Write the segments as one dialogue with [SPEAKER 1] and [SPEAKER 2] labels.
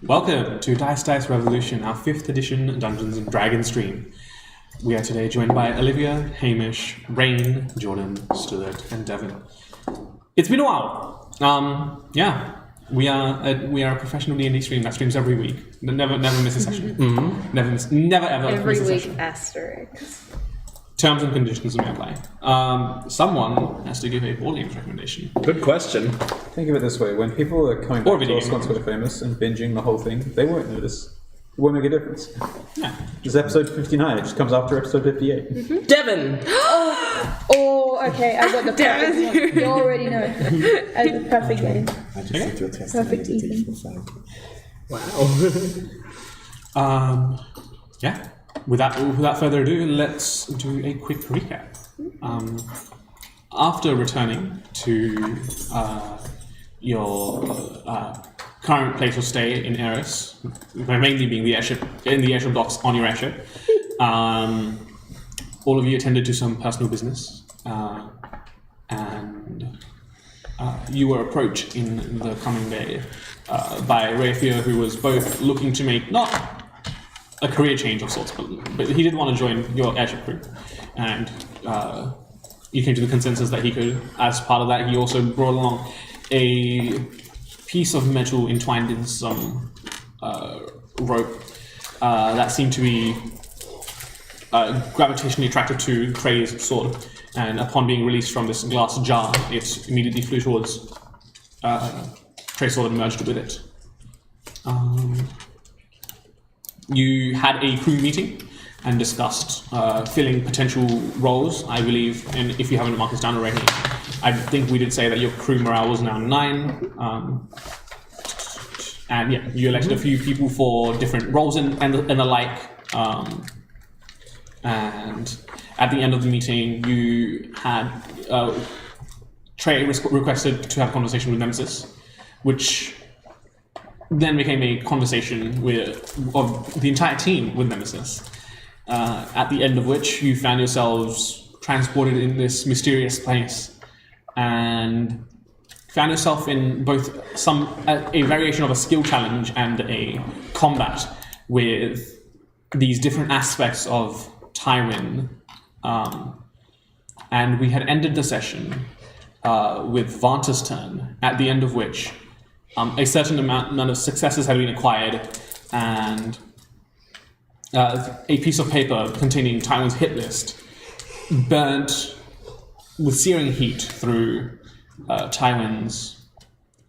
[SPEAKER 1] Welcome to Dice Revolution, our 5th edition Dungeons & Dragons stream. We are today joined by Olivia, Hamish, Rain, Jordan, Stuart, and Devin. It's been a while. We are a professional D&D stream that streams every week. Never miss a session. Mm-hmm. Never ever
[SPEAKER 2] every
[SPEAKER 1] miss a
[SPEAKER 2] week
[SPEAKER 1] session.
[SPEAKER 3] Asterisk.
[SPEAKER 1] Terms and conditions may apply. Someone has to give a board games recommendation.
[SPEAKER 4] Good question.
[SPEAKER 5] Think of it this way: when people are coming back to us once we're famous and binging the whole thing, they won't notice. It won't make a difference.
[SPEAKER 1] Yeah.
[SPEAKER 5] This is episode 59. It just comes after episode 58.
[SPEAKER 2] Mm-hmm.
[SPEAKER 4] Devin!
[SPEAKER 2] Oh, okay. I got the perfect one. You already know. I have the perfect game.
[SPEAKER 6] I just sent you a test.
[SPEAKER 2] Perfect Ethan.
[SPEAKER 4] Wow.
[SPEAKER 1] Yeah. Without further ado, let's do a quick recap. After returning to your current place of stay in Eris, mainly being the airship docks on your airship, all of you attended to some personal business, and you were approached in the coming day by Raythea, who was both looking to make not a career change of sorts, but he did want to join your airship crew, and you came to the consensus that he could. As part of that, he also brought along a piece of metal entwined in some rope that seemed to be gravitationally attracted to Trey's sword, and upon being released from this glass jar, it immediately flew towards Trey's sword and merged with it. You had a crew meeting and discussed filling potential roles, I believe, and if you haven't marked this down already, I think we did say that your crew morale was now 9, and yeah, you elected a few people for different roles and the like, and at the end of the meeting, you had Trey requested to have a conversation with Nemesis, which then became a conversation of the entire team with Nemesis, at the end of which you found yourselves transported in this mysterious place and found yourself in both a variation of a skill challenge and a combat with these different aspects of Tywin, and we had ended the session with Vanta's turn, at the end of which a certain amount of successes had been acquired, and a piece of paper containing Tywin's hit list burnt with searing heat through Tywin's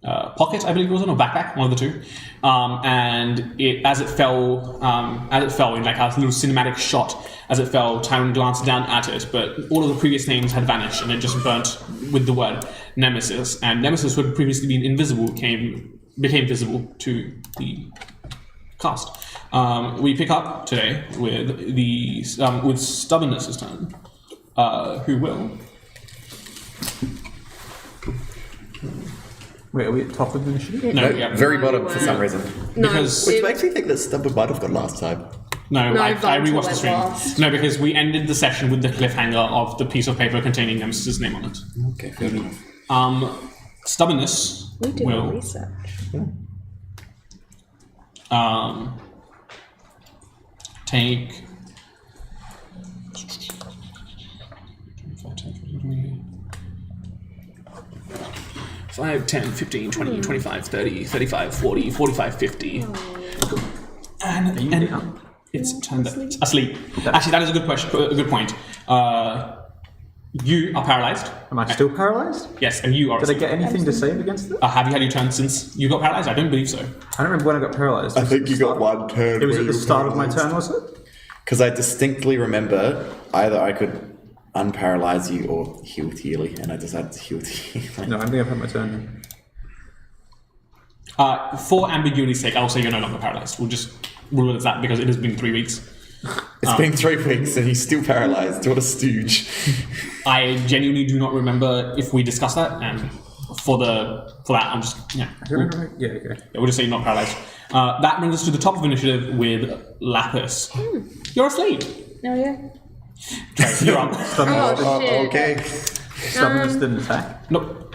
[SPEAKER 1] pocket, I believe it was, or backpack, one of the two. And as it fell in like a little cinematic shot, as it fell, Tywin glanced down at it, but all of the previous names had vanished, and it just burnt with the word Nemesis. And Nemesis, who had previously been invisible, became visible to the cast. We pick up today with with Stubbornness's turn, who will.
[SPEAKER 5] Wait, are we at top of the initiative?
[SPEAKER 1] No, yeah,
[SPEAKER 6] Very bottom for some reason.
[SPEAKER 1] because
[SPEAKER 6] Which makes me think that Stubborn might have gone last time.
[SPEAKER 1] I
[SPEAKER 2] Vanta
[SPEAKER 1] rewatched the
[SPEAKER 2] went
[SPEAKER 1] stream.
[SPEAKER 2] last.
[SPEAKER 1] No, because we ended the session with the cliffhanger of the piece of paper containing Nemesis's name on it.
[SPEAKER 6] Okay, fair enough.
[SPEAKER 1] Stubbornness
[SPEAKER 2] We did
[SPEAKER 1] will
[SPEAKER 2] research.
[SPEAKER 1] take 5, 10, 15, 20, 25, 30, 35, 40, 45, 50. And it's turned asleep. Actually, that is a good question. A good point. You are paralyzed.
[SPEAKER 5] Am I still paralyzed?
[SPEAKER 1] Yes, and you are.
[SPEAKER 5] Did I get anything to save against it?
[SPEAKER 1] Have you had your turn since you got paralyzed? I don't believe so.
[SPEAKER 5] I don't remember when I got paralyzed.
[SPEAKER 6] I think you got one turn.
[SPEAKER 5] It was at the start of my turn, was it?
[SPEAKER 6] Because I distinctly remember either I could unparalyze you or heal Teely, and I decided to heal Teely.
[SPEAKER 5] No, I think I've had my turn.
[SPEAKER 1] For ambiguity's sake, I'll say you're no longer paralyzed. We'll just rule it as that because it has been 3 weeks.
[SPEAKER 6] It's been 3 weeks and he's still paralyzed. What a stooge.
[SPEAKER 1] I genuinely do not remember if we discussed that, and for that, I'm just
[SPEAKER 5] I don't remember. Yeah, okay.
[SPEAKER 1] We'll just say you're not paralyzed. That brings us to the top of initiative with Lapis. You're asleep.
[SPEAKER 2] Oh, yeah.
[SPEAKER 1] Trey, you're up.
[SPEAKER 2] Oh, shit.
[SPEAKER 6] Okay.
[SPEAKER 5] Stubbornness didn't attack.
[SPEAKER 1] Nope.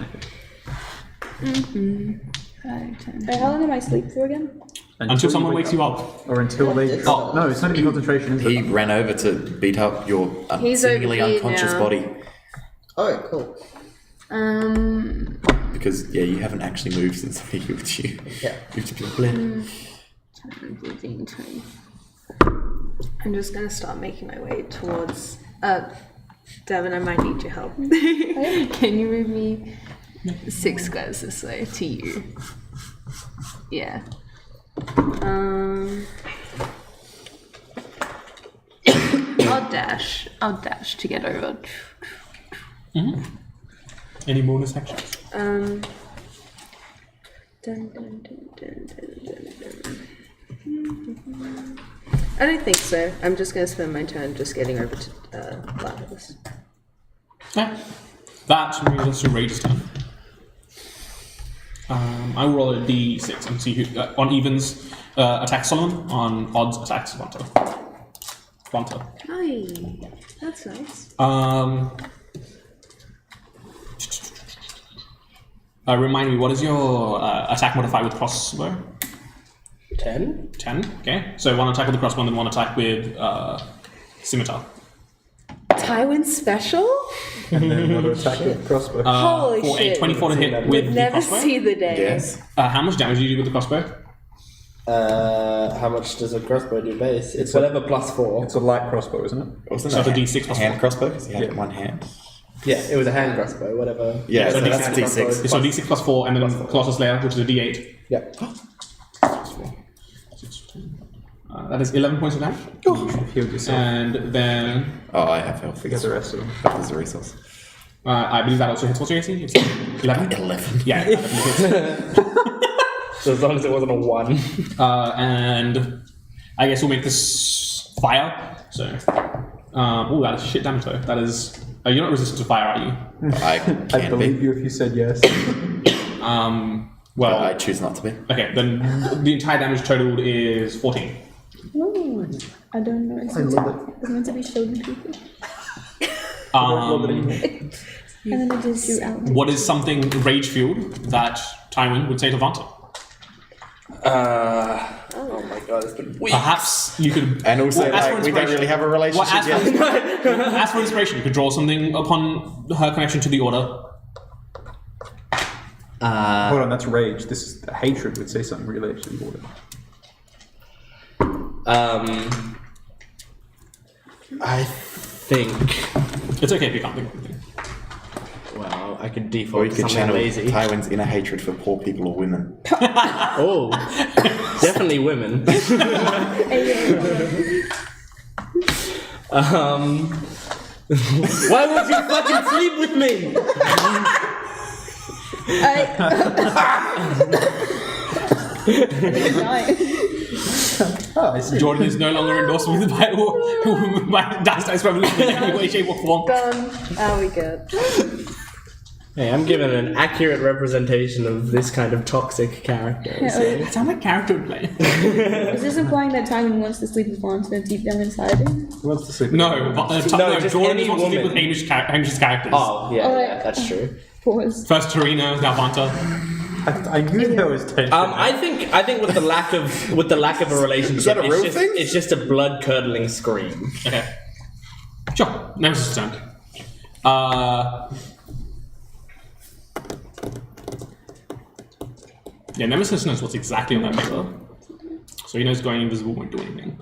[SPEAKER 2] Wait, how long am I asleep for again?
[SPEAKER 1] Until someone wakes you up.
[SPEAKER 5] Or until they...
[SPEAKER 1] Oh.
[SPEAKER 5] No, it's not even concentration, is
[SPEAKER 6] He
[SPEAKER 5] it?
[SPEAKER 6] ran over to beat up your
[SPEAKER 7] He's
[SPEAKER 6] seemingly
[SPEAKER 7] over here
[SPEAKER 6] unconscious
[SPEAKER 7] now.
[SPEAKER 6] body.
[SPEAKER 7] Oh, cool.
[SPEAKER 6] Because, yeah, you haven't actually moved since I healed you.
[SPEAKER 7] Yeah.
[SPEAKER 6] You've just been bled.
[SPEAKER 7] 15, 20. I'm just gonna start making my way towards. Devin, I might need your help. Can you move me 6 squares this way to you? Yeah. I'll dash to get over.
[SPEAKER 1] Any bonus actions?
[SPEAKER 7] Dun, dun, dun, dun, dun, dun. I don't think so. I'm just going to spend my turn just getting over to Lapis.
[SPEAKER 1] Yeah. That brings us to Rage's turn. I will roll a d6 and see who on evens attacks Solomon, on odds attacks Vanta.
[SPEAKER 7] Hi, that's nice.
[SPEAKER 1] Remind me, what is your attack modifier with crossbow?
[SPEAKER 4] 10?
[SPEAKER 1] 10. Okay. So one attack with the crossbow and then one attack with scimitar.
[SPEAKER 7] Tywin special?
[SPEAKER 5] And then another attack with crossbow.
[SPEAKER 7] Holy
[SPEAKER 1] For
[SPEAKER 7] shit.
[SPEAKER 1] a 24 to hit with the
[SPEAKER 7] Never
[SPEAKER 1] crossbow.
[SPEAKER 7] see the day.
[SPEAKER 6] Yes.
[SPEAKER 1] How much damage do you do with the crossbow?
[SPEAKER 4] How much does a crossbow do base? It's whatever plus 4.
[SPEAKER 5] It's a light crossbow, isn't it?
[SPEAKER 6] Wasn't
[SPEAKER 1] So
[SPEAKER 6] that
[SPEAKER 1] it's a D6 plus
[SPEAKER 6] hand
[SPEAKER 1] 4.
[SPEAKER 6] crossbow? Because he had it in one hand.
[SPEAKER 4] Yeah, it was a hand crossbow, whatever.
[SPEAKER 6] Yeah, so
[SPEAKER 1] D6
[SPEAKER 6] that's
[SPEAKER 1] plus
[SPEAKER 6] D6.
[SPEAKER 1] So d6 plus 4 and then Colossus Layer, which is a d8.
[SPEAKER 4] Yeah.
[SPEAKER 1] That is 11 points of damage.
[SPEAKER 5] You should have healed yourself.
[SPEAKER 1] And then
[SPEAKER 6] Oh, I have health.
[SPEAKER 5] Forget the rest of them.
[SPEAKER 6] That was a resource.
[SPEAKER 1] I believe that also hits. What's your AC? It's 11?
[SPEAKER 6] 11.
[SPEAKER 1] Yeah. that definitely hits.
[SPEAKER 4] So as long as it wasn't a 1.
[SPEAKER 1] And I guess we'll make this fire. So, oh, that is shit damage though. That is. You're not resistant to fire, are you?
[SPEAKER 6] I
[SPEAKER 5] I'd
[SPEAKER 6] can
[SPEAKER 5] believe
[SPEAKER 6] be.
[SPEAKER 5] you if you said yes.
[SPEAKER 1] Well,
[SPEAKER 6] But I choose not to be.
[SPEAKER 1] okay. Then the entire damage totaled is 14.
[SPEAKER 2] Ooh, I don't know. It's meant to be showed to people. And then it just drew out.
[SPEAKER 1] What is something rage fueled that Tywin would say to Vanta?
[SPEAKER 4] Oh my god, it's been weeks.
[SPEAKER 1] Perhaps you could.
[SPEAKER 6] And also,
[SPEAKER 1] Well, ask for
[SPEAKER 6] like, we don't
[SPEAKER 1] inspiration.
[SPEAKER 6] really have a relationship
[SPEAKER 1] Well,
[SPEAKER 6] yet.
[SPEAKER 1] ask for inspiration. You could draw something upon her connection to the Order.
[SPEAKER 5] Hold on, that's rage. This is hatred would say something related to the order.
[SPEAKER 4] I think.
[SPEAKER 1] It's okay if you can't think of anything.
[SPEAKER 4] Well, I could
[SPEAKER 6] Or
[SPEAKER 4] default
[SPEAKER 6] you
[SPEAKER 4] to
[SPEAKER 6] could
[SPEAKER 4] something
[SPEAKER 6] channel
[SPEAKER 4] lazy.
[SPEAKER 6] Tywin's inner hatred for poor people or women.
[SPEAKER 4] Oh, definitely women. Why would you fucking sleep with me?
[SPEAKER 5] Oh, I see.
[SPEAKER 1] Jordan is no longer endorsed with by Dice Dice Revolution in any way, shape, or form.
[SPEAKER 7] Done. Are we good?
[SPEAKER 4] Hey, I'm given an accurate representation of this kind of toxic character. So.
[SPEAKER 1] That's how my character would play.
[SPEAKER 2] Is this implying that Tywin wants to sleep with Vanta deep down inside him?
[SPEAKER 5] Who wants to sleep?
[SPEAKER 1] No,
[SPEAKER 4] just
[SPEAKER 1] Jordan
[SPEAKER 4] any
[SPEAKER 1] just wants to sleep
[SPEAKER 4] woman.
[SPEAKER 1] with Hamish's characters.
[SPEAKER 4] Oh, yeah,
[SPEAKER 2] Oh,
[SPEAKER 4] yeah, that's true.
[SPEAKER 2] Pause.
[SPEAKER 1] First Torino, now Vanta.
[SPEAKER 5] I knew there was tension.
[SPEAKER 4] I think with the lack of a relationship,
[SPEAKER 6] that a real thing?
[SPEAKER 4] it's just a blood curdling scream.
[SPEAKER 1] Okay. Sure. Nemesis' turn. Yeah, Nemesis knows what's exactly on that paper. So he knows going invisible won't do anything.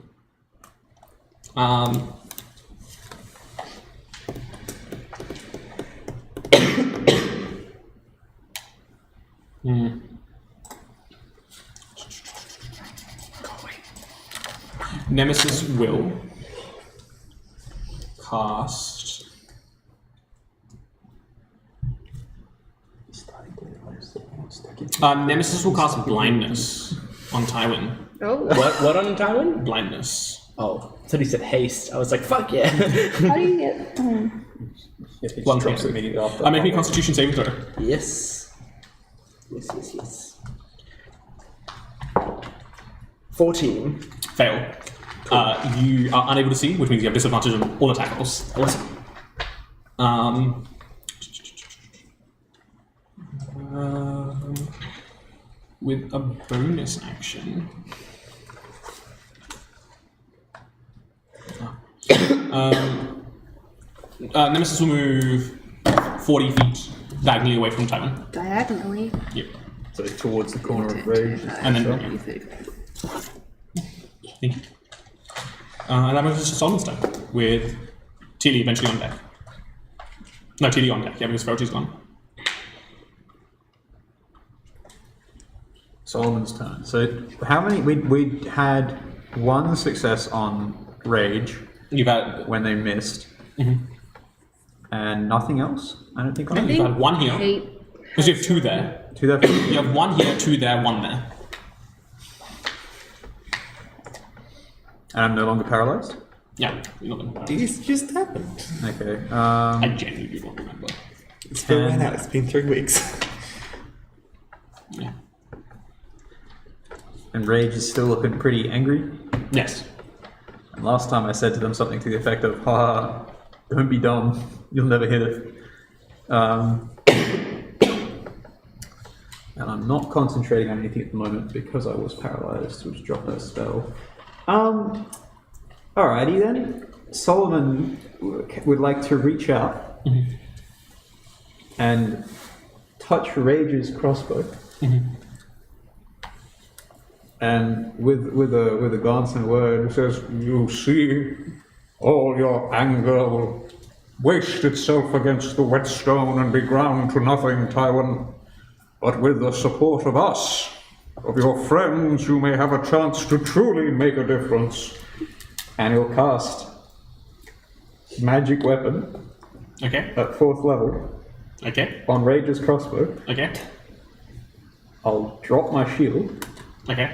[SPEAKER 1] Nemesis will cast. Nemesis will cast blindness on Tywin.
[SPEAKER 7] Oh.
[SPEAKER 4] What on Tywin?
[SPEAKER 1] Blindness.
[SPEAKER 4] Oh, I thought he said haste. I was like, fuck yeah.
[SPEAKER 2] How do you get?
[SPEAKER 5] Yeah, he
[SPEAKER 1] One
[SPEAKER 5] drops
[SPEAKER 1] thing.
[SPEAKER 5] immediately after.
[SPEAKER 1] Make me a Constitution saving throw.
[SPEAKER 4] Yes. 14.
[SPEAKER 1] Fail. You are unable to see, which means you have disadvantage on all attack rolls. With a bonus action. Nemesis will move 40 feet diagonally away from Tywin.
[SPEAKER 7] Diagonally.
[SPEAKER 1] Yep.
[SPEAKER 5] So towards the corner of Rage.
[SPEAKER 1] And then, thank you. And that moves us to Solomon's turn, with Tilly eventually on deck. No, Tilly on deck, yeah, because Feroty's gone.
[SPEAKER 5] Solomon's turn. So how many? We had one success on Rage
[SPEAKER 1] You've had,
[SPEAKER 5] when they missed, and nothing else. I don't think.
[SPEAKER 1] you've had one here,
[SPEAKER 7] Eight.
[SPEAKER 1] because you have two there.
[SPEAKER 5] Two there.
[SPEAKER 1] You have one here, two there, one there.
[SPEAKER 5] And I'm no longer paralyzed.
[SPEAKER 1] Yeah, you're not gonna.
[SPEAKER 6] This just happened.
[SPEAKER 5] Okay.
[SPEAKER 1] I genuinely don't remember.
[SPEAKER 6] It's been ran out. It's been 3 weeks.
[SPEAKER 1] Yeah.
[SPEAKER 5] And Rage is still looking pretty angry.
[SPEAKER 1] Yes.
[SPEAKER 5] And last time I said to them something to the effect of, "Ha, don't be dumb. You'll never hit it." And I'm not concentrating on anything at the moment because I was paralyzed, which dropped a spell. Alrighty then. Solomon would like to reach out and touch Rage's crossbow. And with a glance and a word, says, "You see, all your anger will waste itself against the whetstone and be ground to nothing, Tywin. But with the support of us, of your friends, you may have a chance to truly make a difference." And he'll cast Magic Weapon
[SPEAKER 1] Okay.
[SPEAKER 5] at 4th level
[SPEAKER 1] Okay.
[SPEAKER 5] on Rage's crossbow.
[SPEAKER 1] Okay.
[SPEAKER 5] I'll drop my shield.
[SPEAKER 1] Okay.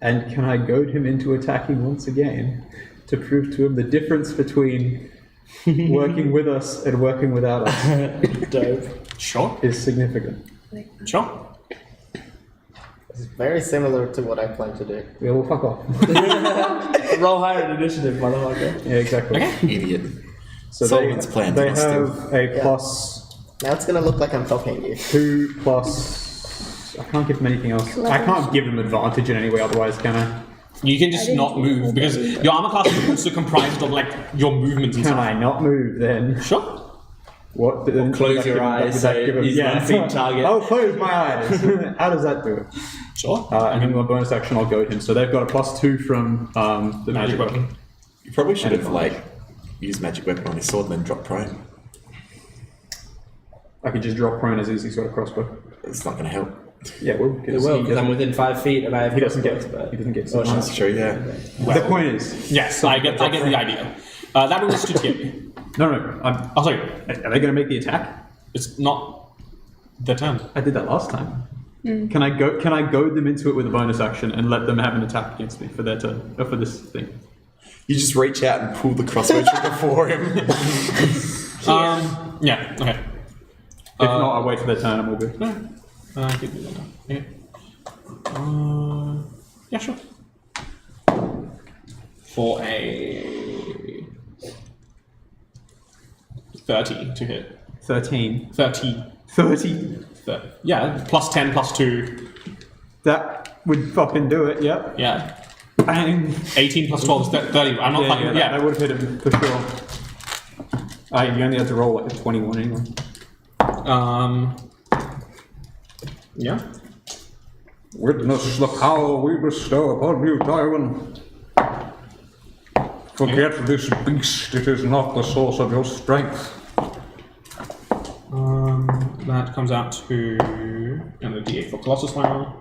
[SPEAKER 5] And can I goad him into attacking once again to prove to him the difference between working with us and working without us
[SPEAKER 4] Dope.
[SPEAKER 1] Sure.
[SPEAKER 5] is significant?
[SPEAKER 1] Sure.
[SPEAKER 4] It's very similar to what I plan to do.
[SPEAKER 5] Yeah, well, fuck off.
[SPEAKER 4] Roll higher initiative, motherfucker.
[SPEAKER 5] Yeah, exactly.
[SPEAKER 1] Okay.
[SPEAKER 6] Idiot.
[SPEAKER 5] So
[SPEAKER 6] Solomon's plan
[SPEAKER 5] they
[SPEAKER 6] did not steal.
[SPEAKER 5] have a plus
[SPEAKER 4] Now it's gonna look like I'm talking you.
[SPEAKER 5] 2 plus. I can't give them anything else. I can't give them advantage in any way otherwise, can I?
[SPEAKER 1] You can just not move because your armor class is also comprised of like your movements and
[SPEAKER 5] Can
[SPEAKER 1] stuff.
[SPEAKER 5] I not move then?
[SPEAKER 1] Sure.
[SPEAKER 5] What? Then
[SPEAKER 4] close
[SPEAKER 5] would that
[SPEAKER 4] your
[SPEAKER 5] give him-
[SPEAKER 4] eyes
[SPEAKER 5] would that
[SPEAKER 4] so
[SPEAKER 5] give him-
[SPEAKER 4] he's not seeing target.
[SPEAKER 5] I'll close my eyes. How does that do it?
[SPEAKER 1] Sure.
[SPEAKER 5] And then my bonus action, I'll goad him. So they've got a +2 from the magic weapon.
[SPEAKER 6] You probably should have used magic weapon on his sword and then drop prone.
[SPEAKER 5] I could just drop prone as easy as he's got a crossbow.
[SPEAKER 6] It's not going to help.
[SPEAKER 5] Yeah, well,
[SPEAKER 4] It will, because I'm within 5 feet and I have
[SPEAKER 5] he doesn't get.
[SPEAKER 4] crossbows,
[SPEAKER 5] He doesn't get.
[SPEAKER 4] Oh,
[SPEAKER 6] That's true. Yeah.
[SPEAKER 5] The point is,
[SPEAKER 1] Yes, I get the idea. That brings us to Tilly.
[SPEAKER 5] no.
[SPEAKER 1] Oh, sorry.
[SPEAKER 5] Are they going to make the attack?
[SPEAKER 1] It's not the turn.
[SPEAKER 5] I did that last time. Can I goad them into it with a bonus action and let them have an attack against me for their turn or for this thing?
[SPEAKER 6] You just reach out and pull the crossbow trigger for him.
[SPEAKER 1] Yeah. Okay.
[SPEAKER 5] If not, I'll wait for their turn and we'll be.
[SPEAKER 1] No. I can do that now. Okay. Yeah, sure. For a 30 to hit.
[SPEAKER 5] 13.
[SPEAKER 1] 30.
[SPEAKER 5] 30.
[SPEAKER 1] Yeah, plus 10, plus 2.
[SPEAKER 5] That would fucking do it. Yep.
[SPEAKER 1] Yeah.
[SPEAKER 5] Bang.
[SPEAKER 1] 18 plus 12 is 30. I'm not fucking. Yeah.
[SPEAKER 5] That would have hit him for sure. You only had to roll like a 21 anyway.
[SPEAKER 1] Yeah.
[SPEAKER 5] Witness the power we bestow upon you, Tywin. Forget this beast, it is not the source of your strength.
[SPEAKER 1] That comes out to and the D8 for Colossus Fire.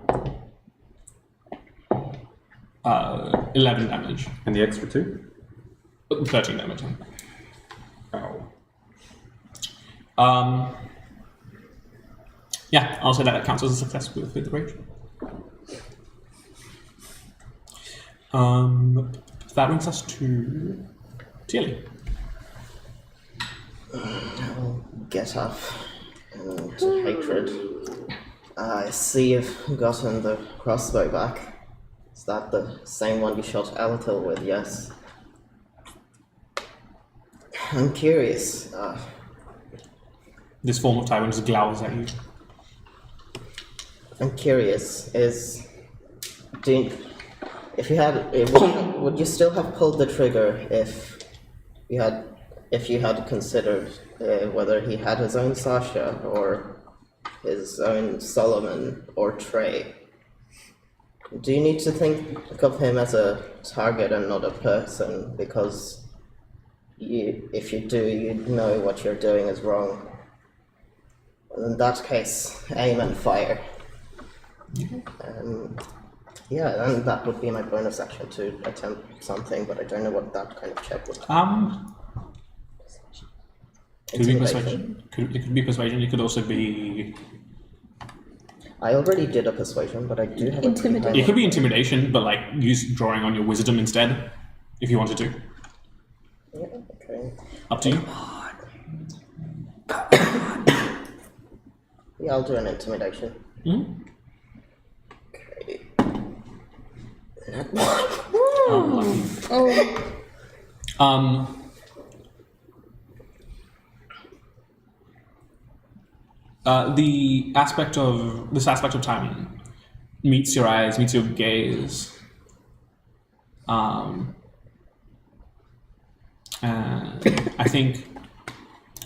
[SPEAKER 1] 11 damage.
[SPEAKER 5] And the extra 2?
[SPEAKER 1] 13 damage.
[SPEAKER 5] Ow.
[SPEAKER 1] Yeah, I'll say that counts as a success with the rage. That brings us to Tilly.
[SPEAKER 8] I'll get up to hatred. I see you've gotten the crossbow back. Is that the same one you shot Alatil with? Yes. I'm curious.
[SPEAKER 1] This form of Tywin just glowers at you.
[SPEAKER 8] I'm curious. Is If you had, would you still have pulled the trigger if you had considered whether he had his own Sasha or his own Solomon or Trey? Do you need to think of him as a target and not a person? Because if you do, you know what you're doing is wrong. In that case, aim and fire. Yeah, and that would be my bonus action to attempt something, but I don't know what that kind of check would be.
[SPEAKER 1] Could be persuasion. It could be persuasion. It could also be.
[SPEAKER 8] I already did a persuasion, but I do have
[SPEAKER 2] Intimidation.
[SPEAKER 1] It could be intimidation, but like use drawing on your wisdom instead, if you wanted to.
[SPEAKER 8] Yeah, okay.
[SPEAKER 1] Up to you.
[SPEAKER 8] Yeah, I'll do an intimidation.
[SPEAKER 1] Mm-hmm.
[SPEAKER 8] Okay.
[SPEAKER 2] Oh,
[SPEAKER 1] The aspect of timing meets your eyes, meets your gaze. And I think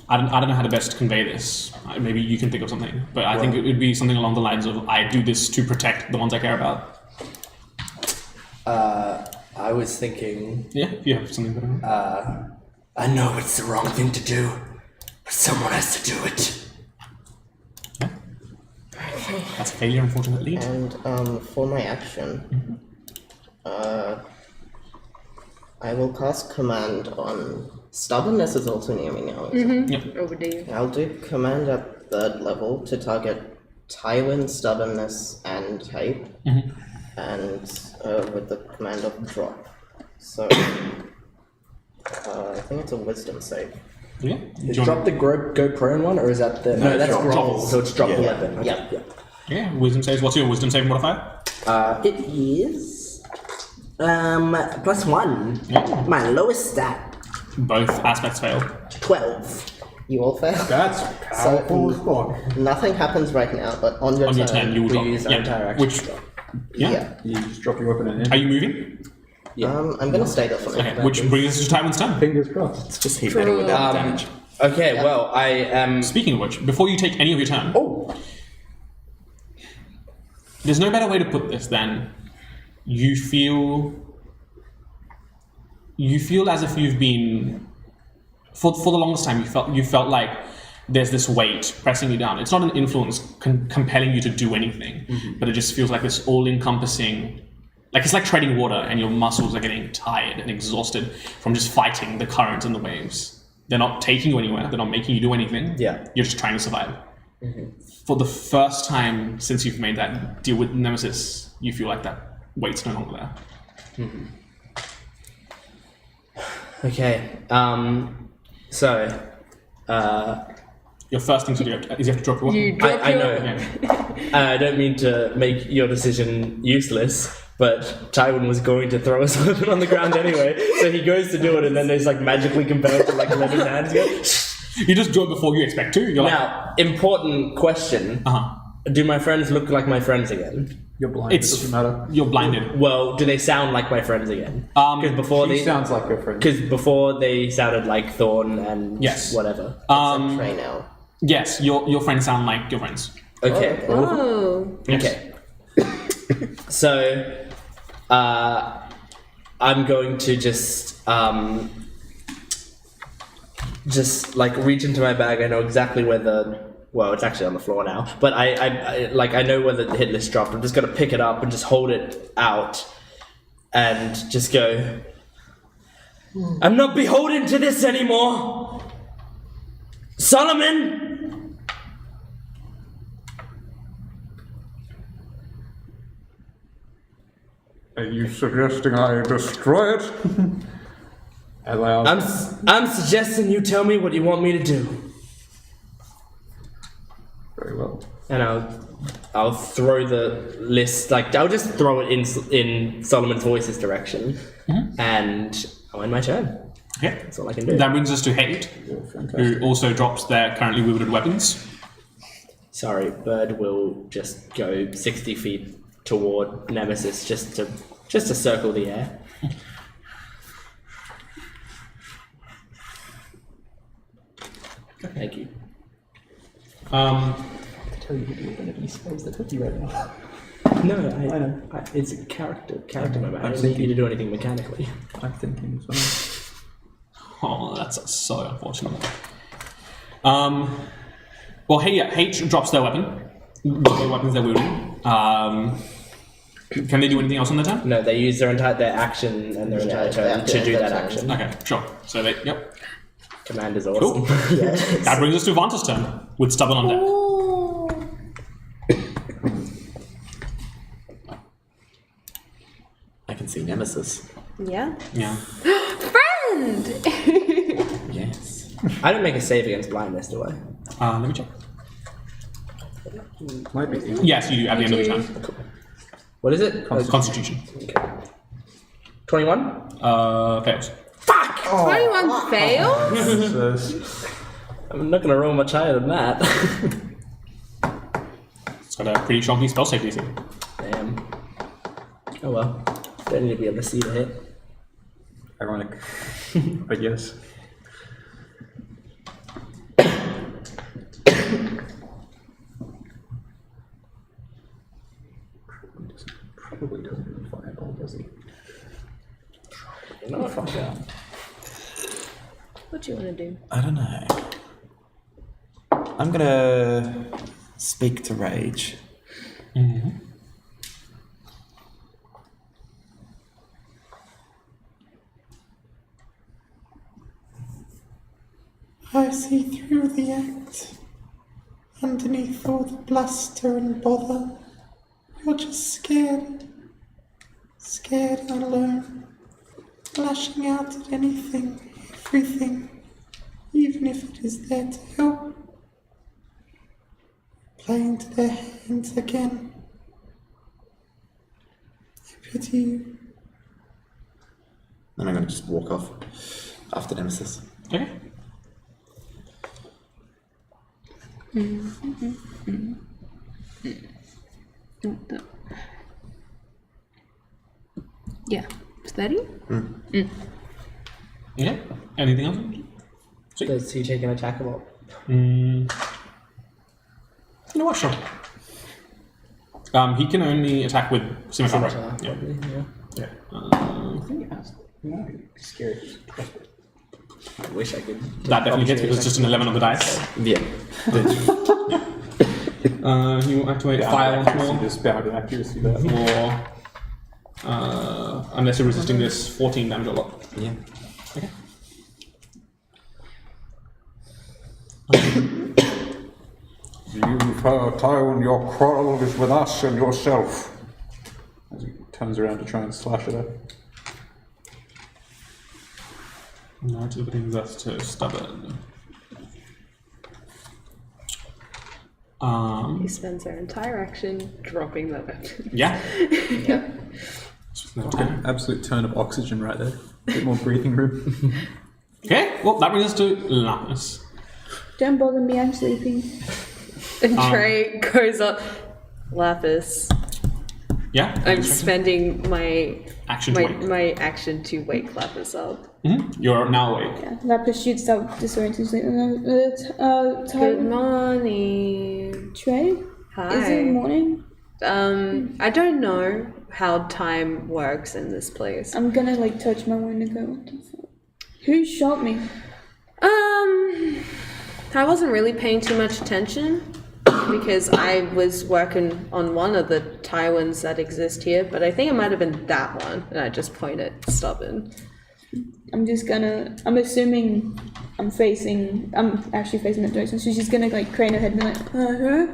[SPEAKER 1] I don't know how to best convey this. Maybe you can think of something, but I think it would be something along the lines of I do this to protect the ones I care about.
[SPEAKER 4] I was thinking,
[SPEAKER 1] Yeah, if you have something better.
[SPEAKER 4] I know it's the wrong thing to do, but someone has to do it.
[SPEAKER 1] That's a failure, unfortunately.
[SPEAKER 8] And for my action, I will cast command on stubbornness is also near me now. isn't it?
[SPEAKER 7] Overdue.
[SPEAKER 8] I'll do command at 3rd level to target Tywin, stubbornness, and hype, and with the command of drop. So I think it's a wisdom save.
[SPEAKER 1] Yeah.
[SPEAKER 4] Is drop the go prone one, or is that the... No, that's
[SPEAKER 1] drop.
[SPEAKER 4] grovel, so it's drop the
[SPEAKER 8] Yeah,
[SPEAKER 4] weapon. Okay,
[SPEAKER 8] yeah.
[SPEAKER 1] Yeah. Wisdom saves. What's your wisdom saving modifier?
[SPEAKER 4] It is... +1.
[SPEAKER 1] Yeah.
[SPEAKER 4] My lowest stat,
[SPEAKER 1] Both aspects fail.
[SPEAKER 4] 12.
[SPEAKER 8] You all fail.
[SPEAKER 5] That's powerful as fuck.
[SPEAKER 8] Nothing happens right now, but on your
[SPEAKER 1] On your
[SPEAKER 8] turn.
[SPEAKER 1] turn, you will
[SPEAKER 4] We
[SPEAKER 1] drop.
[SPEAKER 4] use our entire action.
[SPEAKER 1] Which? Yeah.
[SPEAKER 5] You just drop your weapon in.
[SPEAKER 1] Are you moving?
[SPEAKER 8] I'm gonna stay there for now.
[SPEAKER 1] Okay. Which brings us to Tywin's turn.
[SPEAKER 5] Fingers crossed.
[SPEAKER 6] It's just heat metal without damage.
[SPEAKER 4] Okay, well, I am...
[SPEAKER 1] Speaking of which, before you take any of your turn,
[SPEAKER 4] Oh!
[SPEAKER 1] there's no better way to put this than you feel as if you've been for the longest time you felt like there's this weight pressing you down. It's not an influence compelling you to do anything, but it just feels like this all-encompassing, like it's like treading water and your muscles are getting tired and exhausted from just fighting the current and the waves. They're not taking you anywhere. They're not making you do anything.
[SPEAKER 4] Yeah.
[SPEAKER 1] You're just trying to survive. For the first time since you've made that deal with Nemesis, you feel like that weight's no longer there.
[SPEAKER 4] Okay,
[SPEAKER 1] Your first thing to do is you have to drop your weapon.
[SPEAKER 7] You drop
[SPEAKER 4] I
[SPEAKER 7] your...
[SPEAKER 4] know.
[SPEAKER 1] Yeah.
[SPEAKER 4] I don't mean to make your decision useless, but Tywin was going to throw his weapon on the ground anyway, so he goes to do it, and then there's like magically compelled to like let his hands go.
[SPEAKER 1] You just do it before you expect to. You're like,
[SPEAKER 4] Now, important question: do my friends look like my friends again?
[SPEAKER 5] You're blind.
[SPEAKER 1] It's-
[SPEAKER 5] It doesn't matter.
[SPEAKER 1] you're blinded.
[SPEAKER 4] Well, do they sound like my friends again? Because before
[SPEAKER 5] He
[SPEAKER 4] they,
[SPEAKER 5] sounds like your friend.
[SPEAKER 4] because before they sounded like Thorn and
[SPEAKER 1] Yes.
[SPEAKER 4] whatever.
[SPEAKER 8] Try now.
[SPEAKER 1] Yes, your friends sound like your friends.
[SPEAKER 4] Okay.
[SPEAKER 7] Oh.
[SPEAKER 4] Okay. So, I'm going to just like reach into my bag. I know exactly where it's actually on the floor now, but I know where the hit list dropped. I'm just gonna pick it up and just hold it out and just go, I'm not beholden to this anymore! Solomon!
[SPEAKER 5] Are you suggesting I destroy it? As I asked.
[SPEAKER 4] I'm suggesting you tell me what you want me to do.
[SPEAKER 5] Very well.
[SPEAKER 4] And I'll throw the list, like I'll just throw it in Solomon's Voice's direction, and I'll end my turn.
[SPEAKER 1] Okay.
[SPEAKER 4] That's all I can do.
[SPEAKER 1] That brings us to Hate, who also drops their currently wielded weapons.
[SPEAKER 4] Sorry, Bird will just go 60 feet toward Nemesis just to Just to circle the air. Thank you.
[SPEAKER 9] Tell you to do any spells that hit you right now.
[SPEAKER 4] No, I know. It's a character moment. I don't need you to do anything mechanically.
[SPEAKER 9] I'm thinking as well.
[SPEAKER 1] Oh, that's so unfortunate. Well, hey, yeah, H drops their weapon. The weapons they're wielding. Can they do anything else on their turn?
[SPEAKER 4] No, they use their action and their entire turn to do that action.
[SPEAKER 1] Okay, sure. So they, yep.
[SPEAKER 4] Command is awesome.
[SPEAKER 1] Cool. That brings us to Vanta's turn with Stubborn on deck.
[SPEAKER 6] I can see Nemesis.
[SPEAKER 7] Yeah.
[SPEAKER 1] Yeah.
[SPEAKER 7] Friend!
[SPEAKER 6] Yes.
[SPEAKER 4] I don't make a save against blindness, do I?
[SPEAKER 1] Let me check.
[SPEAKER 9] Might be.
[SPEAKER 1] Yes, you do at the end of your turn.
[SPEAKER 4] What is it?
[SPEAKER 1] Constitution.
[SPEAKER 4] Okay. 21?
[SPEAKER 1] Fails.
[SPEAKER 7] 21 fails?
[SPEAKER 4] I'm not gonna roll much higher than that.
[SPEAKER 1] It's got a pretty chunky spell save DC.
[SPEAKER 4] Damn. Oh well. Don't need to be able to see the hit.
[SPEAKER 9] Ironic. But yes. Probably doesn't do a fireball, does he?
[SPEAKER 4] No, fuck yeah.
[SPEAKER 7] What do you want to do?
[SPEAKER 6] I don't know. I'm gonna speak to Rage. I see through the act. Underneath all the bluster and bother, you're just scared. Scared and alone. Lashing out at anything, everything, even if it is there to help. Playing to their hands again. I pity you. And I'm going to just walk off after Nemesis.
[SPEAKER 1] Okay.
[SPEAKER 7] Yeah. 30?
[SPEAKER 1] Yeah. Anything else?
[SPEAKER 4] Does he take an attack or what?
[SPEAKER 1] You know what? Sure. He can only attack with symmetry. Right? Yeah.
[SPEAKER 4] Probably, yeah.
[SPEAKER 1] Yeah.
[SPEAKER 9] I think it has. No, it's scary.
[SPEAKER 4] I wish I could.
[SPEAKER 1] That definitely hits because it's just an 11 on the dice.
[SPEAKER 6] Yeah.
[SPEAKER 1] You will activate fire once more.
[SPEAKER 9] This bound in accuracy there.
[SPEAKER 1] Or unless you're resisting this, 14 damage or what?
[SPEAKER 6] Yeah.
[SPEAKER 1] Okay.
[SPEAKER 5] You've heard, Tywin, your quarrel is with us and yourself.
[SPEAKER 9] As he turns around to try and slash at her.
[SPEAKER 1] That brings us to Stubborn.
[SPEAKER 7] He spends our entire action dropping the weapon.
[SPEAKER 1] Yeah.
[SPEAKER 7] Yeah.
[SPEAKER 1] No time.
[SPEAKER 9] Absolute turn of oxygen right there. A bit more breathing room.
[SPEAKER 1] Okay, well, that brings us to Lapis.
[SPEAKER 2] Don't bother me, I'm sleeping.
[SPEAKER 7] And Trey goes up. Lapis.
[SPEAKER 1] Yeah?
[SPEAKER 7] I'm spending my
[SPEAKER 1] Action to wake.
[SPEAKER 7] my action to wake Lapis up.
[SPEAKER 1] You're now awake.
[SPEAKER 2] Yeah, Lapis shoots out disoriented sleep.
[SPEAKER 7] Good morning.
[SPEAKER 2] Trey?
[SPEAKER 7] Hi.
[SPEAKER 2] Is it morning?
[SPEAKER 7] I don't know how time works in this place.
[SPEAKER 2] I'm gonna like touch my wound and go, what the fuck? Who shot me?
[SPEAKER 7] I wasn't really paying too much attention because I was working on one of the Tywins that exist here, but I think it might have been that one, and I just pointed Stubborn.
[SPEAKER 2] I'm assuming I'm actually facing that direction, so she's gonna like crane her head and be like, huh?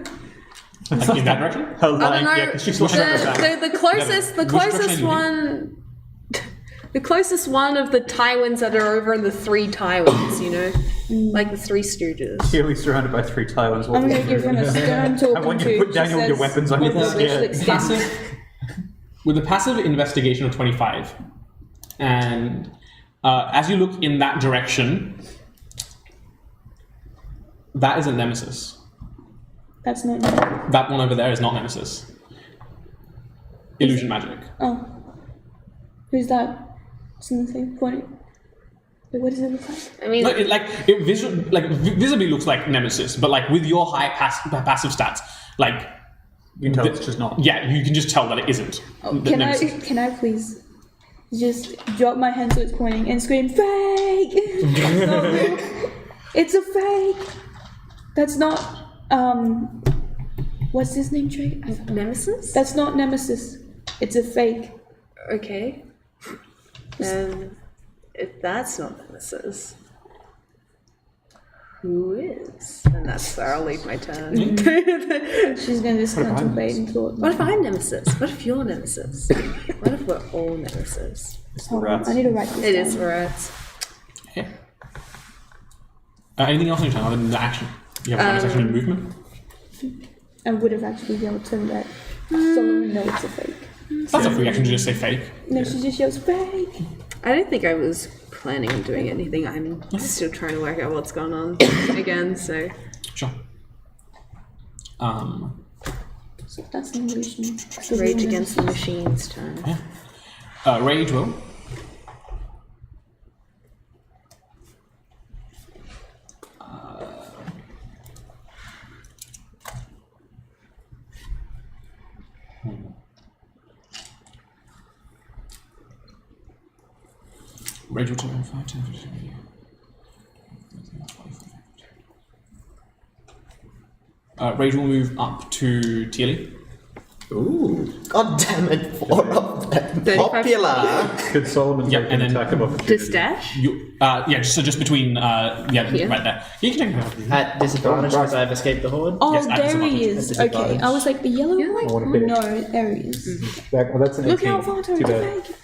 [SPEAKER 1] Like in that direction?
[SPEAKER 7] I don't know.
[SPEAKER 1] Yeah, 'cause she's swashing her back.
[SPEAKER 7] The closest
[SPEAKER 1] Which direction
[SPEAKER 7] one. The closest one of the Tywins that are over in the 3 Tywins, you know? Like the 3 Stooges.
[SPEAKER 9] Clearly surrounded by 3 Tywins.
[SPEAKER 2] I'm gonna give her a stern talking
[SPEAKER 9] And when
[SPEAKER 2] to.
[SPEAKER 9] you put down
[SPEAKER 2] She
[SPEAKER 9] your
[SPEAKER 2] says,
[SPEAKER 9] weapons on
[SPEAKER 2] "What
[SPEAKER 9] your
[SPEAKER 2] the wish
[SPEAKER 9] scared."
[SPEAKER 2] looks
[SPEAKER 1] Passive, with a passive investigation of 25, and as you look in that direction, that is a Nemesis.
[SPEAKER 2] That's not.
[SPEAKER 1] That one over there is not Nemesis. Illusion magic.
[SPEAKER 2] Oh. Who's that? Something pointing. Wait, what does it look like?
[SPEAKER 7] I mean,
[SPEAKER 1] No, it visibly looks like Nemesis, but like with your high passive stats, like
[SPEAKER 9] You can tell it's just not.
[SPEAKER 1] yeah, you can just tell that it isn't.
[SPEAKER 2] Oh,
[SPEAKER 1] the Nemesis.
[SPEAKER 2] can I please just drop my hand so it's pointing and scream fake? It's a fake. That's not what's his name, Trey?
[SPEAKER 7] Nemesis?
[SPEAKER 2] That's not Nemesis. It's a fake.
[SPEAKER 7] Okay. If that's not Nemesis, who is? And that's where I'll leave my turn.
[SPEAKER 2] She's gonna just contemplate and thought.
[SPEAKER 7] What if I'm Nemesis? What if you're Nemesis? What if we're all Nemesis?
[SPEAKER 2] Hold on, I need to write this
[SPEAKER 7] It
[SPEAKER 2] down.
[SPEAKER 7] is rats.
[SPEAKER 1] Okay. Anything else on your turn other than the action? You have bonus action and movement.
[SPEAKER 2] I would have actually yelled to that Solomon know it's a fake.
[SPEAKER 1] That's a free action to just say fake.
[SPEAKER 2] No, she just yells fake.
[SPEAKER 7] I don't think I was planning on doing anything. I'm still trying to work out what's going on again, so.
[SPEAKER 1] Sure.
[SPEAKER 2] So that's an illusion.
[SPEAKER 7] Rage Against the Machine's turn.
[SPEAKER 1] Rage will. Rage will turn 5, 10, 15. Rage will move up to Teely.
[SPEAKER 9] Ooh.
[SPEAKER 8] God damn it, 4 of them.
[SPEAKER 7] 35.
[SPEAKER 8] Popular.
[SPEAKER 9] Could Solomon
[SPEAKER 1] Yeah,
[SPEAKER 9] take
[SPEAKER 1] and
[SPEAKER 9] an
[SPEAKER 1] then
[SPEAKER 9] attack of opportunity?
[SPEAKER 7] To stash?
[SPEAKER 1] You, just between,
[SPEAKER 7] Here?
[SPEAKER 1] right there. You can take it.
[SPEAKER 4] At disadvantage because I've escaped the horde.
[SPEAKER 2] Oh,
[SPEAKER 1] Yes, at
[SPEAKER 2] there he
[SPEAKER 1] disadvantage.
[SPEAKER 2] is. Okay, I was like the yellow one.
[SPEAKER 9] I want a bit.
[SPEAKER 2] No, there he is.
[SPEAKER 9] That's an 18.
[SPEAKER 2] Look out, Vanta,
[SPEAKER 9] Too
[SPEAKER 2] it's a
[SPEAKER 9] bad.
[SPEAKER 2] fake.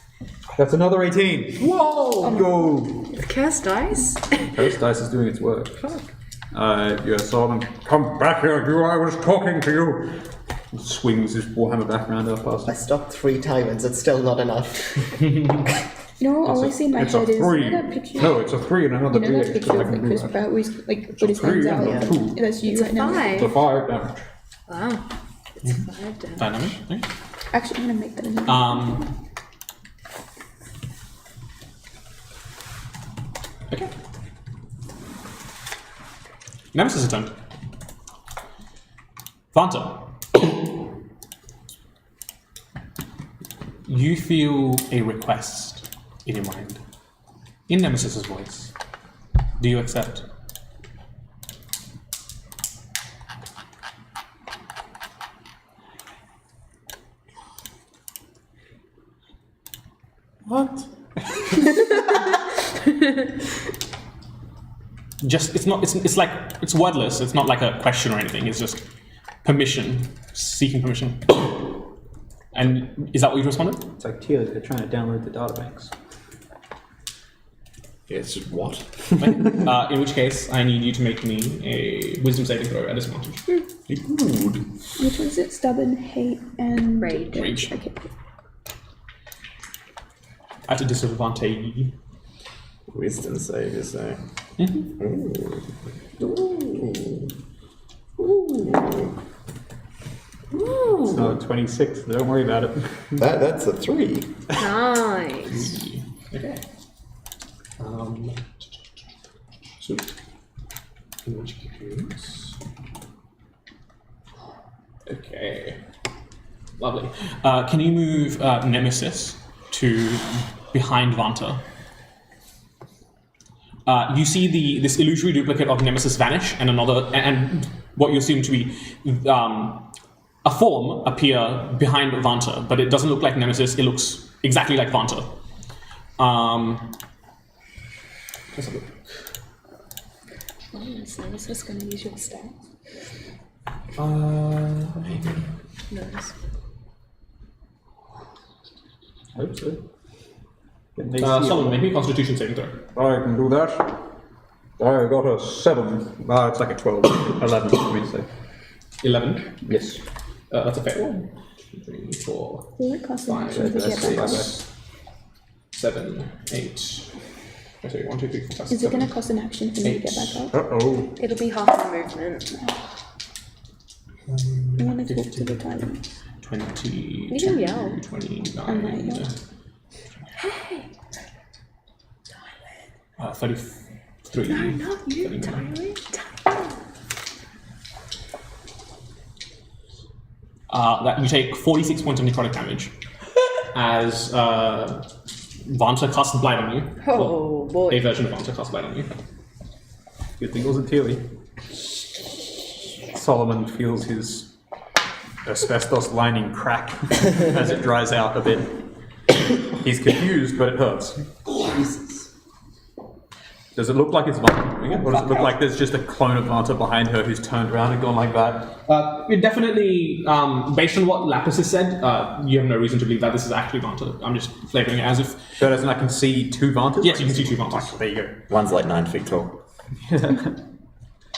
[SPEAKER 9] That's another 18. Whoa! Go!
[SPEAKER 7] The cursed dice?
[SPEAKER 9] Curse dice is doing its work. Yeah, Solomon.
[SPEAKER 5] Come back here, you! I was talking to you!
[SPEAKER 9] Swings his warhammer back around our past.
[SPEAKER 8] I stopped 3 times, it's still not enough.
[SPEAKER 2] You know, all I see in my
[SPEAKER 5] It's a
[SPEAKER 2] head is
[SPEAKER 5] 3.
[SPEAKER 2] you know that picture.
[SPEAKER 5] No, it's a 3 and another
[SPEAKER 2] You know that
[SPEAKER 5] D8.
[SPEAKER 2] picture
[SPEAKER 5] I
[SPEAKER 2] of
[SPEAKER 5] can
[SPEAKER 2] like
[SPEAKER 5] do
[SPEAKER 2] Chris
[SPEAKER 5] that.
[SPEAKER 2] Pratt where he's like put his hands
[SPEAKER 5] three
[SPEAKER 2] out?
[SPEAKER 5] and a 2.
[SPEAKER 2] That's you
[SPEAKER 7] It's a
[SPEAKER 2] right now.
[SPEAKER 7] five.
[SPEAKER 5] It's a 5 damage.
[SPEAKER 7] Wow. It's 5 damage.
[SPEAKER 1] Dynamic. Okay.
[SPEAKER 2] Actually, I'm gonna make that a number.
[SPEAKER 1] Okay. Nemesis' turn. Vanta. You feel a request in your mind. In Nemesis' voice. Do you accept?
[SPEAKER 6] What?
[SPEAKER 1] Just it's like it's wordless. It's not like a question or anything. It's just permission, seeking permission. And is that what you responded?
[SPEAKER 9] It's like Teal, they're trying to download the databanks.
[SPEAKER 4] It's what?
[SPEAKER 1] In which case, I need you to make me a wisdom saving throw at disadvantage.
[SPEAKER 2] Which one's it? Stubborn, hate, and
[SPEAKER 7] Rage.
[SPEAKER 1] Rage.
[SPEAKER 2] Okay.
[SPEAKER 1] At a disadvantage.
[SPEAKER 4] Wisdom save, you say?
[SPEAKER 9] It's not a 26, so don't worry about it.
[SPEAKER 4] That's a 3.
[SPEAKER 7] Nice.
[SPEAKER 1] Okay. So, in which case... Okay. Lovely. Can you move Nemesis to behind Vanta? You see this illusory duplicate of Nemesis vanish, and and what you assume to be a form appear behind Vanta, but it doesn't look like Nemesis. It looks exactly like Vanta. Let's have a look.
[SPEAKER 7] Is Nemesis going to use your stats?
[SPEAKER 1] Maybe.
[SPEAKER 7] Nice.
[SPEAKER 9] I hope so. Get an AC
[SPEAKER 1] Solomon, make me a Constitution saving throw.
[SPEAKER 5] I can do that. I got a 7.
[SPEAKER 9] It's like a 12. 11, for me to say.
[SPEAKER 1] 11.
[SPEAKER 9] Yes.
[SPEAKER 1] That's a fair one. 2, 3, 4,
[SPEAKER 2] Will it cost an
[SPEAKER 1] 5,
[SPEAKER 2] action to get back up?
[SPEAKER 1] 6, 7, 8. I say 1, 2, 3, 4, 5, 6,
[SPEAKER 2] Is it
[SPEAKER 1] 7.
[SPEAKER 2] gonna cost an action for me to get back up?
[SPEAKER 5] Uh-oh.
[SPEAKER 7] It'll be half the movement.
[SPEAKER 2] I wanna talk to the tyrant.
[SPEAKER 1] 20,
[SPEAKER 7] You can yell.
[SPEAKER 1] 29.
[SPEAKER 2] I might yell.
[SPEAKER 1] 33.
[SPEAKER 7] No, not you,
[SPEAKER 1] 39.
[SPEAKER 7] Tyler.
[SPEAKER 1] That you take 46 points of necrotic damage as Vanta casts Blight on you.
[SPEAKER 7] Oh, boy.
[SPEAKER 1] A version of Vanta casts Blight on you.
[SPEAKER 9] Good thing it wasn't Teely. Solomon feels his asbestos lining crack as it dries out a bit. He's confused, but it hurts.
[SPEAKER 8] Jesus.
[SPEAKER 9] Does it look like it's Vanta doing it? Or does it look like there's just a clone of Vanta behind her who's turned around and gone like that?
[SPEAKER 1] It definitely, based on what Lapis has said, you have no reason to believe that this is actually Vanta. I'm just flavouring it as if...
[SPEAKER 9] So as in I can see two Vantas?
[SPEAKER 1] Yes, you can see two Vantas.
[SPEAKER 9] There you go.
[SPEAKER 10] One's like 9 feet tall.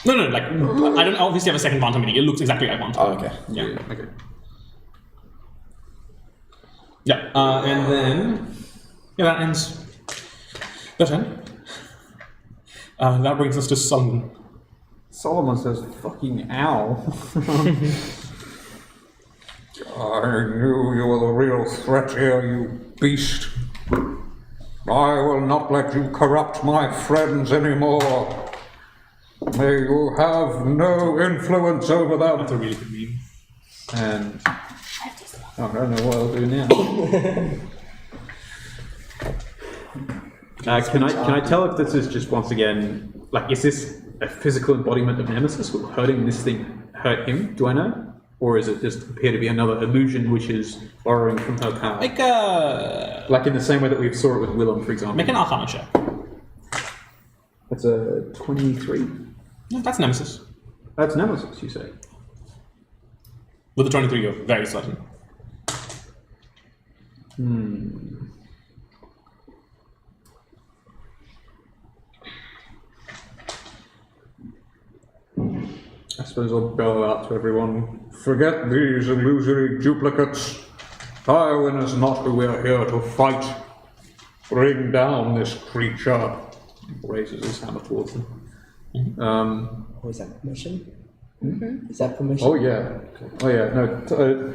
[SPEAKER 1] No, like, I don't obviously have a second Vanta mini. It looks exactly like Vanta.
[SPEAKER 10] Oh, okay.
[SPEAKER 1] Yeah.
[SPEAKER 9] Okay.
[SPEAKER 1] Yeah, and then... Yeah, that ends the turn. That brings us to Solomon.
[SPEAKER 9] Solomon says, fucking ow.
[SPEAKER 5] I knew you were the real threat here, you beast. I will not let you corrupt my friends anymore. May you have no influence over them.
[SPEAKER 1] That's a really good meme.
[SPEAKER 9] And I don't know what I'll do now. Can I tell if this is just once again, like, is this a physical embodiment of Nemesis? Will hurting this thing hurt him? Do I know? Or is it just appear to be another illusion which is borrowing from her power?
[SPEAKER 1] Like
[SPEAKER 9] in the same way that we saw it with Willem, for example.
[SPEAKER 1] make an Arcana check.
[SPEAKER 9] That's a 23.
[SPEAKER 1] No, that's Nemesis.
[SPEAKER 9] That's Nemesis, you say?
[SPEAKER 1] With the 23, you're very certain.
[SPEAKER 9] I suppose I'll bellow out to everyone.
[SPEAKER 5] Forget these illusory duplicates. Tywin is not who we are here to fight. Bring down this creature.
[SPEAKER 9] Raises his hammer towards them.
[SPEAKER 4] Oh, is that permission? Is that permission?
[SPEAKER 5] Oh yeah. No,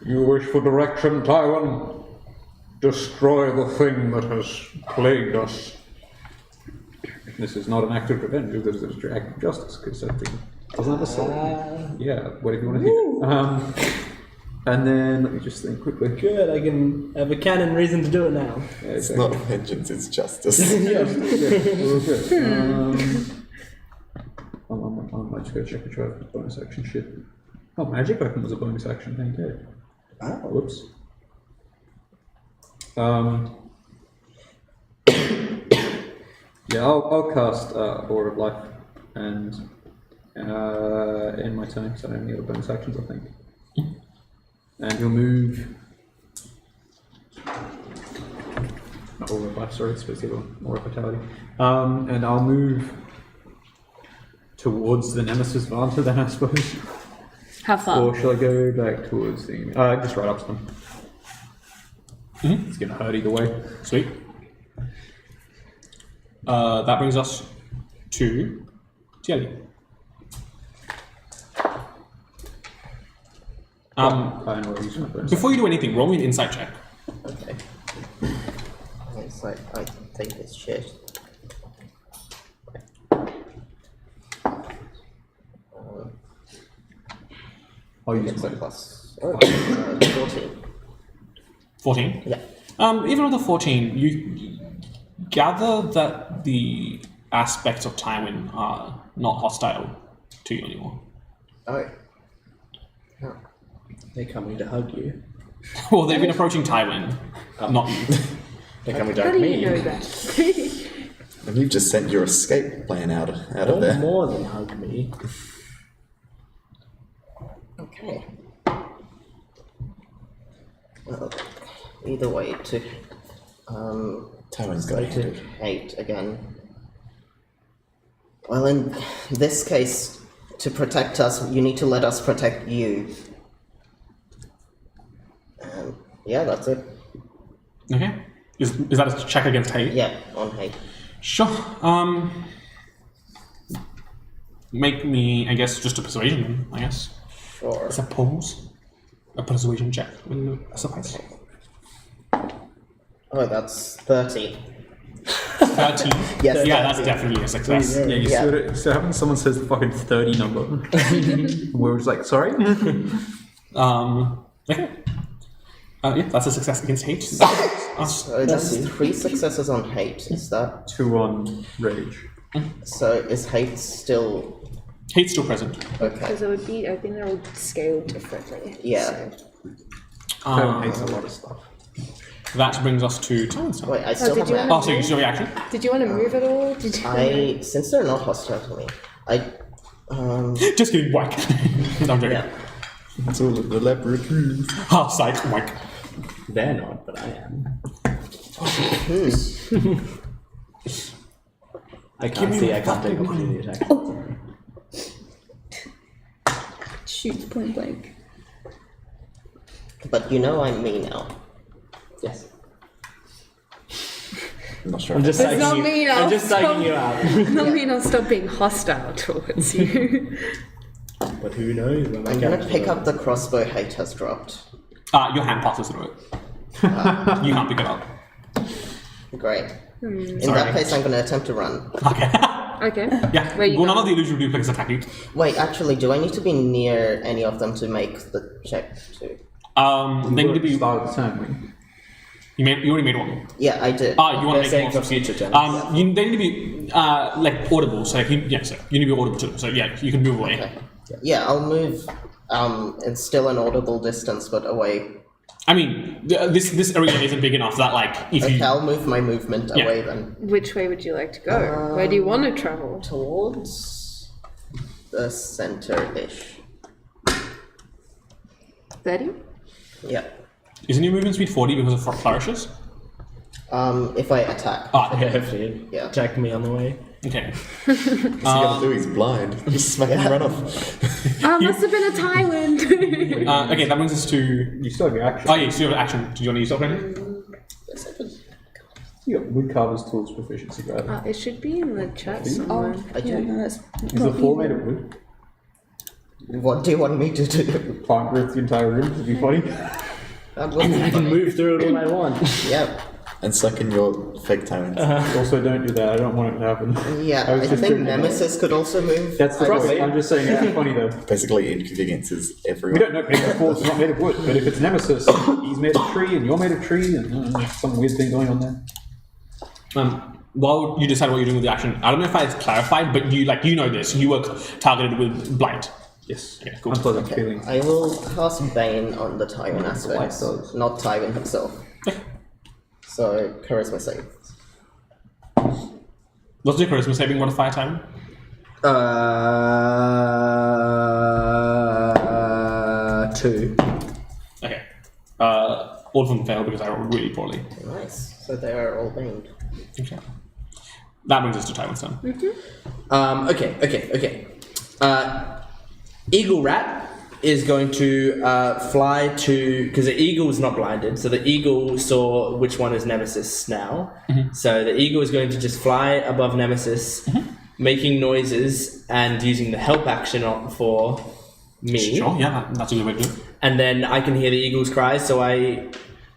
[SPEAKER 5] you wish for direction, Tywin? Destroy the thing that has plagued us.
[SPEAKER 9] This is not an act of revenge, this is an act of justice, because that thing doesn't have a soul. Yeah, whatever you want to think. And then, let me just think quickly.
[SPEAKER 4] Good, I can have a canon reason to do it now.
[SPEAKER 9] Yeah,
[SPEAKER 10] It's
[SPEAKER 9] exactly.
[SPEAKER 10] not vengeance, it's justice.
[SPEAKER 9] We're good. I might just go check the try bonus action shit. Oh, magic weapon was a bonus action, thank you.
[SPEAKER 4] Oh.
[SPEAKER 9] Whoops. Yeah, I'll cast Aura of Life and end my turn, because I don't have any other bonus actions, I think. And he'll move. Not Aura of Life, sorry, it's supposed to be Aura of Vitality. And I'll move towards the Nemesis Vanta then, I suppose.
[SPEAKER 7] How far?
[SPEAKER 9] Or shall I go back towards the... just right up to them. It's gonna hurt either way.
[SPEAKER 1] Sweet. That brings us to Jelly.
[SPEAKER 9] I don't know what he's doing.
[SPEAKER 1] Before you do anything, roll me an insight check.
[SPEAKER 8] Okay. It's like, I think it's shit.
[SPEAKER 9] I'll use
[SPEAKER 8] It's
[SPEAKER 9] my
[SPEAKER 8] a plus. 14.
[SPEAKER 1] 14?
[SPEAKER 8] Yeah.
[SPEAKER 1] Even with the 14, you gather that the aspects of Tywin are not hostile to you anymore.
[SPEAKER 8] Oh. Oh.
[SPEAKER 4] They're coming to hug you.
[SPEAKER 1] Well, they've been approaching Tywin, not you.
[SPEAKER 4] They're coming to
[SPEAKER 7] How
[SPEAKER 4] hug
[SPEAKER 7] do
[SPEAKER 4] me.
[SPEAKER 7] you know that?
[SPEAKER 10] And you've just sent your escape plan out of
[SPEAKER 4] Don't
[SPEAKER 10] there.
[SPEAKER 4] more than hug me.
[SPEAKER 8] Okay. Well, either way, to
[SPEAKER 10] Tywin's got
[SPEAKER 8] way
[SPEAKER 10] it
[SPEAKER 8] to
[SPEAKER 10] handed.
[SPEAKER 8] hate again. Well, in this case, to protect us, you need to let us protect you. Yeah, that's it.
[SPEAKER 1] Okay. Is that a check against hate?
[SPEAKER 8] Yeah, on hate.
[SPEAKER 1] Sure. Make me, I guess, just a persuasion, I guess.
[SPEAKER 8] Sure.
[SPEAKER 1] I suppose. A persuasion check will suffice.
[SPEAKER 8] Oh, that's 30.
[SPEAKER 1] 13.
[SPEAKER 8] Yes,
[SPEAKER 1] Yeah, that's
[SPEAKER 8] 13.
[SPEAKER 1] definitely a success.
[SPEAKER 9] Yeah, you
[SPEAKER 8] Yeah.
[SPEAKER 9] see what it, so having someone says the fucking 30 number. We're just like, sorry?
[SPEAKER 1] Okay. Yeah, that's a success against hate.
[SPEAKER 8] So that's 3 successes on hate. Is that
[SPEAKER 9] 2 on rage.
[SPEAKER 8] so? Is hate still
[SPEAKER 1] Hate's still present.
[SPEAKER 8] okay?
[SPEAKER 7] Because it would be, I think they're all scaled differently.
[SPEAKER 8] Yeah.
[SPEAKER 9] Kevin hates a lot of stuff.
[SPEAKER 1] That brings us to Tyrant's turn.
[SPEAKER 8] Wait, I still
[SPEAKER 7] did
[SPEAKER 8] have
[SPEAKER 7] you
[SPEAKER 8] an
[SPEAKER 7] wanna-
[SPEAKER 1] Oh, so you still reaction?
[SPEAKER 7] Did you want to move at all? Did you?
[SPEAKER 8] since they're not hostile to me,
[SPEAKER 1] Just kidding, whack. No, I'm joking.
[SPEAKER 8] yeah.
[SPEAKER 10] It's all of the laboratories.
[SPEAKER 1] Ah, psych, whack.
[SPEAKER 4] They're not, but I am. I can't see. I can't take opportunity attack.
[SPEAKER 2] Shoots point blank.
[SPEAKER 8] But you know I'm me now.
[SPEAKER 4] Yes.
[SPEAKER 10] I'm not sure.
[SPEAKER 4] I'm just
[SPEAKER 7] It's
[SPEAKER 4] psyching
[SPEAKER 7] not
[SPEAKER 4] you.
[SPEAKER 7] me,
[SPEAKER 4] I'm
[SPEAKER 7] I'll
[SPEAKER 4] just
[SPEAKER 7] stop.
[SPEAKER 4] psyching you out.
[SPEAKER 7] Not mean I'll stop being hostile towards you.
[SPEAKER 4] But who knows? When my
[SPEAKER 8] I'm gonna
[SPEAKER 4] character
[SPEAKER 8] pick up the crossbow hate has dropped.
[SPEAKER 1] Your hand passes through it. You can't pick it up.
[SPEAKER 8] Great. In
[SPEAKER 1] Sorry.
[SPEAKER 8] that case, I'm gonna attempt to run.
[SPEAKER 1] Okay.
[SPEAKER 7] Okay.
[SPEAKER 1] Yeah.
[SPEAKER 7] Where you
[SPEAKER 1] Well, none of
[SPEAKER 7] going?
[SPEAKER 1] the illusion duplicates attack you.
[SPEAKER 8] Wait, actually, do I need to be near any of them to make the check too?
[SPEAKER 1] They need to be.
[SPEAKER 9] Start of the turn.
[SPEAKER 1] You already made one.
[SPEAKER 8] Yeah, I did.
[SPEAKER 1] You want to
[SPEAKER 4] They're
[SPEAKER 1] make
[SPEAKER 4] saying
[SPEAKER 1] more
[SPEAKER 4] for future turns.
[SPEAKER 1] they need to be like audible. So you need to be audible too. So yeah, you can move away.
[SPEAKER 8] Okay. Yeah, I'll move. It's still an audible distance, but away.
[SPEAKER 1] I mean, this arena isn't big enough that like if
[SPEAKER 8] Okay,
[SPEAKER 1] you.
[SPEAKER 8] I'll move my movement
[SPEAKER 1] Yeah.
[SPEAKER 8] away then.
[SPEAKER 7] Which way would you like to go? Where do you want to travel?
[SPEAKER 8] Towards the center-ish.
[SPEAKER 7] 30?
[SPEAKER 8] Yeah.
[SPEAKER 1] Isn't your movement speed 40 because of flourishes?
[SPEAKER 8] If I attack.
[SPEAKER 1] Ah,
[SPEAKER 4] Yeah,
[SPEAKER 1] okay.
[SPEAKER 4] if you
[SPEAKER 8] Yeah.
[SPEAKER 4] attack me on the way.
[SPEAKER 1] Okay.
[SPEAKER 10] What's he gonna do? He's blind. Just smack him run off.
[SPEAKER 7] Oh, must have been a Tywin.
[SPEAKER 1] Okay, that brings us to.
[SPEAKER 9] You still have your action.
[SPEAKER 1] Oh yeah, so you have action. Do you want to use that already?
[SPEAKER 8] Yes, I could.
[SPEAKER 9] You got woodcarver's tools proficiency, right?
[SPEAKER 7] It should be in the chat somewhere.
[SPEAKER 8] I
[SPEAKER 2] Yeah,
[SPEAKER 8] do.
[SPEAKER 2] no, that's
[SPEAKER 9] Is the floor made of wood?
[SPEAKER 8] What do you want me to do?
[SPEAKER 9] Plant roof the entire room to be funny?
[SPEAKER 8] That would be
[SPEAKER 4] I can
[SPEAKER 8] funny.
[SPEAKER 4] move through it all I want.
[SPEAKER 8] Yeah.
[SPEAKER 10] And suck in your fake talents.
[SPEAKER 9] Also, don't do that. I don't want it to happen.
[SPEAKER 8] Yeah,
[SPEAKER 9] I was
[SPEAKER 8] I
[SPEAKER 9] just
[SPEAKER 8] think
[SPEAKER 9] joking.
[SPEAKER 8] Nemesis could also move.
[SPEAKER 9] That's the
[SPEAKER 8] I
[SPEAKER 9] problem.
[SPEAKER 8] was-
[SPEAKER 9] I'm just saying it's funny though.
[SPEAKER 10] Basically inconveniences
[SPEAKER 9] We
[SPEAKER 10] everyone.
[SPEAKER 9] don't know if the floor's not made of wood, but if it's Nemesis, he's made of tree and you're made of tree, and there's some weird thing going on there.
[SPEAKER 1] While you decide what you're doing with the action, I don't know if I clarified, but you know this. You were targeted with blight.
[SPEAKER 9] Yes.
[SPEAKER 1] Okay, cool.
[SPEAKER 9] Unpleasant
[SPEAKER 8] Okay,
[SPEAKER 9] feelings.
[SPEAKER 8] I will cast Bane on the Tywin aspects,
[SPEAKER 9] does.
[SPEAKER 8] not Tywin himself. So, charisma save.
[SPEAKER 1] What's your charisma saving modifier time?
[SPEAKER 4] 2.
[SPEAKER 1] Okay. All of them fail because I rolled really poorly.
[SPEAKER 8] Nice. So they are all baned.
[SPEAKER 1] Okay. That brings us to Tywin's turn.
[SPEAKER 4] Okay. Eagle Rat is going to fly to, because the eagle is not blinded, so the eagle saw which one is Nemesis now. So the eagle is going to just fly above Nemesis, making noises and using the help action for me.
[SPEAKER 1] Sure, yeah, that's a good way to do it.
[SPEAKER 4] And then I can hear the eagle's cries, so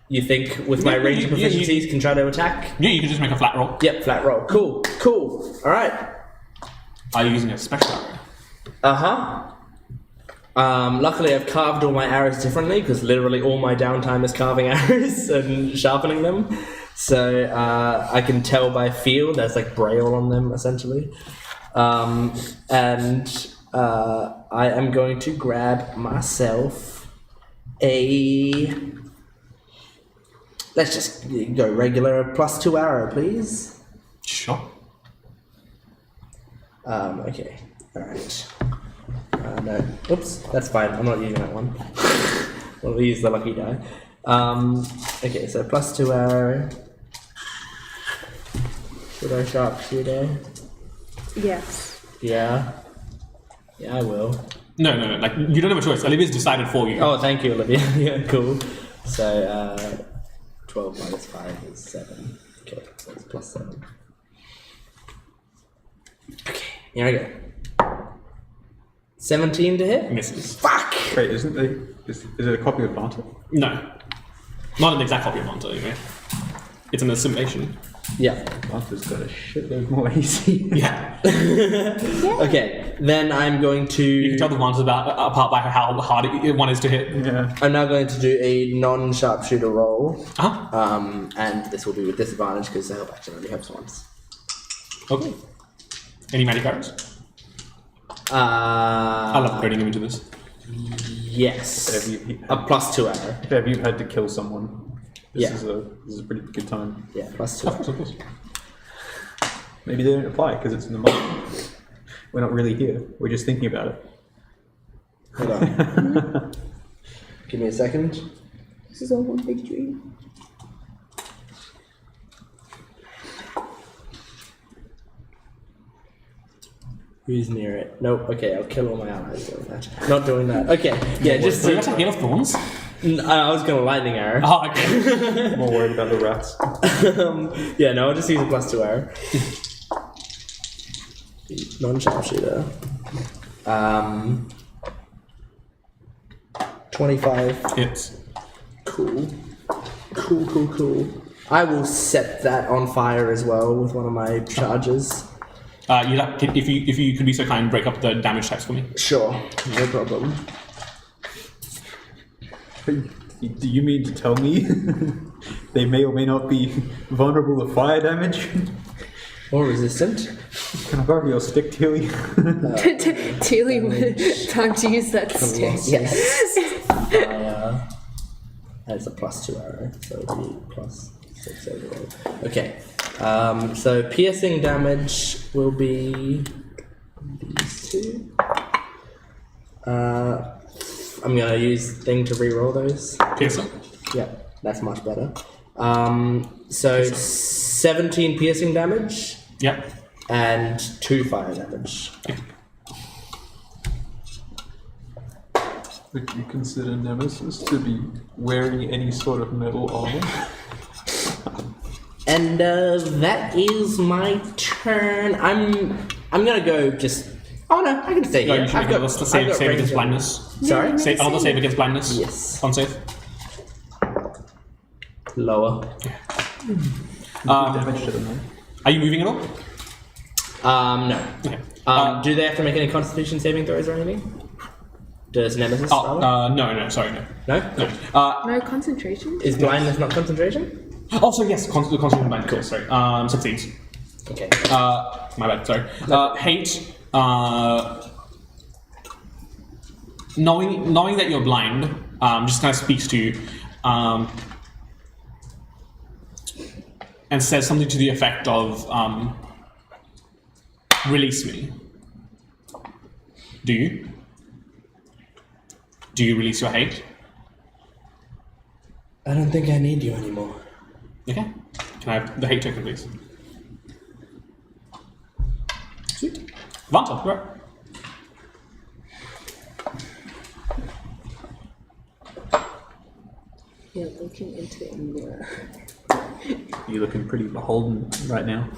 [SPEAKER 4] you think with my
[SPEAKER 1] Yeah,
[SPEAKER 4] range
[SPEAKER 1] yeah,
[SPEAKER 4] proficiencies can try to attack?
[SPEAKER 1] Yeah, you can just make a flat roll.
[SPEAKER 4] Yep, flat roll. Cool. Alright.
[SPEAKER 1] Are you using a special arrow?
[SPEAKER 4] Luckily, I've carved all my arrows differently because literally all my downtime is carving arrows and sharpening them. So I can tell by feel. There's like braille on them essentially, and I am going to grab myself a. Let's just go regular +2 arrow, please.
[SPEAKER 1] Sure.
[SPEAKER 4] Okay. All right. No. Oops. That's fine. I'm not using that one. We'll use the lucky die. Okay. So +2 arrow. Should I sharpshooter?
[SPEAKER 7] Yes.
[SPEAKER 4] Yeah. Yeah, I will.
[SPEAKER 1] No. Like, you don't have a choice. Olivia's decided for you.
[SPEAKER 4] Oh, thank you, Olivia. Yeah, cool. So 12 minus 5 is 7. Okay, so it's +7. Okay, here I go. 17 to hit?
[SPEAKER 1] Misses.
[SPEAKER 4] Fuck!
[SPEAKER 9] Wait, is it a copy of Vanta?
[SPEAKER 1] No. Not an exact copy of Monta, anyway. It's an assimilation.
[SPEAKER 4] Yeah.
[SPEAKER 9] Arthur's got a shitload more AC.
[SPEAKER 1] Yeah.
[SPEAKER 4] Okay, then I'm going
[SPEAKER 1] You can
[SPEAKER 4] to.
[SPEAKER 1] tell the ones apart by how hard one is to hit.
[SPEAKER 9] Yeah.
[SPEAKER 4] I'm now going to do a non-sharpshooter roll.
[SPEAKER 1] Uh-huh.
[SPEAKER 4] And this will be with disadvantage because the help action only helps once.
[SPEAKER 1] Okay. Any magic arrows? I love creating them into this.
[SPEAKER 4] Yes.
[SPEAKER 9] Have you,
[SPEAKER 4] A +2 arrow.
[SPEAKER 9] have you had to kill someone? This
[SPEAKER 4] Yeah.
[SPEAKER 9] is a pretty good time.
[SPEAKER 4] Yeah, +2.
[SPEAKER 1] Of course, of course.
[SPEAKER 9] Maybe they don't apply because it's in the mind. We're not really here. We're just thinking about it.
[SPEAKER 4] Hold on. Give me a second.
[SPEAKER 2] This is all one big dream.
[SPEAKER 4] Who's near it? Nope. Okay, I'll kill all my allies doing that. Not doing that. Okay. Yeah, just.
[SPEAKER 1] So you got a Hail of Thorns?
[SPEAKER 4] I was gonna lightning arrow.
[SPEAKER 1] Oh, okay.
[SPEAKER 9] More worried about the rats.
[SPEAKER 4] Yeah, no, I'll just use a +2 arrow. Non-sharpshooter. 25.
[SPEAKER 1] Hits.
[SPEAKER 4] Cool. Cool. I will set that on fire as well with one of my charges.
[SPEAKER 1] If you could be so kind, break up the damage types for me.
[SPEAKER 4] Sure, no problem.
[SPEAKER 9] Do you mean to tell me they may or may not be vulnerable to fire damage?
[SPEAKER 4] Or resistant.
[SPEAKER 9] Can I borrow your stick, Tilly?
[SPEAKER 7] Teely, time to use that stick.
[SPEAKER 4] Yes. That's a +2 arrow, so it'll be +6 overall. Okay. So piercing damage will be these two. I'm gonna use thing to reroll those.
[SPEAKER 1] Piercing.
[SPEAKER 4] Yeah, that's much better. So 17 piercing damage
[SPEAKER 1] Yep.
[SPEAKER 4] and 2 fire damage.
[SPEAKER 9] Would you consider Nemesis to be wearing any sort of metal armor?
[SPEAKER 4] And that is my turn. I'm gonna go just. Oh no, I can stay
[SPEAKER 1] No,
[SPEAKER 4] here.
[SPEAKER 1] you should make another save against
[SPEAKER 4] range.
[SPEAKER 1] blindness.
[SPEAKER 4] Sorry,
[SPEAKER 1] Save another save against blindness.
[SPEAKER 4] Yes.
[SPEAKER 1] On save.
[SPEAKER 4] Lower.
[SPEAKER 9] Damage to them, man.
[SPEAKER 1] Are you moving at all?
[SPEAKER 4] No.
[SPEAKER 1] Okay.
[SPEAKER 4] Do they have to make any Constitution saving throws or anything? Does Nemesis?
[SPEAKER 1] Oh,
[SPEAKER 4] rather?
[SPEAKER 1] no, sorry, no.
[SPEAKER 4] No.
[SPEAKER 7] No concentration?
[SPEAKER 4] Is blindness not concentration?
[SPEAKER 1] Also, yes, constant blindness. Sorry. Succeeds.
[SPEAKER 4] Okay.
[SPEAKER 1] My bad. Sorry. Hate. Knowing that you're blind, just kind of speaks to you, and says something to the effect of, "Release me." Do you? Do you release your hate?
[SPEAKER 4] I don't think I need you anymore.
[SPEAKER 1] Okay. Can I have the hate token, please? Sweet. Vanta, right.
[SPEAKER 7] Yeah, looking into a mirror.
[SPEAKER 9] You're looking pretty beholden right now.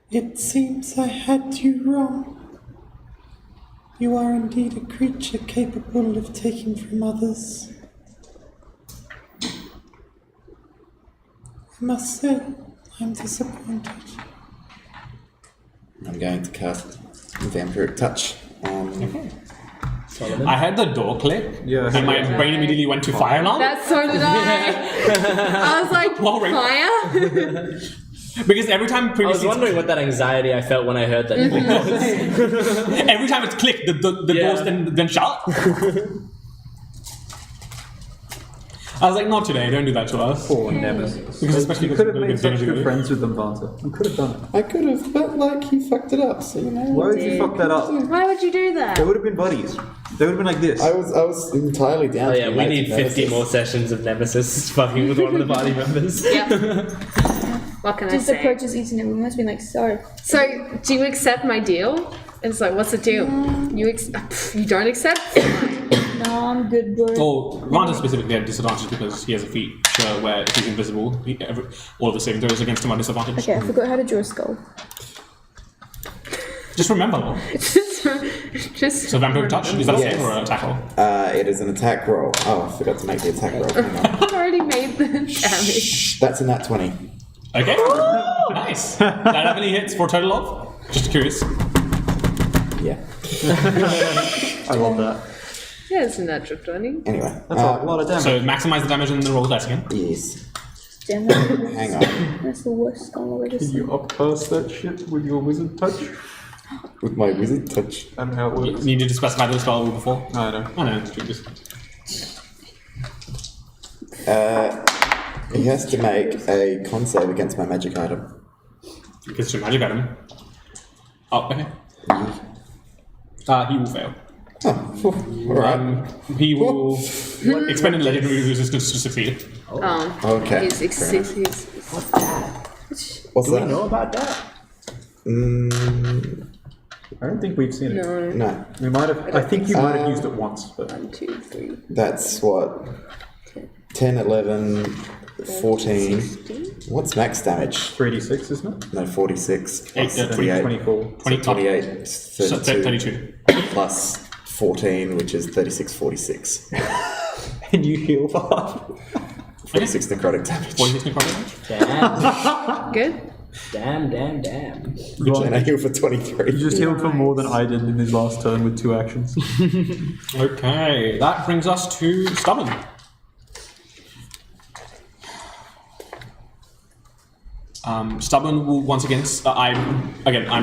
[SPEAKER 6] It seems I had you wrong. You are indeed a creature capable of taking from others. I must say, I'm disappointed.
[SPEAKER 10] I'm going to cast Vampiric Touch on.
[SPEAKER 4] Solomon.
[SPEAKER 1] I heard the door click,
[SPEAKER 9] Yeah.
[SPEAKER 1] and my brain immediately went to fire alarm.
[SPEAKER 7] That's so did I. I was like,
[SPEAKER 1] Well, right.
[SPEAKER 7] fire?
[SPEAKER 1] Because every time
[SPEAKER 4] I was
[SPEAKER 1] previously,
[SPEAKER 4] wondering what that anxiety I felt when I heard that.
[SPEAKER 1] every time it's clicked, the
[SPEAKER 4] Yeah.
[SPEAKER 1] doors then shut. I was like, not today. Don't do that to us.
[SPEAKER 9] Poor Nemesis.
[SPEAKER 1] Because especially
[SPEAKER 9] You
[SPEAKER 1] because
[SPEAKER 9] could have
[SPEAKER 1] we're
[SPEAKER 9] made such
[SPEAKER 1] really
[SPEAKER 9] good
[SPEAKER 1] good.
[SPEAKER 9] friends with them, Vanta. You could have done it.
[SPEAKER 10] I could have, but like he fucked it up. So you know.
[SPEAKER 9] Why would you fuck that up?
[SPEAKER 7] Why would you do that?
[SPEAKER 9] They would have been buddies. They would have been like this.
[SPEAKER 10] I was entirely down.
[SPEAKER 4] Oh
[SPEAKER 10] to
[SPEAKER 4] yeah, we
[SPEAKER 10] unite
[SPEAKER 4] need
[SPEAKER 10] Nemesis.
[SPEAKER 4] 50 more sessions of Nemesis fucking with one of the party members.
[SPEAKER 7] Yep. What can I
[SPEAKER 2] Just
[SPEAKER 7] say?
[SPEAKER 2] approaches eating it. We must be like, sorry.
[SPEAKER 7] So, do you accept my deal? It's like, what's the deal? You don't accept? Fine.
[SPEAKER 2] No, I'm good, bro.
[SPEAKER 1] Or Ranta specifically had disadvantage because he has a feature where if he's invisible, all of the saving throws against him are disadvantage.
[SPEAKER 2] Okay, I forgot how to draw a skull.
[SPEAKER 1] Just remember.
[SPEAKER 7] Just
[SPEAKER 1] So vampiric touch, is that a save
[SPEAKER 11] Yes.
[SPEAKER 1] or an attack roll?
[SPEAKER 11] It is an attack roll. Oh, I forgot to make the attack roll. Hang on.
[SPEAKER 7] I've already made the damage.
[SPEAKER 11] That's a nat 20.
[SPEAKER 1] Okay. Nice. That have any hits for a total of? Just curious.
[SPEAKER 11] Yeah.
[SPEAKER 9] I love that.
[SPEAKER 7] Yeah, it's a natural 20.
[SPEAKER 11] Anyway.
[SPEAKER 9] That's a lot of damage.
[SPEAKER 1] So maximize the damage and then roll the dice again.
[SPEAKER 11] Yes.
[SPEAKER 2] Damn it.
[SPEAKER 11] Hang on.
[SPEAKER 2] That's the worst skull I've ever
[SPEAKER 9] Can
[SPEAKER 2] seen.
[SPEAKER 9] you upcast that shit with your wizard touch?
[SPEAKER 11] With my wizard touch.
[SPEAKER 9] And how it
[SPEAKER 1] You
[SPEAKER 9] works?
[SPEAKER 1] needed to specify the spell before.
[SPEAKER 9] I know.
[SPEAKER 1] I know, just
[SPEAKER 11] He has to make a con save against my magic item.
[SPEAKER 1] gets to a magic item. Oh, okay. He will fail.
[SPEAKER 11] Oh, alright.
[SPEAKER 1] He will expend a legendary resistance to succeed.
[SPEAKER 11] Okay.
[SPEAKER 7] He's
[SPEAKER 11] What's
[SPEAKER 8] Do we
[SPEAKER 11] that?
[SPEAKER 8] know about that?
[SPEAKER 9] I don't think we've seen it.
[SPEAKER 7] No.
[SPEAKER 11] No.
[SPEAKER 9] We might have. I think you might have used it once, but
[SPEAKER 7] 1, 2, 3,
[SPEAKER 11] That's what? 10, 11, 14.
[SPEAKER 7] 16.
[SPEAKER 11] What's max damage?
[SPEAKER 9] 3d6, isn't it?
[SPEAKER 11] No, 46. Plus
[SPEAKER 1] 28.
[SPEAKER 9] 24.
[SPEAKER 11] 28.
[SPEAKER 1] So
[SPEAKER 11] 32.
[SPEAKER 1] 32.
[SPEAKER 11] Plus 14, which is 36, 46.
[SPEAKER 9] And you heal for half.
[SPEAKER 11] 46 necrotic damage.
[SPEAKER 1] 46 necrotic damage.
[SPEAKER 8] Damn.
[SPEAKER 7] Good.
[SPEAKER 8] Damn.
[SPEAKER 11] And I heal for 23.
[SPEAKER 9] You just healed for more than I did in his last turn with 2 actions.
[SPEAKER 1] Okay, that brings us to Stubborn. Stubborn will once again. I'm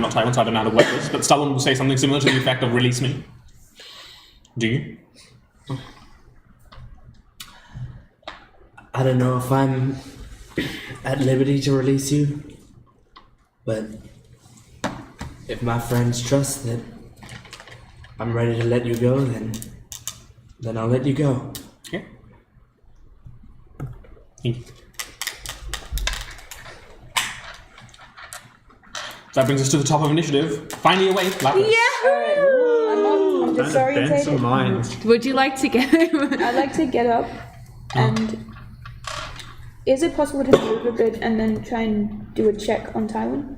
[SPEAKER 1] not Tywin, so I don't know how to work this, but Stubborn will say something similar to the effect of "release me." Do you?
[SPEAKER 4] I don't know if I'm at liberty to release you, but if my friends trust that I'm ready to let you go, then I'll let you go.
[SPEAKER 1] Okay. That brings us to the top of initiative. Finally awake, Lapis.
[SPEAKER 2] I'm just
[SPEAKER 9] Bend some
[SPEAKER 2] disorientated.
[SPEAKER 9] minds.
[SPEAKER 7] Would you like to get him?
[SPEAKER 2] I'd like to get up and... Is it possible to move a bit and then try and do a check on Tywin?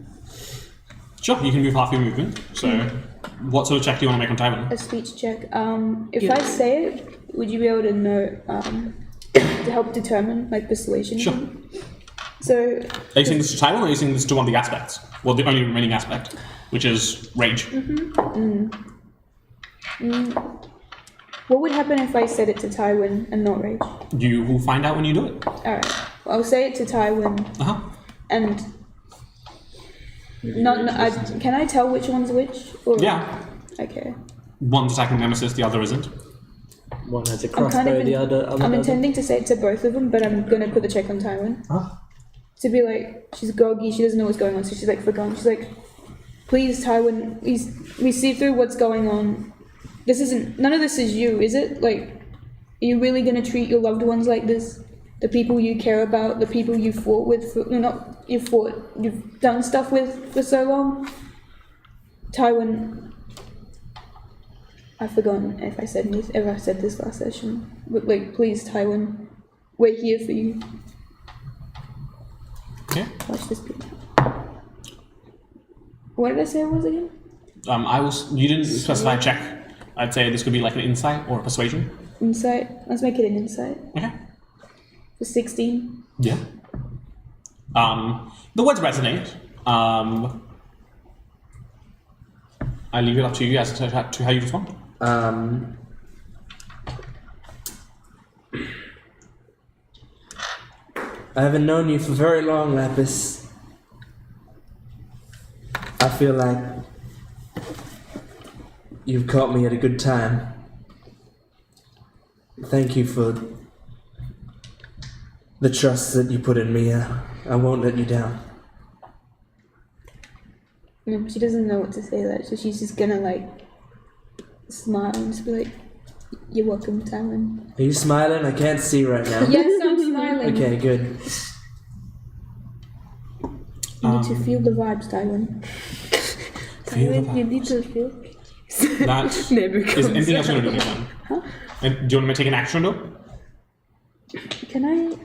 [SPEAKER 1] Sure, you can move half your movement. So, what sort of check do you want to make on Tywin?
[SPEAKER 2] A speech check. If I say it, would you be able to know, to help determine, like, persuasion?
[SPEAKER 1] Sure.
[SPEAKER 2] So,
[SPEAKER 1] Are you saying this to Tywin, or are you saying this to one of the aspects? Well, the only remaining aspect, which is rage.
[SPEAKER 2] what would happen if I said it to Tywin and not Rage?
[SPEAKER 1] You will find out when you do it.
[SPEAKER 2] Alright, I'll say it to Tywin
[SPEAKER 1] Uh-huh.
[SPEAKER 2] and... can I tell which one's which? Or...
[SPEAKER 1] Yeah.
[SPEAKER 2] Okay.
[SPEAKER 1] One's attacking Nemesis, the other isn't.
[SPEAKER 4] One has a
[SPEAKER 2] I'm
[SPEAKER 4] crossbow,
[SPEAKER 2] kind of
[SPEAKER 4] the other.
[SPEAKER 2] I'm intending to say it to both of them, but I'm gonna put the check on Tywin. To be like, she's groggy, she doesn't know what's going on, so she's like forgotten. She's like, please Tywin, we see through what's going on. None of this is you, is it? Like, are you really gonna treat your loved ones like this? The people you care about, the people you fought with, you've done stuff with for so long? Tywin, I've forgotten if I said this last session, but like, please Tywin, we're here for you.
[SPEAKER 1] Okay.
[SPEAKER 2] Watch this video. What did I say it was again?
[SPEAKER 1] You didn't specify a check. I'd say this could be like an insight or a persuasion.
[SPEAKER 2] Insight. Let's make it an insight.
[SPEAKER 1] Okay.
[SPEAKER 2] For 16.
[SPEAKER 1] Yeah. The words resonate. I leave it up to you as to how you respond.
[SPEAKER 4] I haven't known you for very long, Lapis. I feel like you've caught me at a good time. Thank you for the trust that you put in me. I won't let you down.
[SPEAKER 2] No, she doesn't know what to say that, so she's just gonna like smile and just be like, "You're welcome, Tywin."
[SPEAKER 4] Are you smiling? I can't see right now.
[SPEAKER 2] Yes, I'm smiling.
[SPEAKER 4] Okay, good.
[SPEAKER 2] You need to feel the vibes, Tywin.
[SPEAKER 1] Feel the
[SPEAKER 2] Tywin, you need to feel.
[SPEAKER 1] That is anything else you want to do, Ethan? And do you want me to take an action though?
[SPEAKER 2] Can I?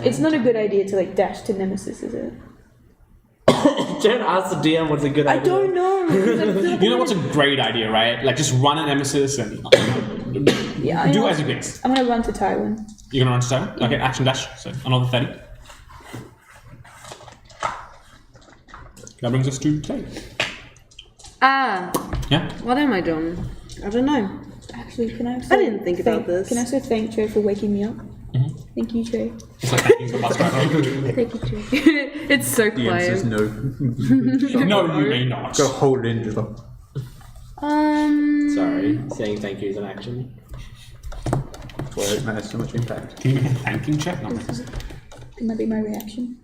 [SPEAKER 2] It's not a good idea to like dash to Nemesis, is it?
[SPEAKER 4] Don't ask the DM what's a good
[SPEAKER 2] I
[SPEAKER 4] idea.
[SPEAKER 2] don't know.
[SPEAKER 1] You know what's a great idea, right? Like just run a Nemesis and
[SPEAKER 2] Yeah, I
[SPEAKER 1] do
[SPEAKER 2] know.
[SPEAKER 1] as you please.
[SPEAKER 2] I'm gonna run to Tywin.
[SPEAKER 1] You're gonna run to Tywin? Okay, action dash. So another 30. That brings us to Clay.
[SPEAKER 7] Ah,
[SPEAKER 1] Yeah?
[SPEAKER 7] what am I doing? I don't know.
[SPEAKER 2] Actually, can I? Also
[SPEAKER 7] I didn't think about this.
[SPEAKER 2] Can I also thank Trey for waking me up? Thank you, Trey.
[SPEAKER 1] It's like thank you for bus driver.
[SPEAKER 7] Thank you, Trey. It's so
[SPEAKER 9] DM
[SPEAKER 7] quiet.
[SPEAKER 9] says no.
[SPEAKER 1] No, you may not.
[SPEAKER 9] Go hold it in, just like,
[SPEAKER 4] Sorry, saying thank you is an action.
[SPEAKER 9] word has so much impact.
[SPEAKER 1] Can you make a thanking check? No.
[SPEAKER 2] It might be my reaction.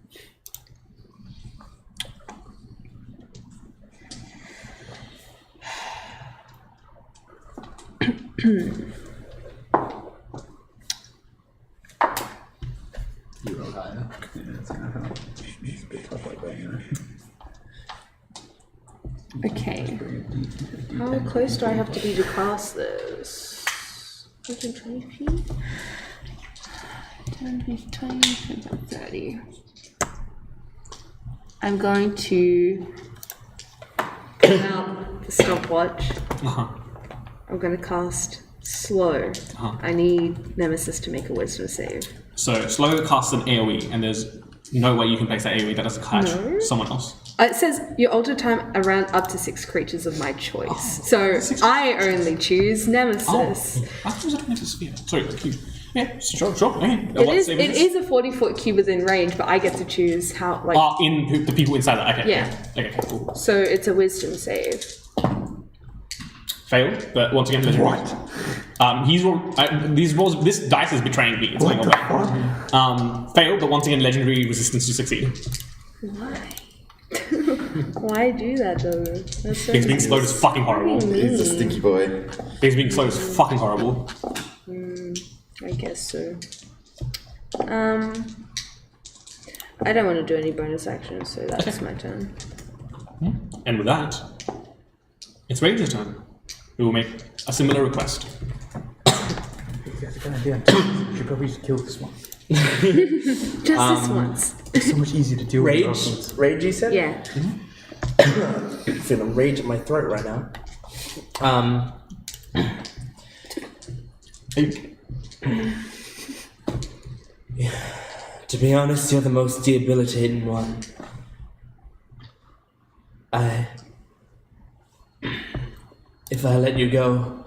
[SPEAKER 4] You roll higher.
[SPEAKER 9] Yeah, it's gonna help. It's a bit tough like that, you know.
[SPEAKER 7] Okay. How close do I have to be to cast this? 120 feet? 10, 15, 20, 30. I'm going to pull out the stopwatch.
[SPEAKER 1] Uh-huh.
[SPEAKER 7] I'm going to cast slow. I need Nemesis to make a wisdom save.
[SPEAKER 1] So slow casts an AoE, and there's no way you can place that AoE that doesn't catch
[SPEAKER 7] No.
[SPEAKER 1] someone else.
[SPEAKER 7] It says you alter time around up to 6 creatures of my choice. So I only choose Nemesis.
[SPEAKER 1] Oh, I thought it was a 20 sphere. Sorry, cube. Yeah, sure. Okay.
[SPEAKER 7] It is a 40-foot cube within range, but I get to choose how, like...
[SPEAKER 1] in the people inside that. Okay.
[SPEAKER 7] Yeah.
[SPEAKER 1] Okay, cool.
[SPEAKER 7] So it's a wisdom save.
[SPEAKER 1] Failed, but once again, legendary. He's these rolls. This dice is betraying me. It's going away. Failed, but once again, legendary resistance to succeed.
[SPEAKER 7] Why? Why do that though? That's so
[SPEAKER 1] Because being slowed is fucking horrible.
[SPEAKER 10] He's a stinky boy.
[SPEAKER 1] Because being slowed is fucking horrible.
[SPEAKER 7] I guess so. I don't want to do any bonus actions, so that's my turn.
[SPEAKER 1] And with that, it's Ranger's turn. We will make a similar request.
[SPEAKER 9] That's a good idea. You should probably just kill this one.
[SPEAKER 7] Just this once.
[SPEAKER 9] It's so much easier to deal with.
[SPEAKER 4] Rage?
[SPEAKER 9] afterwards.
[SPEAKER 4] Rage, you said?
[SPEAKER 7] Yeah.
[SPEAKER 4] Feeling rage in my throat right now. To be honest, you're the most debilitating one. If I let you go,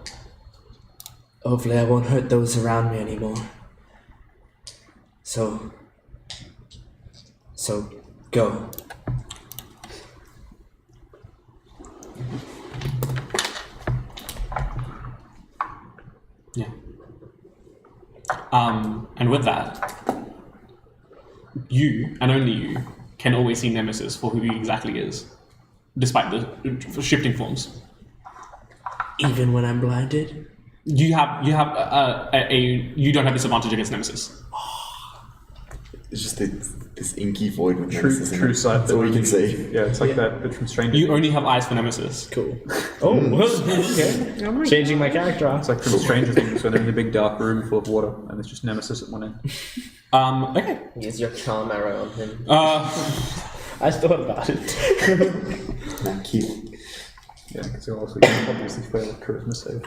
[SPEAKER 4] hopefully I won't hurt those around me anymore. So go.
[SPEAKER 1] Yeah. And with that, you, and only you, can always see Nemesis for who he exactly is, despite the shifting forms.
[SPEAKER 4] Even when I'm blinded?
[SPEAKER 1] You don't have disadvantage against Nemesis.
[SPEAKER 10] It's just this inky void with
[SPEAKER 9] True
[SPEAKER 10] Nemesis in
[SPEAKER 9] sight.
[SPEAKER 10] it. That's all you can see.
[SPEAKER 9] Yeah, it's like that bit from Stranger
[SPEAKER 1] You
[SPEAKER 9] Things.
[SPEAKER 1] only have eyes for Nemesis.
[SPEAKER 4] Cool. Oh, okay.
[SPEAKER 7] Oh my
[SPEAKER 4] Changing my character.
[SPEAKER 9] It's like from Stranger Things, where they're in a big dark room full of water, and there's just Nemesis at one end.
[SPEAKER 1] Okay.
[SPEAKER 8] Use your charm arrow on him.
[SPEAKER 4] I thought about it.
[SPEAKER 10] Cute.
[SPEAKER 9] Yeah, because you also obviously fail a charisma save.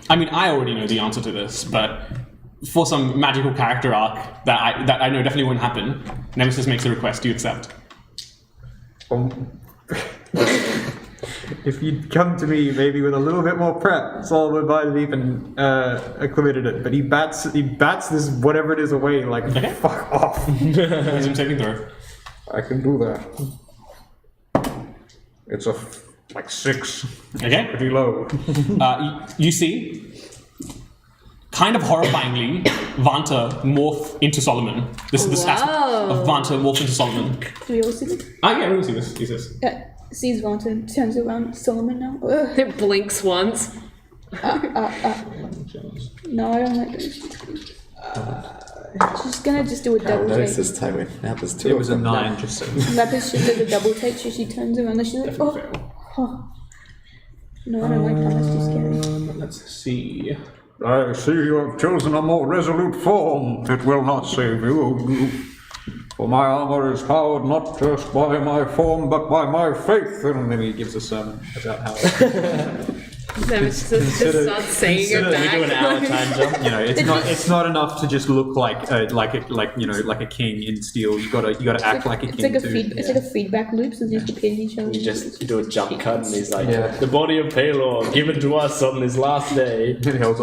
[SPEAKER 1] I mean, I already know the answer to this, but for some magical character arc that I know definitely won't happen, Nemesis makes a request. Do you accept?
[SPEAKER 9] If you'd come to me maybe with a little bit more prep, Solomon might have even acclimated it. But he bats this whatever it is away like
[SPEAKER 1] Okay.
[SPEAKER 9] fuck off.
[SPEAKER 1] Wisdom saving throw.
[SPEAKER 5] I can do that. It's like 6.
[SPEAKER 1] Okay.
[SPEAKER 5] Pretty low.
[SPEAKER 1] You see, kind of horrifyingly, Vanta morph into Solomon. This is the stats of Vanta morph into Solomon.
[SPEAKER 2] Do we all see this?
[SPEAKER 1] Yeah, we will see this. See this.
[SPEAKER 2] Sees Vanta and turns around Solomon now. Ugh.
[SPEAKER 7] It blinks once.
[SPEAKER 2] No, I don't like this. She's gonna just do a
[SPEAKER 10] Oh,
[SPEAKER 2] double
[SPEAKER 10] no,
[SPEAKER 2] take.
[SPEAKER 10] says Tywin. Now there's 2
[SPEAKER 9] It
[SPEAKER 10] of
[SPEAKER 9] was a
[SPEAKER 10] them.
[SPEAKER 9] 9, just so.
[SPEAKER 2] Lapis, she does a double take, so she turns around and she's like, oh. No, I don't like how that's too scary.
[SPEAKER 1] Let's see.
[SPEAKER 5] I see you have chosen a more resolute form. It will not save you. For my armor is powered not just by my form, but by my faith. And then he gives a sermon about how
[SPEAKER 7] Just start saying it back.
[SPEAKER 4] We do an hour time jump.
[SPEAKER 9] you know it's not enough to just look like a king in steel. You gotta act like a king too.
[SPEAKER 2] It's like a feedback loop, so these repeating each other.
[SPEAKER 4] We just do a jump cut, and he's like, "The body of Palor given to us on his last day,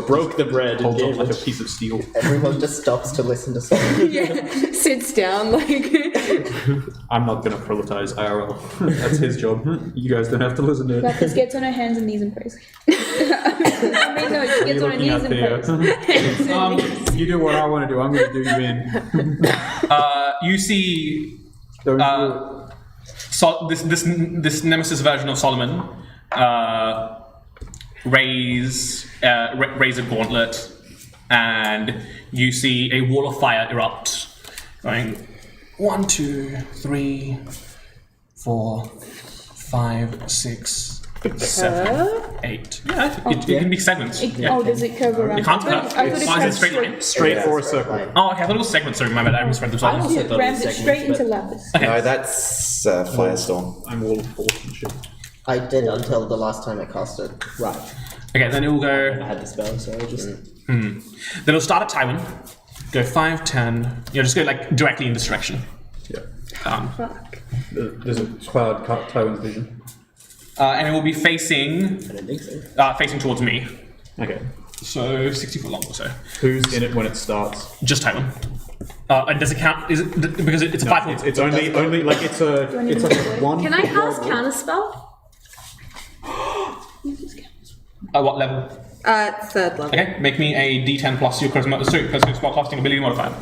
[SPEAKER 4] broke the bread and
[SPEAKER 9] Holds up
[SPEAKER 4] gave
[SPEAKER 9] like
[SPEAKER 4] it."
[SPEAKER 9] a piece of steel.
[SPEAKER 8] Everyone just stops to listen to something.
[SPEAKER 7] Yeah, sits down like.
[SPEAKER 9] I'm not gonna proletize IRL. That's his job. You guys don't have to listen to it.
[SPEAKER 2] Lapis gets on her hands and knees and prays. I mean, no, she gets on her knees and prays.
[SPEAKER 9] You do what I want to do. I'm going to do you in.
[SPEAKER 1] You see
[SPEAKER 9] Don't
[SPEAKER 1] this nemesis version of Solomon raise a gauntlet, and you see a wall of fire erupt, going 1, 2, 3, 4, 5, 6, 7, 8. Yeah, it can be segments.
[SPEAKER 2] Oh, does it curve around?
[SPEAKER 1] It can't curve.
[SPEAKER 2] I thought it
[SPEAKER 1] It's
[SPEAKER 2] curved
[SPEAKER 1] straight line.
[SPEAKER 9] straight for a circle.
[SPEAKER 1] Oh, okay, I thought it was segments. Sorry, my bad. I misread the Solomon.
[SPEAKER 2] It rams it straight into Lapis.
[SPEAKER 11] No, that's Firestorm.
[SPEAKER 9] I'm all force and shit.
[SPEAKER 8] I did until the last time I cast it.
[SPEAKER 4] Right.
[SPEAKER 1] Okay, then it will
[SPEAKER 4] I
[SPEAKER 1] go.
[SPEAKER 4] had the spell, so I just.
[SPEAKER 1] Then it'll start at Tywin. Go 5, 10. Just go like directly in this direction.
[SPEAKER 9] Yeah.
[SPEAKER 7] Fuck.
[SPEAKER 9] There's a cloud cut Tywin's vision.
[SPEAKER 1] And it will be facing
[SPEAKER 4] I don't think so.
[SPEAKER 1] facing towards me.
[SPEAKER 9] Okay.
[SPEAKER 1] So 60 foot long or so.
[SPEAKER 9] Who's in it when it starts?
[SPEAKER 1] Just Tywin. And does it count? Is it because it's a 5 foot?
[SPEAKER 9] It's only like it's a one.
[SPEAKER 7] Can I cast counterspell?
[SPEAKER 1] What level?
[SPEAKER 7] Third level.
[SPEAKER 1] Okay, make me a D10 plus your charisma. Sorry, plus your spellcasting ability modifier.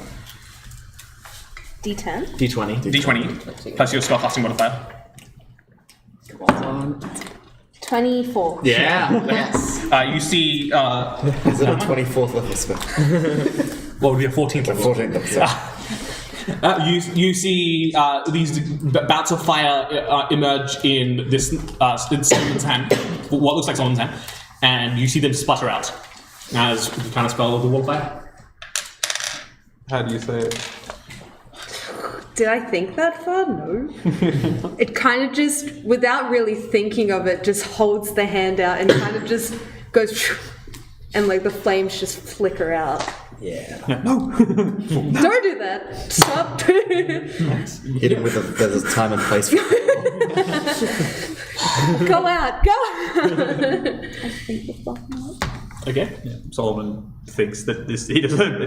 [SPEAKER 7] D10.
[SPEAKER 4] D20.
[SPEAKER 1] D20 plus your spellcasting modifier.
[SPEAKER 7] 24.
[SPEAKER 4] Yeah.
[SPEAKER 8] Yes.
[SPEAKER 1] You see.
[SPEAKER 11] Is it a 24th level spell?
[SPEAKER 1] What would be a 14th level?
[SPEAKER 11] 14th level spell.
[SPEAKER 1] You see these bouts of fire emerge in this in Solomon's hand, what looks like Solomon's hand, and you see them sputter out as the kind of spell of the wall of fire.
[SPEAKER 9] How do you say it?
[SPEAKER 7] Did I think that far? No. It kind of just, without really thinking of it, just holds the hand out and kind of just goes, and like the flames just flicker out.
[SPEAKER 4] Yeah.
[SPEAKER 9] No.
[SPEAKER 7] Don't do that. Stop.
[SPEAKER 11] Hit him with there's a time and place for it.
[SPEAKER 7] Go out. Go.
[SPEAKER 1] Okay.
[SPEAKER 9] Yeah. Solomon thinks that he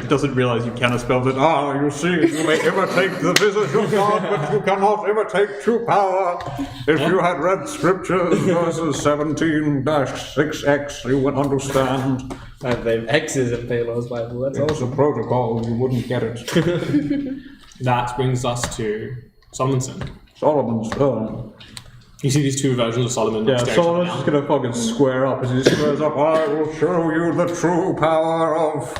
[SPEAKER 9] doesn't realize you counterspelled it.
[SPEAKER 5] You see, you may imitate the visage of God, but you cannot imitate true power. If you had read scriptures verses 17-6x, you would understand.
[SPEAKER 4] And they've X's in Palor's Bible. That's
[SPEAKER 5] It's
[SPEAKER 4] awesome.
[SPEAKER 5] a protocol, you wouldn't get it.
[SPEAKER 1] That brings us to Solomon's turn.
[SPEAKER 5] Solomon's turn.
[SPEAKER 1] You see these two versions of Solomon.
[SPEAKER 5] Yeah,
[SPEAKER 1] staring each other
[SPEAKER 5] Solomon's
[SPEAKER 1] down.
[SPEAKER 5] just gonna fucking square up as he squares up. I will show you the true power of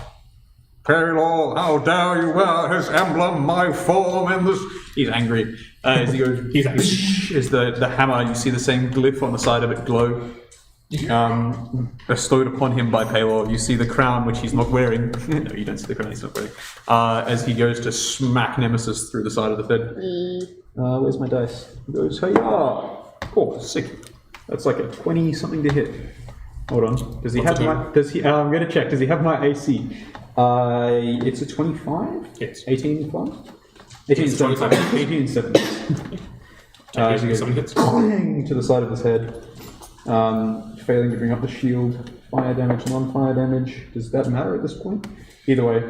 [SPEAKER 5] Palor. How dare you wear his emblem, my form in this.
[SPEAKER 9] He's angry. As he goes,
[SPEAKER 1] He's angry.
[SPEAKER 9] is the hammer. You see the same glyph on the side of it glow. Bestowed upon him by Palor. You see the crown, which he's not wearing. No, you don't see the crown he's not wearing. As he goes to smack Nemesis through the side of the bed. Where's my dice? He goes, hey, oh, sick. That's like a 20 something to hit. Hold on. Does he have my? Does he? I'm going to check. Does he have my AC? It's a 25.
[SPEAKER 1] Hits.
[SPEAKER 9] 18 plus. 18
[SPEAKER 1] It's 25.
[SPEAKER 9] 18 7. As he goes
[SPEAKER 1] Something hits.
[SPEAKER 9] clang to the side of his head. Failing to bring up the shield. Fire damage, non-fire damage. Does that matter at this point? Either way,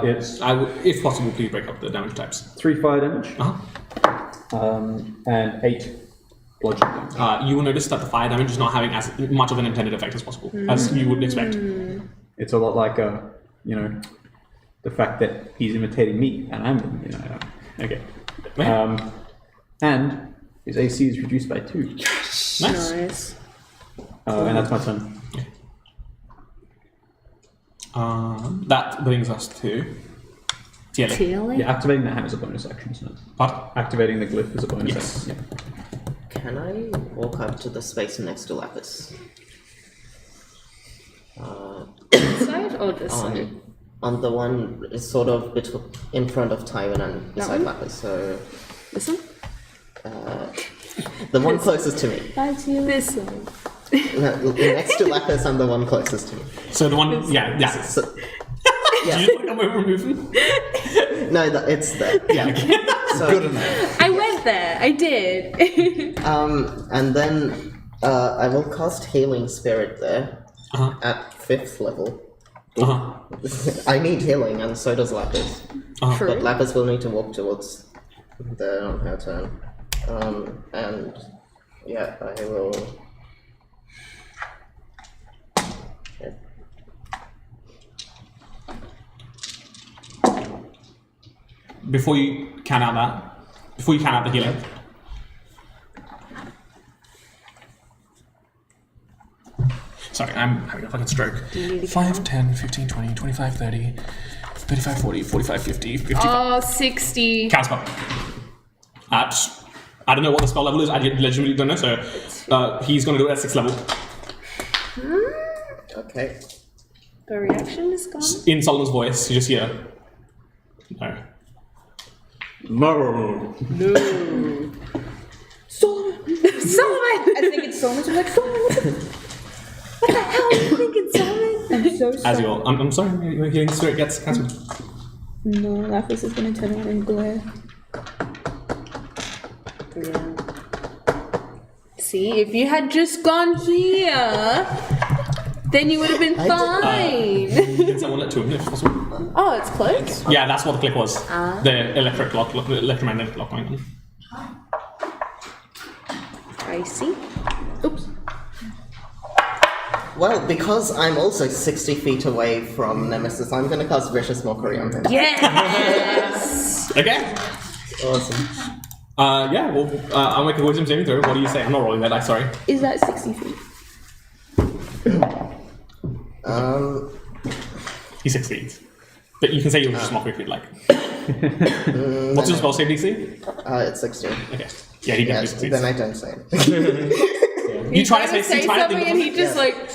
[SPEAKER 9] it's
[SPEAKER 1] If possible, please break up the damage types.
[SPEAKER 9] 3 fire damage. And 8 bludgeoning damage.
[SPEAKER 1] You will notice that the fire damage is not having as much of an intended effect as possible, as you would expect.
[SPEAKER 9] It's a lot like, the fact that he's imitating me, and I'm, okay. And his AC is reduced by 2.
[SPEAKER 1] Nice.
[SPEAKER 9] And that's my turn.
[SPEAKER 1] That brings us to Tiele.
[SPEAKER 7] Feeling?
[SPEAKER 9] Yeah, activating the hammer is a bonus action, so
[SPEAKER 1] What?
[SPEAKER 9] activating the glyph is a bonus
[SPEAKER 1] Yes.
[SPEAKER 9] action.
[SPEAKER 8] Can I walk up to the space next to Lapis?
[SPEAKER 7] This side or this side?
[SPEAKER 8] On the one is sort of in front of Tywin and beside
[SPEAKER 7] one?
[SPEAKER 8] Lapis, so
[SPEAKER 7] This one?
[SPEAKER 8] the one closest to me.
[SPEAKER 2] Back to you.
[SPEAKER 7] This one.
[SPEAKER 8] No, next to Lapis, I'm the one closest to me.
[SPEAKER 1] So the one, yeah.
[SPEAKER 8] So,
[SPEAKER 1] Did you just want to come over and move him?
[SPEAKER 8] no, it's there.
[SPEAKER 1] Yeah. Okay.
[SPEAKER 8] So,
[SPEAKER 10] Good enough.
[SPEAKER 7] I went there. I did.
[SPEAKER 8] and then I will cast Healing Spirit there at 5th level. I need healing, and so does Lapis.
[SPEAKER 7] True.
[SPEAKER 8] But Lapis will need to walk towards there on her turn. And yeah, I will. Okay.
[SPEAKER 1] Before you count out the healing. Sorry, I'm having a fucking stroke. 5, 10, 15, 20, 25, 30, 35, 40, 45, 50, 55.
[SPEAKER 7] Oh, 60.
[SPEAKER 1] Cast spell. I don't know what the spell level is. I legitimately don't know. So he's going to do it at 6th level.
[SPEAKER 8] Okay.
[SPEAKER 7] The reaction is gone.
[SPEAKER 1] In Solomon's voice, you just hear. No.
[SPEAKER 5] No.
[SPEAKER 7] No.
[SPEAKER 2] Solomon!
[SPEAKER 7] Solomon!
[SPEAKER 2] I think it's Solomon. I'm like, Solomon,
[SPEAKER 7] What the hell are you thinking, Solomon?
[SPEAKER 2] I'm so sorry.
[SPEAKER 1] As you all. I'm sorry, your healing spirit gets cancelled.
[SPEAKER 2] No, Lapis is gonna turn around and glare.
[SPEAKER 7] Yeah. See, if you had just gone here, then you would have been fine.
[SPEAKER 1] Can someone let 2 in if possible?
[SPEAKER 7] Oh, it's close?
[SPEAKER 1] Yeah, that's what the click was. The electromagnetic lock going on.
[SPEAKER 7] I see.
[SPEAKER 2] Oops.
[SPEAKER 8] Well, because I'm also 60 feet away from Nemesis, I'm gonna cast Vicious Mockery on him.
[SPEAKER 7] Yes!
[SPEAKER 1] Okay.
[SPEAKER 8] Awesome.
[SPEAKER 1] Yeah, well, I'll make a wisdom saving throw. What do you say? I'm not rolling that dice, sorry.
[SPEAKER 2] Is that 60 feet?
[SPEAKER 1] He's 6 feet. But you can say you'll just mock if you'd like. What's your spell save DC?
[SPEAKER 8] It's 16.
[SPEAKER 1] Okay. Yeah, he
[SPEAKER 8] Yeah,
[SPEAKER 1] definitely succeeds.
[SPEAKER 8] then I don't say it.
[SPEAKER 1] You try to say
[SPEAKER 7] something and he just like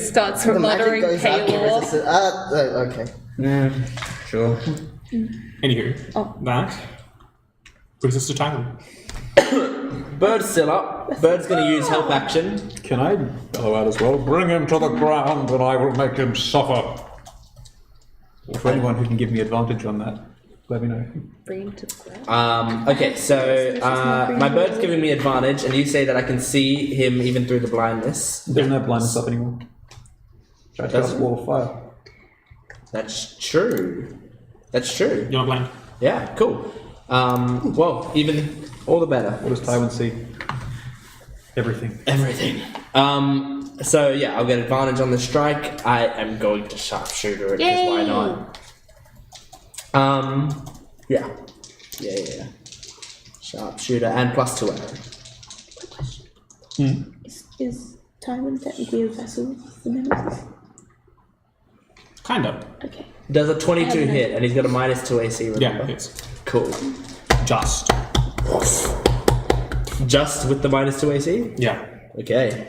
[SPEAKER 7] starts
[SPEAKER 8] The magic
[SPEAKER 7] muttering
[SPEAKER 8] goes out, the
[SPEAKER 7] pale.
[SPEAKER 8] resistance. Okay.
[SPEAKER 10] Yeah, sure.
[SPEAKER 1] Anywho, that brings us to time.
[SPEAKER 4] Bird's still up. Bird's going to use help action.
[SPEAKER 5] Can I bellow out as well? Bring him to the ground and I will make him suffer. Or for anyone who can give me advantage on that, let me know.
[SPEAKER 7] Bring him to the ground.
[SPEAKER 4] Okay, so my bird's giving me advantage, and you say that I can see him even through the blindness.
[SPEAKER 5] Doesn't have blindness up anymore. Try to cast Wall of Fire.
[SPEAKER 4] That's true. That's true.
[SPEAKER 1] You're not blind.
[SPEAKER 4] Yeah, cool. Well, even all the better.
[SPEAKER 5] What does Tywin see? Everything.
[SPEAKER 4] Everything. So yeah, I'll get advantage on the strike. I am going to sharpshooter it because why not? Yeah. Sharpshooter and +2 arrow.
[SPEAKER 2] Is Tywin technically a vessel for Nemesis?
[SPEAKER 1] Kind of.
[SPEAKER 2] Okay.
[SPEAKER 4] Does a 22 hit, and he's got a -2 AC. Remember?
[SPEAKER 1] Yeah, it's
[SPEAKER 4] Cool.
[SPEAKER 1] just.
[SPEAKER 4] Just with the -2 AC.
[SPEAKER 1] Yeah.
[SPEAKER 4] Okay.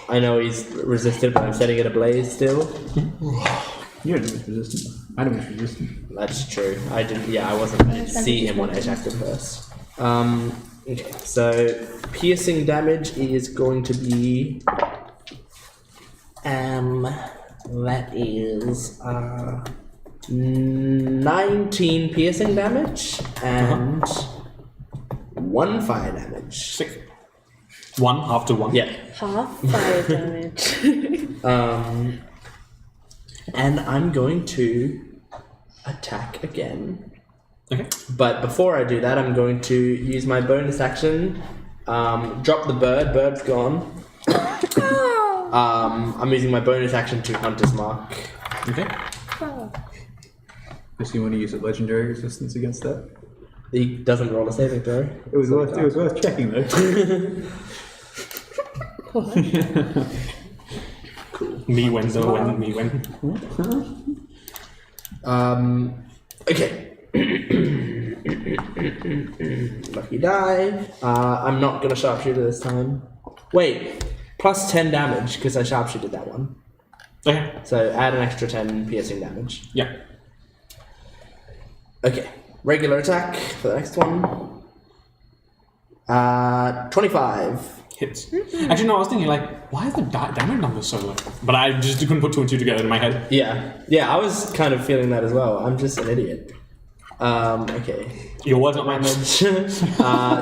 [SPEAKER 4] I know he's resisted, but I'm setting it ablaze still.
[SPEAKER 5] You're resistant. I know he's resistant.
[SPEAKER 4] That's true. I didn't. Yeah, I wasn't ready to see him when I attacked him first. Okay. So piercing damage is going to be. That is 19 piercing damage and 1 fire damage.
[SPEAKER 1] Sick. 1 after 1.
[SPEAKER 4] Yeah.
[SPEAKER 7] Half fire damage.
[SPEAKER 4] And I'm going to attack again.
[SPEAKER 1] Okay.
[SPEAKER 4] But before I do that, I'm going to use my bonus action. Drop the bird. Bird's gone. I'm using my bonus action to Hunter's Mark.
[SPEAKER 1] Okay.
[SPEAKER 5] Does you want to use a legendary resistance against that?
[SPEAKER 4] He doesn't roll a saving throw.
[SPEAKER 5] It was worth checking though.
[SPEAKER 1] Cool. Me win, no win, me win.
[SPEAKER 4] Okay. Lucky die. I'm not gonna sharpshooter this time. Wait. plus 10 damage because I sharpshooted that one.
[SPEAKER 1] Okay.
[SPEAKER 4] So add an extra 10 piercing damage.
[SPEAKER 1] Yeah.
[SPEAKER 4] Okay. Regular attack for the next one. 25.
[SPEAKER 1] Hits. Actually, no, I was thinking, like, why are the damage numbers so low? But I just couldn't put two and two together in my head.
[SPEAKER 4] Yeah. Yeah, I was kind of feeling that as well. I'm just an idiot. Okay.
[SPEAKER 1] Your words, not mine.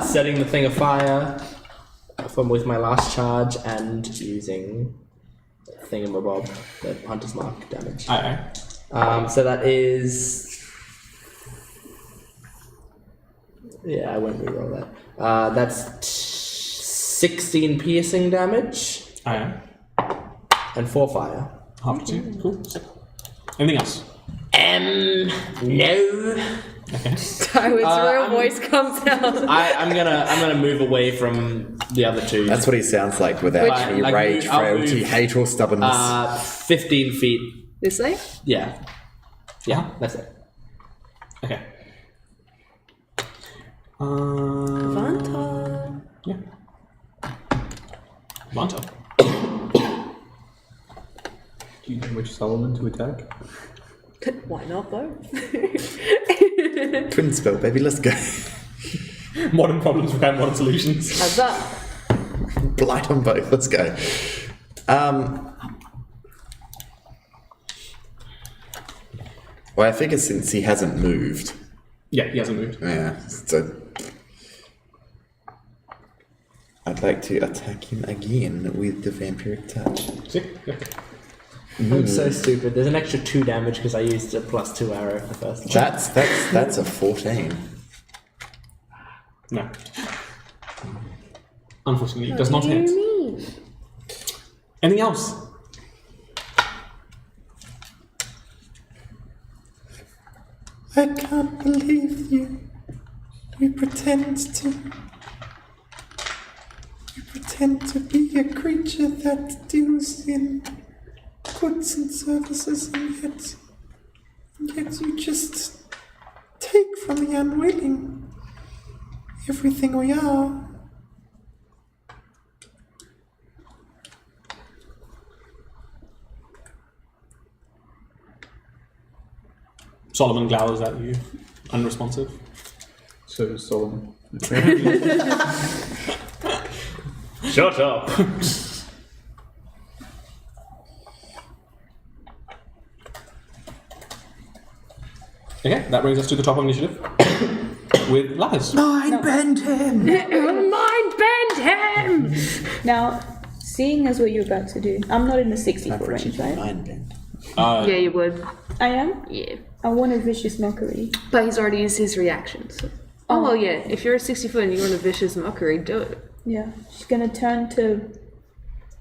[SPEAKER 4] Setting the thing afire with my last charge and using thingamabob, the Hunter's Mark damage.
[SPEAKER 1] Aye.
[SPEAKER 4] So that is... Yeah, I won't reroll that. That's 16 piercing damage
[SPEAKER 1] Aye.
[SPEAKER 4] and 4 fire.
[SPEAKER 1] Half two. Cool. Anything else?
[SPEAKER 4] No.
[SPEAKER 1] Okay.
[SPEAKER 7] Tywin's real voice comes out.
[SPEAKER 4] I'm gonna move away from the other two.
[SPEAKER 11] That's what he sounds like without any
[SPEAKER 4] Like,
[SPEAKER 11] rage,
[SPEAKER 4] I'll
[SPEAKER 11] frailty,
[SPEAKER 4] move,
[SPEAKER 11] hate, or stubbornness.
[SPEAKER 4] 15 feet.
[SPEAKER 7] This way?
[SPEAKER 4] Yeah. Yeah, that's it.
[SPEAKER 1] Okay.
[SPEAKER 7] Vanta.
[SPEAKER 1] Yeah. Vanta.
[SPEAKER 9] Do you know which Solomon to attack?
[SPEAKER 7] Why not both?
[SPEAKER 11] Twin spell, baby, let's go.
[SPEAKER 1] Modern problems require modern solutions.
[SPEAKER 7] How's that?
[SPEAKER 11] Blight on both, let's go. Well, I figure since he hasn't moved,
[SPEAKER 1] Yeah, he hasn't moved.
[SPEAKER 11] yeah, so I'd like to attack him again with the vampiric touch.
[SPEAKER 1] Sick. Yeah.
[SPEAKER 4] I'm so stupid. There's an extra 2 damage because I used a +2 arrow the first time.
[SPEAKER 11] That's a 14.
[SPEAKER 1] No. Unfortunately, it does not hit. Anything else?
[SPEAKER 6] I can't believe you. You pretend to be a creature that deals in goods and services, and yet you just take from the unwilling everything we are.
[SPEAKER 1] Solomon glowers at you, unresponsive.
[SPEAKER 9] So is Solomon.
[SPEAKER 1] Shut up. Okay, that brings us to the top of initiative with Lapis.
[SPEAKER 6] Mind bend him!
[SPEAKER 7] Mind bend him!
[SPEAKER 2] Now, seeing as what you're about to do, I'm not in the 60-foot range, right?
[SPEAKER 11] Mind bend.
[SPEAKER 7] Yeah, you would.
[SPEAKER 2] I am?
[SPEAKER 7] Yeah.
[SPEAKER 2] I want a vicious mockery.
[SPEAKER 7] But he's already used his reaction, so. Oh, well, yeah. If you're a 60 foot and you want a vicious mockery, do it.
[SPEAKER 2] Yeah. She's gonna turn to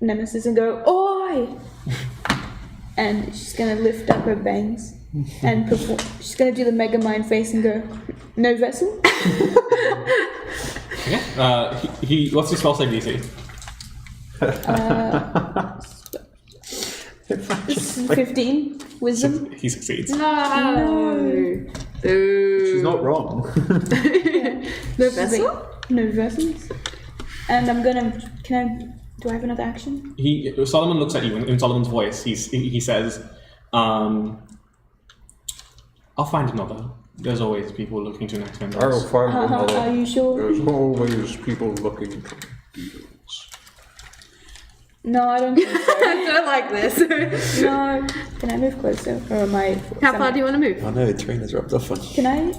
[SPEAKER 2] Nemesis and go, "Oi!" And she's gonna lift up her bangs and perform. She's gonna do the Mega Mind face and go, "No vessel."
[SPEAKER 1] Okay. What's his spell save DC?
[SPEAKER 2] 15 wisdom.
[SPEAKER 1] He succeeds.
[SPEAKER 7] No. Boo.
[SPEAKER 9] She's not wrong.
[SPEAKER 7] No vessel?
[SPEAKER 2] No vessels. And I'm gonna. Do I have another action?
[SPEAKER 1] Solomon looks at you in Solomon's voice. He says, "I'll find another. There's always people looking to next vendors."
[SPEAKER 5] I'll find another.
[SPEAKER 2] Are you sure?
[SPEAKER 5] There's always people looking for deals.
[SPEAKER 2] No, I don't think so.
[SPEAKER 7] I don't like this.
[SPEAKER 2] No. Can I move closer? Or am I?
[SPEAKER 7] How far do you want to move?
[SPEAKER 11] Oh no, Trina's rubbed off on you.
[SPEAKER 2] Can I?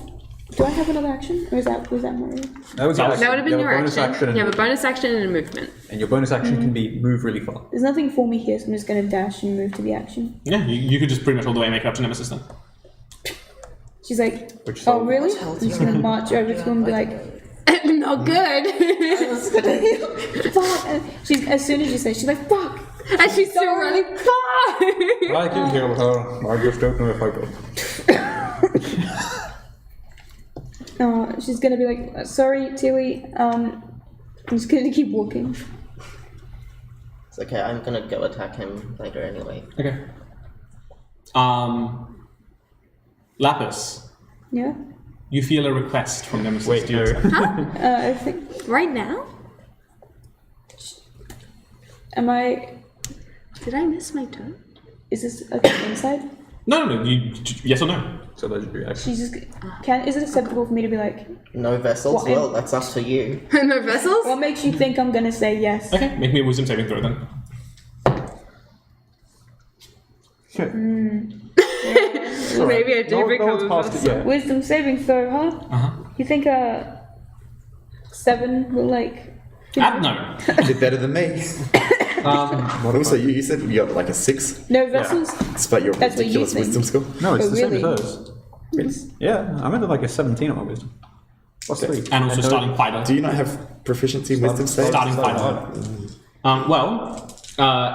[SPEAKER 2] Do I have another action? Or was that Mario?
[SPEAKER 9] That was
[SPEAKER 1] That
[SPEAKER 9] your
[SPEAKER 1] would
[SPEAKER 9] action.
[SPEAKER 7] That would have been
[SPEAKER 9] You have
[SPEAKER 7] your
[SPEAKER 9] a bonus
[SPEAKER 7] action.
[SPEAKER 9] and
[SPEAKER 7] You have a bonus action and a movement.
[SPEAKER 9] and your bonus action can be move really far.
[SPEAKER 2] There's nothing for me here, so I'm just gonna dash and move to the action.
[SPEAKER 1] Yeah, you could just pretty much all the way make it up to Nemesis then.
[SPEAKER 2] She's like,
[SPEAKER 9] Which
[SPEAKER 2] "Oh,
[SPEAKER 9] side?
[SPEAKER 2] really?" I'm just gonna march over to him and be like,
[SPEAKER 7] Not good.
[SPEAKER 2] "Fuck!" And she's, as soon as you say, she's like, "Fuck!"
[SPEAKER 7] And she's still running far.
[SPEAKER 5] I can heal her. I just don't know if I will.
[SPEAKER 2] She's gonna be like, "Sorry, Tilly. I'm just gonna keep walking."
[SPEAKER 8] It's okay, I'm gonna go attack him later anyway.
[SPEAKER 1] Okay. Lapis,
[SPEAKER 2] Yeah.
[SPEAKER 1] you feel a request from Nemesis.
[SPEAKER 9] Wait,
[SPEAKER 1] Do you
[SPEAKER 9] no.
[SPEAKER 1] accept?
[SPEAKER 2] I think.
[SPEAKER 7] Right now?
[SPEAKER 2] Am I?
[SPEAKER 7] Did I miss my turn?
[SPEAKER 2] Is this okay inside?
[SPEAKER 1] No. Yes or no?
[SPEAKER 9] It's a legendary action.
[SPEAKER 2] She's just. Is it acceptable for me to be like?
[SPEAKER 8] No vessels?
[SPEAKER 2] What,
[SPEAKER 8] Well, that's up to you.
[SPEAKER 7] No vessels?
[SPEAKER 2] What makes you think I'm gonna say yes?
[SPEAKER 1] Okay, make me a wisdom saving throw then.
[SPEAKER 7] Maybe I do become
[SPEAKER 9] one's
[SPEAKER 7] a
[SPEAKER 9] past
[SPEAKER 7] vessel.
[SPEAKER 9] it yet.
[SPEAKER 2] Wisdom saving throw, huh? You think 7 will like?
[SPEAKER 1] No.
[SPEAKER 11] You did better than me. Also, you said you got like a 6,
[SPEAKER 2] No vessels.
[SPEAKER 11] despite your
[SPEAKER 2] That's what you
[SPEAKER 11] ridiculous
[SPEAKER 2] think.
[SPEAKER 11] wisdom score.
[SPEAKER 9] No, it's
[SPEAKER 2] Oh,
[SPEAKER 9] the same
[SPEAKER 2] really?
[SPEAKER 9] as hers. Yeah, I'm at like a 17 on my wisdom. Plus 3.
[SPEAKER 1] And also starting fighter.
[SPEAKER 11] Do you not have proficiency in wisdom save?
[SPEAKER 1] Starting fighter.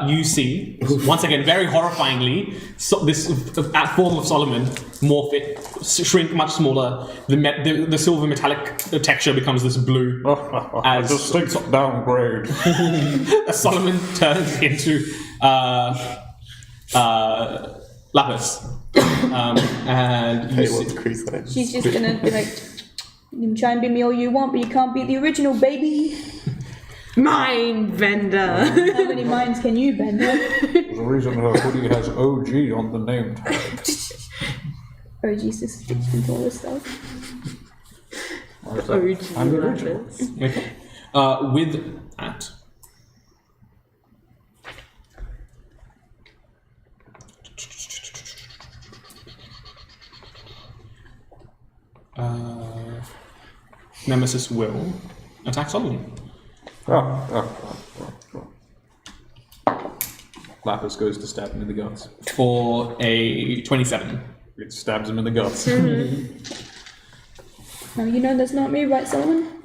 [SPEAKER 1] You see, once again, very horrifyingly, this form of Solomon morph it, shrink much smaller. The silver metallic texture becomes this blue.
[SPEAKER 5] A distinct downgrade.
[SPEAKER 1] As Solomon turns into Lapis. And you
[SPEAKER 11] Hey,
[SPEAKER 1] see,
[SPEAKER 11] what's Chris like?
[SPEAKER 2] She's just gonna be like, you can try and beat me all you want, but you can't beat the original, baby.
[SPEAKER 7] Mind vendor.
[SPEAKER 2] How many minds can you bend?
[SPEAKER 5] There's a reason her hoodie has OG on the name tag.
[SPEAKER 2] Oh Jesus, and all this stuff.
[SPEAKER 5] I'm the original.
[SPEAKER 1] okay. With that, Nemesis will attack Solomon.
[SPEAKER 9] Lapis goes to stab him in the guts.
[SPEAKER 1] For a 27.
[SPEAKER 9] It stabs him in the guts.
[SPEAKER 2] Now you know that's not me, right, Solomon?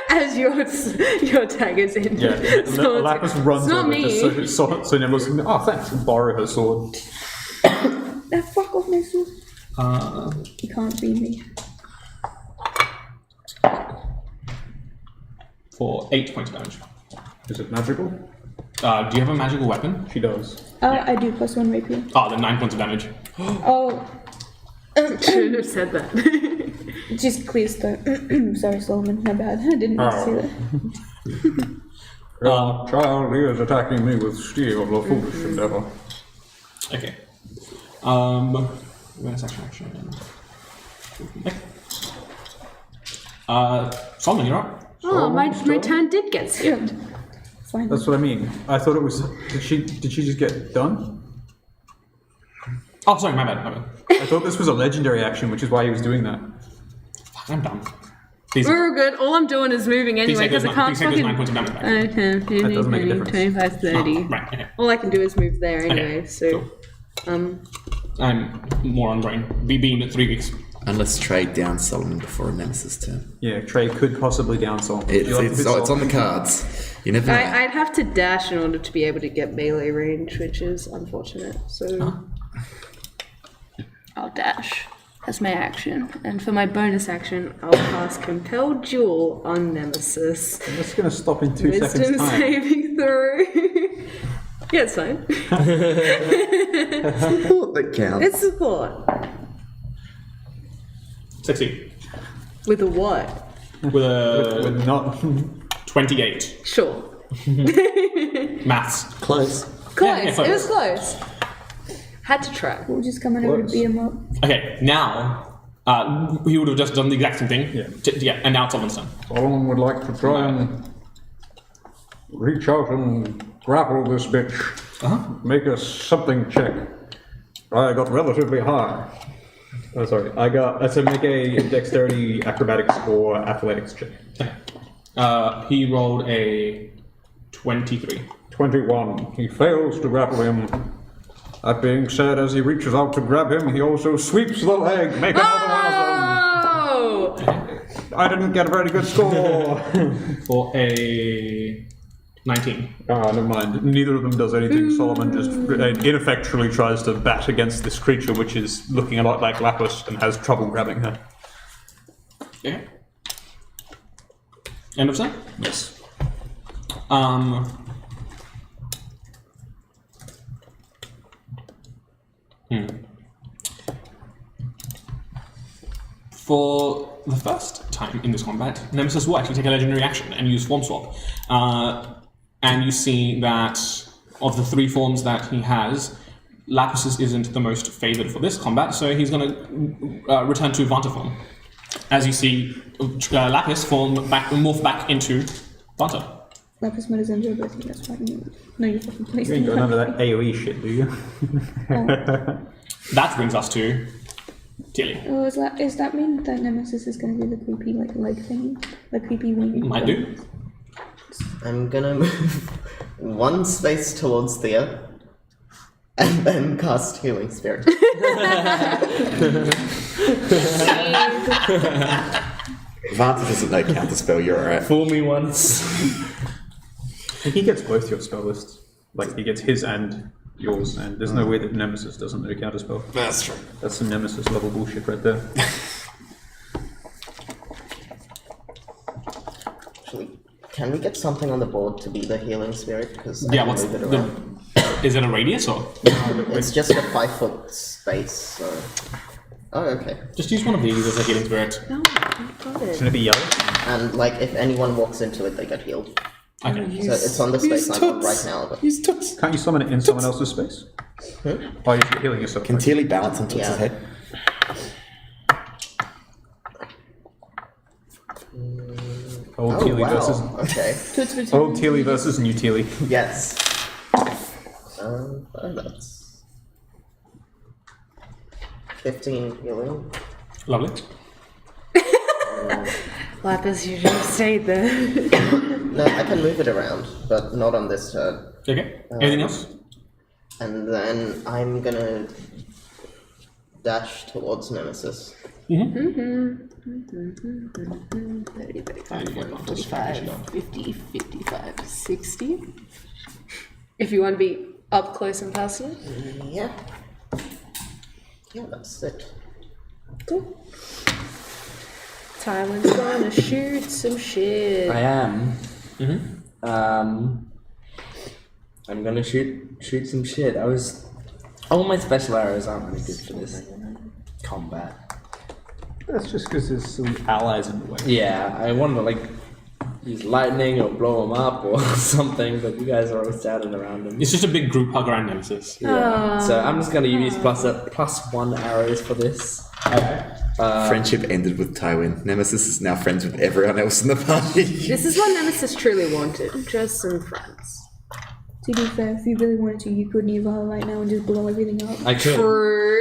[SPEAKER 7] As your tag is in.
[SPEAKER 9] Yeah,
[SPEAKER 7] So it's
[SPEAKER 9] Lapis
[SPEAKER 7] like,
[SPEAKER 9] runs
[SPEAKER 7] "It's not
[SPEAKER 9] over
[SPEAKER 7] me."
[SPEAKER 9] just so Nebula's going, oh, thanks, and borrow her sword.
[SPEAKER 2] Fuck off my sword. You can't beat me.
[SPEAKER 1] For 8 points of damage.
[SPEAKER 9] Is it magical?
[SPEAKER 1] Do you have a magical weapon?
[SPEAKER 9] She does.
[SPEAKER 2] I do +1 rapier.
[SPEAKER 1] Then 9 points of damage.
[SPEAKER 2] Oh,
[SPEAKER 7] Shouldn't have said that.
[SPEAKER 2] just clears the. Sorry, Solomon. My bad. I didn't mean to say that.
[SPEAKER 5] Your child here is attacking me with steel, a foolish endeavor.
[SPEAKER 1] Okay. Where's action? Okay. Solomon, you're up.
[SPEAKER 7] Oh, my turn did get skipped.
[SPEAKER 2] Fine.
[SPEAKER 9] That's what I mean. I thought it was. Did she just get done?
[SPEAKER 1] Oh, sorry, my bad.
[SPEAKER 9] I thought this was a legendary action, which is why he was doing that.
[SPEAKER 1] Fuck, I'm done. Please,
[SPEAKER 7] We're all good. All I'm doing is moving anyway
[SPEAKER 1] take those
[SPEAKER 7] because I can't
[SPEAKER 1] please take those 9
[SPEAKER 7] fucking.
[SPEAKER 1] points of damage back.
[SPEAKER 7] Okay,
[SPEAKER 9] That doesn't make a difference.
[SPEAKER 7] 25, 30.
[SPEAKER 1] Oh, right, okay.
[SPEAKER 7] All I can do is move there anyway,
[SPEAKER 1] Okay,
[SPEAKER 7] so.
[SPEAKER 1] cool. I'm more on brain. Being at 3 weeks.
[SPEAKER 11] Unless Trey downs Solomon before a Nemesis turn.
[SPEAKER 9] Yeah, Trey could possibly down Solomon.
[SPEAKER 11] It's on the cards. You never know.
[SPEAKER 7] I'd have to dash in order to be able to get melee range, which is unfortunate. So I'll dash as my action, and for my bonus action, I'll cast Compel Jewel on Nemesis.
[SPEAKER 9] I'm just going to stop in 2
[SPEAKER 7] Wisdom
[SPEAKER 9] seconds time.
[SPEAKER 7] saving throw. Yeah, it's fine.
[SPEAKER 11] That counts.
[SPEAKER 7] It's support.
[SPEAKER 1] Succeed.
[SPEAKER 7] With a what?
[SPEAKER 1] With a
[SPEAKER 9] With not.
[SPEAKER 1] 28.
[SPEAKER 7] Sure.
[SPEAKER 1] Maths.
[SPEAKER 11] Close.
[SPEAKER 7] Close.
[SPEAKER 1] Yeah,
[SPEAKER 7] It was close. Had to try.
[SPEAKER 2] We'll just come in over to beat him up.
[SPEAKER 1] Okay, now, he would have just done the exact same thing.
[SPEAKER 9] Yeah.
[SPEAKER 1] And now it's Solomon's turn.
[SPEAKER 5] Solomon would like to try and reach out and grapple this bitch. Make a something check. I got relatively high.
[SPEAKER 9] Oh, sorry. I got. So make a dexterity, acrobatics, or athletics check.
[SPEAKER 1] He rolled a 23.
[SPEAKER 5] 21. He fails to grapple him. That being said, as he reaches out to grab him, he also sweeps the leg, making another one of them.
[SPEAKER 7] Oh!
[SPEAKER 5] I didn't get a very good score.
[SPEAKER 1] For a 19.
[SPEAKER 9] Never mind. Neither of them does anything. Solomon just ineffectually tries to bat against this creature, which is looking a lot like Lapis and has trouble grabbing her.
[SPEAKER 1] Okay. End of turn?
[SPEAKER 9] Yes.
[SPEAKER 1] For the first time in this combat, Nemesis will actually take a legendary action and use form swap. And you see that of the 3 forms that he has, Lapis isn't the most favored for this combat, so he's going to return to Vanta form. As you see, Lapis morph back into Vanta.
[SPEAKER 2] Lapis Melisandre, but I think that's fine. No, you fucking placed
[SPEAKER 9] You ain't
[SPEAKER 2] it.
[SPEAKER 9] got none of that AoE shit, do you?
[SPEAKER 1] That brings us to Tilly.
[SPEAKER 2] Oh, does that mean that Nemesis is going to do the creepy leg thing? The creepy wing?
[SPEAKER 1] Might do.
[SPEAKER 8] I'm gonna move 1 space towards Thea, and then cast Healing Spirit.
[SPEAKER 11] Vanta doesn't know counterspell, you're alright.
[SPEAKER 4] Fool me once.
[SPEAKER 9] He gets both your spell lists. Like, he gets his and yours, and there's no way that Nemesis doesn't know counterspell.
[SPEAKER 11] That's true.
[SPEAKER 9] That's some Nemesis level bullshit right there.
[SPEAKER 8] Actually, can we get something on the board to be the Healing Spirit? Because I
[SPEAKER 1] Yeah,
[SPEAKER 8] can
[SPEAKER 1] what's
[SPEAKER 8] move it around.
[SPEAKER 1] is it a radius or?
[SPEAKER 8] It's just a 5-foot space, so... Oh, okay.
[SPEAKER 1] Just use one of these as a healing spirit.
[SPEAKER 7] No, I've got it.
[SPEAKER 9] Shouldn't it be yellow?
[SPEAKER 8] And, like, if anyone walks into it, they get healed.
[SPEAKER 1] Okay.
[SPEAKER 8] So it's on the space I'm on right now, but...
[SPEAKER 6] Use toots.
[SPEAKER 9] Can't you summon it in someone else's space? Why are you healing yourself?
[SPEAKER 11] Can Teely balance on Toots'
[SPEAKER 8] Yeah.
[SPEAKER 11] head?
[SPEAKER 9] Old
[SPEAKER 8] Oh,
[SPEAKER 9] Teely
[SPEAKER 8] wow.
[SPEAKER 9] versus
[SPEAKER 8] Okay.
[SPEAKER 2] Toots return.
[SPEAKER 9] Old Teely versus new Teely.
[SPEAKER 8] Yes. That's 15 healing.
[SPEAKER 1] Lovely.
[SPEAKER 7] Lapis, you should have stayed there.
[SPEAKER 8] No, I can move it around, but not on this turn.
[SPEAKER 1] Okay. Anything else?
[SPEAKER 8] And then I'm gonna dash towards Nemesis.
[SPEAKER 7] 30, 35, 40, 45, 50, 55, 60. If you want to be up close and personal.
[SPEAKER 8] Yeah. Yeah, that's it.
[SPEAKER 7] Cool. Tywin's gonna shoot some shit.
[SPEAKER 4] I am. I'm gonna shoot some shit. All my special arrows aren't really good for this combat.
[SPEAKER 9] That's just because there's some allies in the way.
[SPEAKER 4] Yeah, I wanted to like use lightning or blow them up or something, but you guys are always standing around them.
[SPEAKER 1] It's just a big group hug around Nemesis.
[SPEAKER 4] Yeah. So I'm just gonna use +1 arrows for this.
[SPEAKER 11] Friendship ended with Tywin. Nemesis is now friends with everyone else in the party.
[SPEAKER 7] This is what Nemesis truly wanted. Just some friends.
[SPEAKER 2] To be fair, if you really wanted to, you could leave her right now and just blow everything up.
[SPEAKER 4] I could.
[SPEAKER 7] True.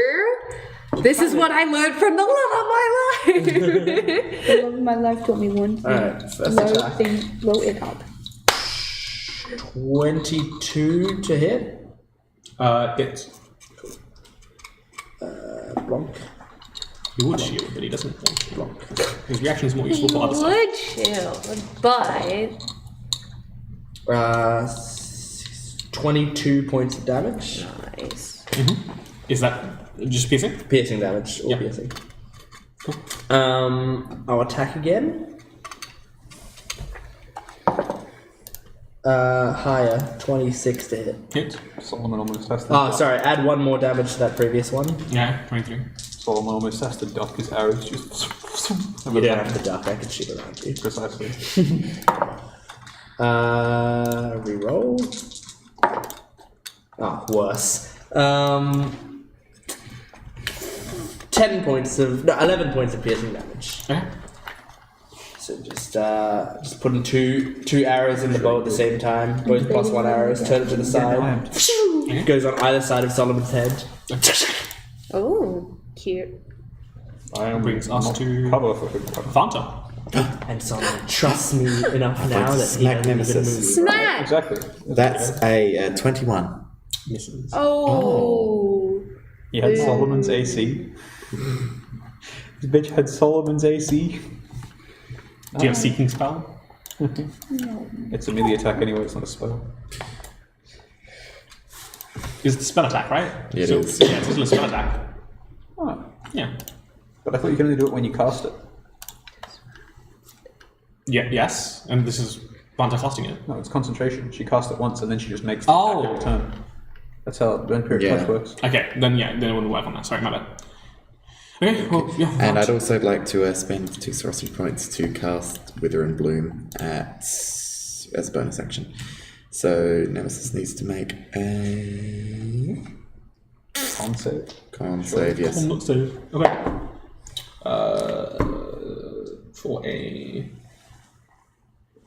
[SPEAKER 7] This is what I learned from the love of my life.
[SPEAKER 2] The love of my life taught me one thing.
[SPEAKER 4] Alright, first attack.
[SPEAKER 2] Blow it up.
[SPEAKER 4] 22 to hit.
[SPEAKER 1] Hit.
[SPEAKER 4] Blanc.
[SPEAKER 1] He would shield, but he doesn't want to block. His reaction is more useful for other stuff.
[SPEAKER 7] Would shield, but
[SPEAKER 4] 22 points of damage.
[SPEAKER 7] nice.
[SPEAKER 1] Is that just piercing?
[SPEAKER 4] Piercing damage, or
[SPEAKER 1] Yeah.
[SPEAKER 4] piercing. I'll attack again. Higher, 26 to hit.
[SPEAKER 1] Hit.
[SPEAKER 9] Solomon almost has to.
[SPEAKER 4] Oh, sorry, add 1 more damage to that previous one.
[SPEAKER 1] Yeah, 23.
[SPEAKER 9] Solomon almost has to duck his arrows. Just.
[SPEAKER 4] You don't have to duck, I can shoot around you.
[SPEAKER 9] Precisely.
[SPEAKER 4] Reroll. Oh, worse. 11 points of piercing damage.
[SPEAKER 1] Okay.
[SPEAKER 4] So just putting two arrows in the bow at the same time, both +1 arrows, turn it to the side. It goes on either side of Solomon's head.
[SPEAKER 7] Oh, cute.
[SPEAKER 1] Brings us to
[SPEAKER 9] Cover for him.
[SPEAKER 1] Vanta.
[SPEAKER 4] And Solomon trusts me enough now that he
[SPEAKER 11] smack
[SPEAKER 4] knows he can
[SPEAKER 11] Nemesis.
[SPEAKER 4] move.
[SPEAKER 7] Smack!
[SPEAKER 9] Exactly.
[SPEAKER 11] That's a 21.
[SPEAKER 1] Misses.
[SPEAKER 7] Oh.
[SPEAKER 9] He had Solomon's AC. This bitch had Solomon's AC.
[SPEAKER 1] Do you have Seeking Spell?
[SPEAKER 9] It's a melee attack anyway, it's not a spell.
[SPEAKER 1] It's the spell attack, right?
[SPEAKER 11] It
[SPEAKER 1] so,
[SPEAKER 11] is.
[SPEAKER 1] Yeah, it's still a spell attack.
[SPEAKER 9] Oh.
[SPEAKER 1] Yeah.
[SPEAKER 9] But I thought you could only do it when you cast it.
[SPEAKER 1] Yeah, yes. And this is Vanta casting it.
[SPEAKER 9] No, it's concentration. She casts it once and then she just makes
[SPEAKER 1] Oh.
[SPEAKER 9] the attack every turn. That's how Vampiric
[SPEAKER 11] Yeah.
[SPEAKER 9] Touch works.
[SPEAKER 1] Okay, then it wouldn't work on that. Sorry, my bad. Okay, well, yeah.
[SPEAKER 11] And
[SPEAKER 1] Vant.
[SPEAKER 11] I'd also like to spend 2 sorcery points to cast Wither and Bloom as a bonus action. So Nemesis needs to make a
[SPEAKER 9] Con save.
[SPEAKER 11] con save, yes.
[SPEAKER 1] Con not save. Okay. For a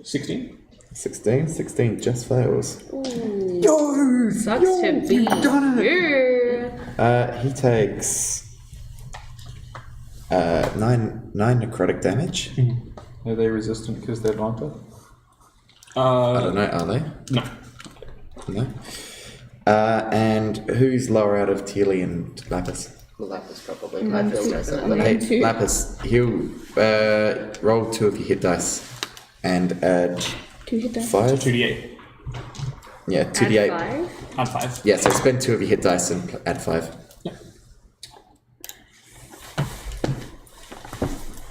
[SPEAKER 1] 16.
[SPEAKER 11] 16 just fails.
[SPEAKER 7] Sucks to be you.
[SPEAKER 11] He takes 9 necrotic damage.
[SPEAKER 9] Are they resistant because they're Vanta?
[SPEAKER 11] I don't know, are they?
[SPEAKER 1] No.
[SPEAKER 11] No. And who's lower out of Teely and Lapis?
[SPEAKER 8] Lapis probably. I feel less than
[SPEAKER 2] I'm
[SPEAKER 11] Hey,
[SPEAKER 2] on 2.
[SPEAKER 11] Lapis, he'll roll 2 of your hit dice and add
[SPEAKER 2] 2 hit dice.
[SPEAKER 11] 5.
[SPEAKER 1] 2d8.
[SPEAKER 11] Yeah, 2d8.
[SPEAKER 7] Add 5.
[SPEAKER 1] Add 5.
[SPEAKER 11] Yeah, so spend 2 of your hit dice and add 5.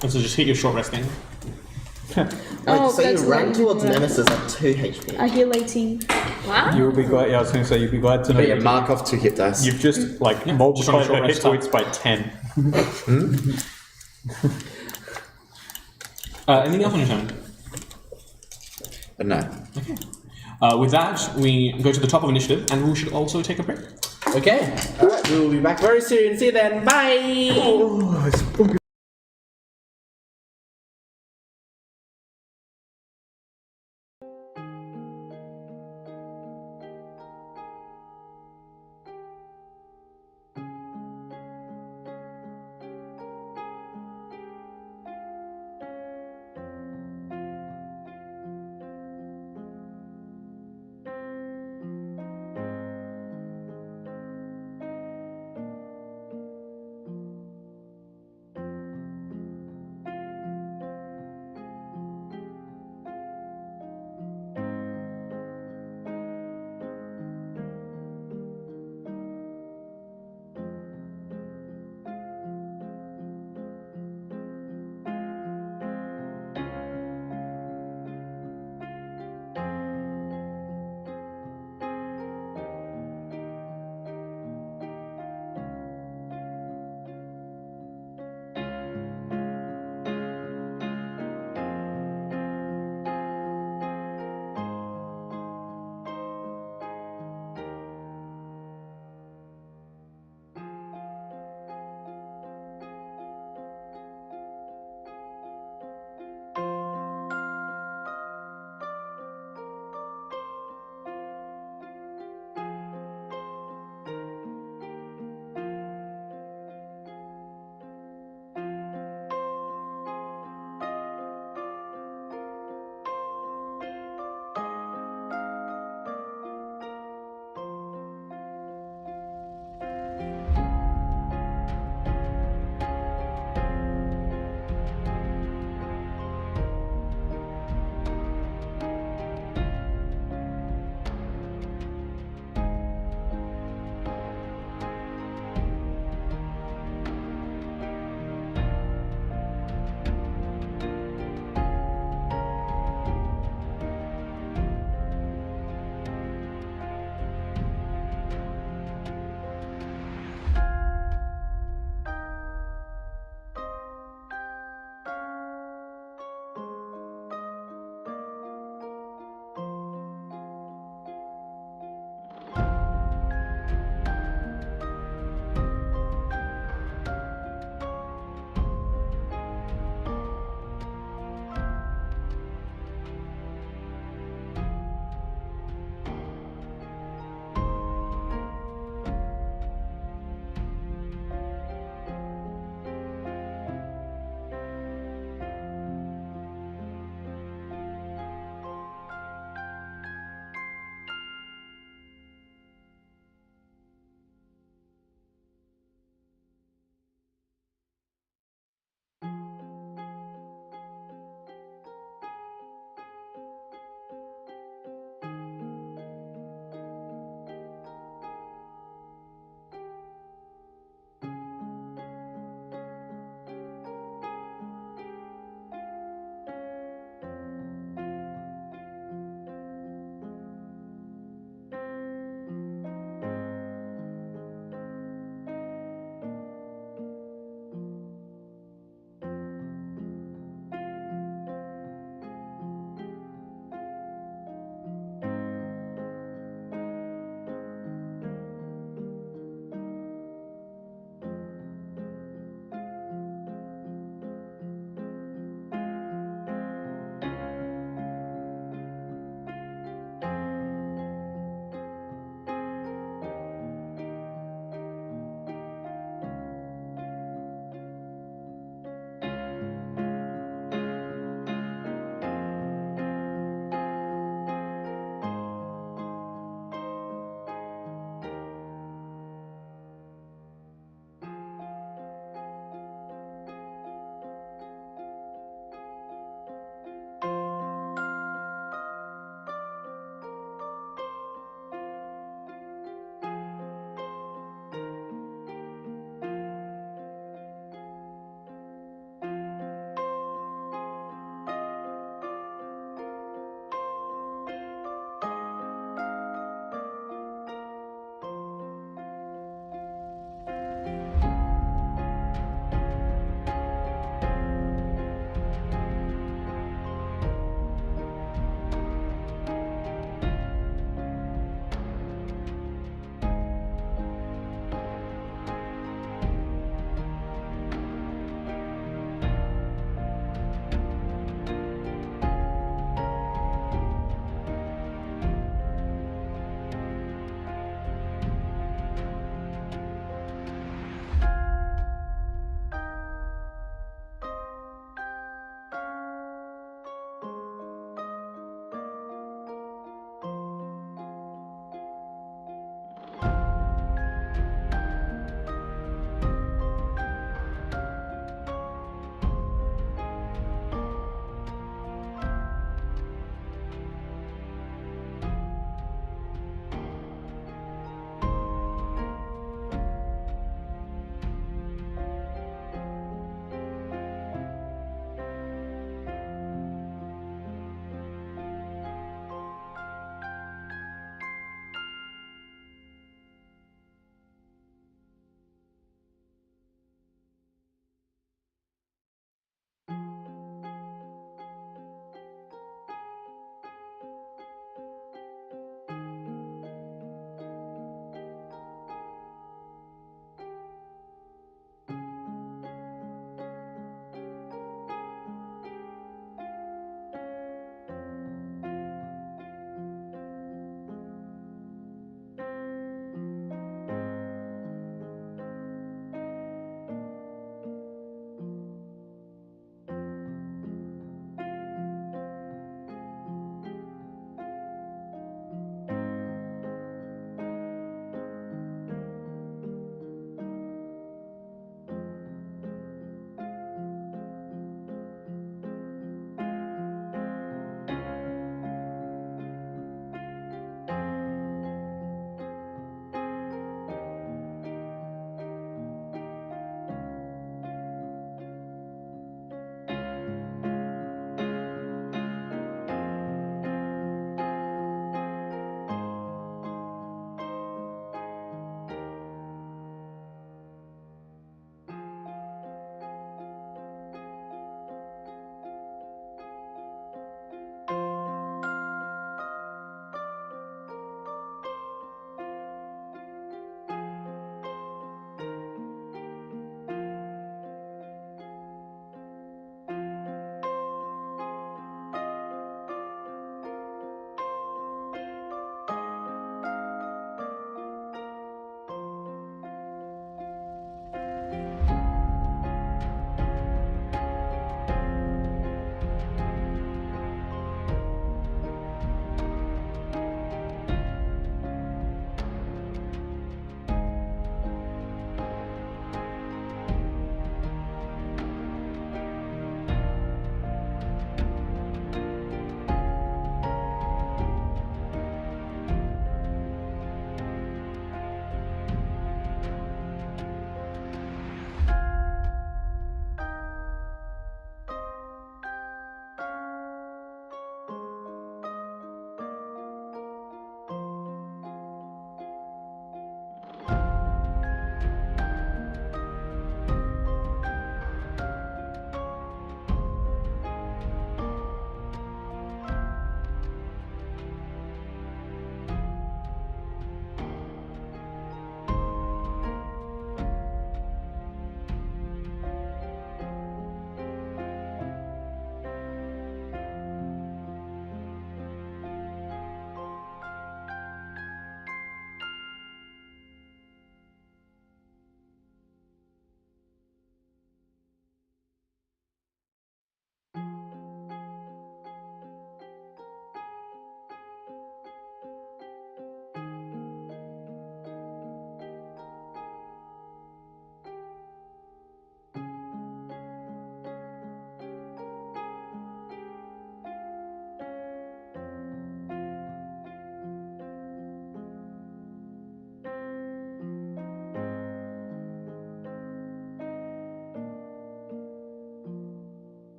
[SPEAKER 1] And so just hit your short resting.
[SPEAKER 8] Wait,
[SPEAKER 2] Oh,
[SPEAKER 8] so you
[SPEAKER 2] that's
[SPEAKER 8] run
[SPEAKER 2] right.
[SPEAKER 8] towards Nemesis at 2 HP.
[SPEAKER 2] I heal 18.
[SPEAKER 7] Wow.
[SPEAKER 9] You would be glad. Yeah, I was going to say you'd be glad to know.
[SPEAKER 11] But yeah,
[SPEAKER 9] that
[SPEAKER 11] mark off 2 hit dice.
[SPEAKER 9] You've just like
[SPEAKER 1] just
[SPEAKER 9] multiplied
[SPEAKER 1] on a short
[SPEAKER 9] the hit
[SPEAKER 1] rest
[SPEAKER 9] points by 10.
[SPEAKER 1] Anything else on your turn?
[SPEAKER 11] No.
[SPEAKER 1] With that, we go to the top of initiative, and we should also take a break.
[SPEAKER 4] Okay. Alright, we will be back very soon. See you then. Bye!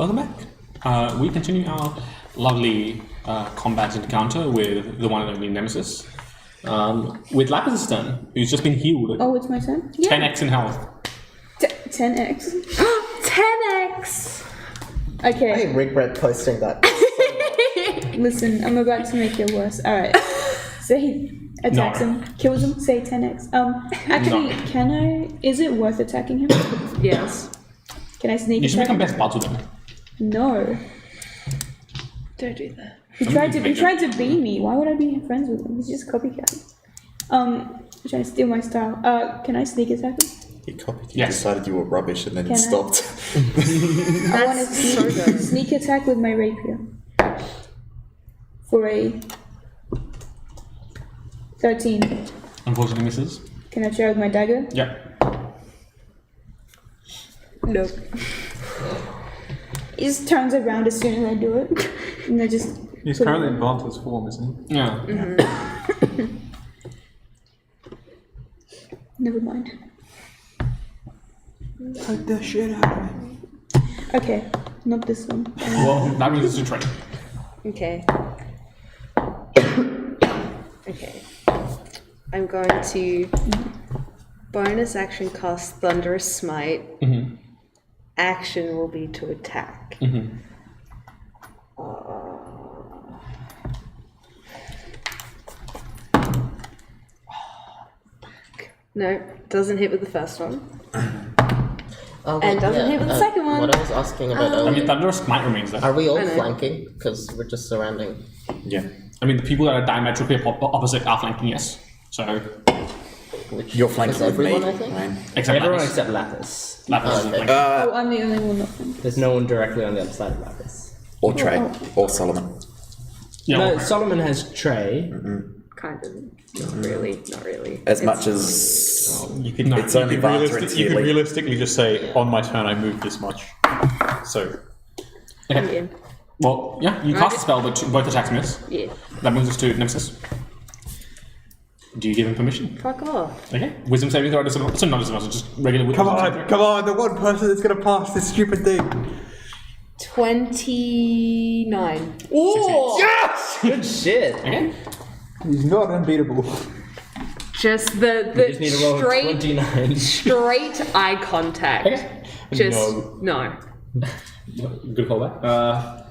[SPEAKER 1] Welcome back. We continue our lovely combat encounter with the one and only Nemesis. With Lapis' turn, who's just been healed.
[SPEAKER 2] Oh, it's my turn?
[SPEAKER 1] 10x in health.
[SPEAKER 2] 10x.
[SPEAKER 7] 10x!
[SPEAKER 2] Okay,
[SPEAKER 8] I regret posting that.
[SPEAKER 2] listen, I'm about to make it worse. Alright. So he attacks him, kills him, say 10x. Actually,
[SPEAKER 1] No.
[SPEAKER 2] can I... Is it worth attacking him?
[SPEAKER 7] Yes.
[SPEAKER 2] Can I sneak
[SPEAKER 1] You should
[SPEAKER 2] attack
[SPEAKER 1] become
[SPEAKER 2] him?
[SPEAKER 1] best buds with him.
[SPEAKER 2] No.
[SPEAKER 7] Don't do that.
[SPEAKER 2] He tried to be me. Why would I be friends with him? He's just a copycat. Trying to steal my style. Can I sneak attack him?
[SPEAKER 11] He copied you,
[SPEAKER 1] Yes.
[SPEAKER 11] decided you were rubbish, and then
[SPEAKER 2] Can I?
[SPEAKER 11] stopped.
[SPEAKER 2] I want to
[SPEAKER 7] so good.
[SPEAKER 2] sneak attack with my rapier. For a 13.
[SPEAKER 1] Unfortunately misses.
[SPEAKER 2] Can I try with my dagger?
[SPEAKER 1] Yep.
[SPEAKER 7] Nope.
[SPEAKER 2] He just turns around as soon as I do it. And I just...
[SPEAKER 9] He's
[SPEAKER 2] put it
[SPEAKER 9] currently
[SPEAKER 2] in.
[SPEAKER 9] in Vanta's form, isn't he?
[SPEAKER 1] Yeah.
[SPEAKER 2] Never mind.
[SPEAKER 9] Take the shit out of me.
[SPEAKER 2] Okay, not this one.
[SPEAKER 1] Well, that brings us to Trey.
[SPEAKER 7] Okay. Okay. I'm going to bonus action cast Thunderous Smite.
[SPEAKER 1] Mm-hmm.
[SPEAKER 7] Action will be to attack.
[SPEAKER 1] Mm-hmm.
[SPEAKER 7] No, doesn't hit with the first one.
[SPEAKER 8] Oh,
[SPEAKER 7] And doesn't hit with the second one.
[SPEAKER 8] What I was asking about
[SPEAKER 1] I
[SPEAKER 8] earlier.
[SPEAKER 1] mean, Thunderous might remains there.
[SPEAKER 8] Are we all
[SPEAKER 7] I know.
[SPEAKER 8] flanking? Because we're just surrounding.
[SPEAKER 11] Yeah.
[SPEAKER 1] I mean, the people that are diametrically opposite are flanking, yes. So,
[SPEAKER 8] Which
[SPEAKER 11] You're flanking
[SPEAKER 8] is
[SPEAKER 11] with me,
[SPEAKER 8] everyone, I think?
[SPEAKER 11] Ryan.
[SPEAKER 1] except
[SPEAKER 4] Everyone
[SPEAKER 1] Lapis.
[SPEAKER 4] except Lapis.
[SPEAKER 1] Lapis isn't
[SPEAKER 8] okay.
[SPEAKER 1] flanking.
[SPEAKER 2] Oh, I'm the only one not from.
[SPEAKER 4] There's no one directly on the other side of Lapis.
[SPEAKER 11] Or Trey, or Solomon.
[SPEAKER 1] Yeah,
[SPEAKER 4] No,
[SPEAKER 1] well,
[SPEAKER 4] Solomon has Trey.
[SPEAKER 7] Kind of. Not really. Not really.
[SPEAKER 11] As
[SPEAKER 7] It's-
[SPEAKER 11] much as
[SPEAKER 9] You could,
[SPEAKER 11] it's only Vanta and
[SPEAKER 9] you could
[SPEAKER 11] Teely.
[SPEAKER 9] realistically just say, on my turn I move this much. So,
[SPEAKER 1] okay.
[SPEAKER 7] Yeah.
[SPEAKER 1] Well, yeah, you cast a spell, but both attacks miss.
[SPEAKER 7] Yeah.
[SPEAKER 1] That brings us to Nemesis. Do you give him permission?
[SPEAKER 7] Fuck off.
[SPEAKER 1] Okay. Wisdom saving throw, so not disadvantage, just regular wisdom.
[SPEAKER 9] come on, the one person that's gonna pass this stupid thing.
[SPEAKER 7] 29.
[SPEAKER 4] Oh! Yes! Good shit.
[SPEAKER 1] Okay.
[SPEAKER 9] He's not unbeatable.
[SPEAKER 7] Just the
[SPEAKER 4] You just need to roll a
[SPEAKER 7] straight
[SPEAKER 4] 29.
[SPEAKER 7] straight eye contact.
[SPEAKER 1] Okay.
[SPEAKER 7] Just no.
[SPEAKER 1] Good callback.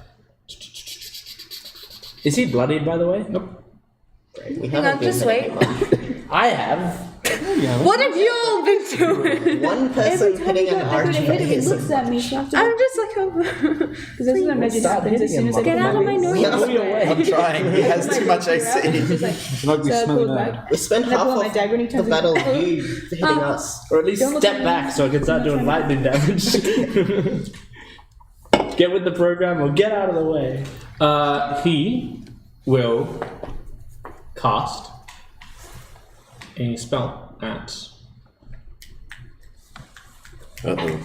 [SPEAKER 4] Is he bloodied, by the way?
[SPEAKER 1] Nope.
[SPEAKER 8] We
[SPEAKER 7] Hang
[SPEAKER 8] haven't
[SPEAKER 7] on,
[SPEAKER 8] been
[SPEAKER 7] just
[SPEAKER 8] hitting
[SPEAKER 7] wait.
[SPEAKER 8] him.
[SPEAKER 4] I have.
[SPEAKER 7] What have you all been doing?
[SPEAKER 8] One person
[SPEAKER 2] Every time
[SPEAKER 8] hitting
[SPEAKER 2] I
[SPEAKER 8] an
[SPEAKER 2] go to hit
[SPEAKER 8] archway
[SPEAKER 2] him, he
[SPEAKER 8] is
[SPEAKER 2] looks at me, so I have to...
[SPEAKER 7] I'm just like, oh.
[SPEAKER 2] Because this is what magic
[SPEAKER 4] Stop
[SPEAKER 2] happens as
[SPEAKER 4] hitting
[SPEAKER 2] soon
[SPEAKER 4] him,
[SPEAKER 2] as I
[SPEAKER 7] Get
[SPEAKER 2] put
[SPEAKER 7] out of my nose.
[SPEAKER 8] Yeah.
[SPEAKER 4] Move your way.
[SPEAKER 11] I'm trying, he has too much AC.
[SPEAKER 2] She's like,
[SPEAKER 9] It's not be
[SPEAKER 2] so I
[SPEAKER 9] smelling
[SPEAKER 2] pulled
[SPEAKER 9] that.
[SPEAKER 2] back.
[SPEAKER 8] We spent
[SPEAKER 2] And I
[SPEAKER 8] half
[SPEAKER 2] pull out my
[SPEAKER 8] of
[SPEAKER 2] dagger and he
[SPEAKER 8] the
[SPEAKER 2] turns
[SPEAKER 8] battle
[SPEAKER 2] like,
[SPEAKER 8] you hitting us.
[SPEAKER 4] Or at least
[SPEAKER 2] Don't look
[SPEAKER 4] step
[SPEAKER 2] at me.
[SPEAKER 4] back so I can start doing lightning damage. Get with the program or get out of the way.
[SPEAKER 1] He will cast a spell at.
[SPEAKER 11] Uh-oh.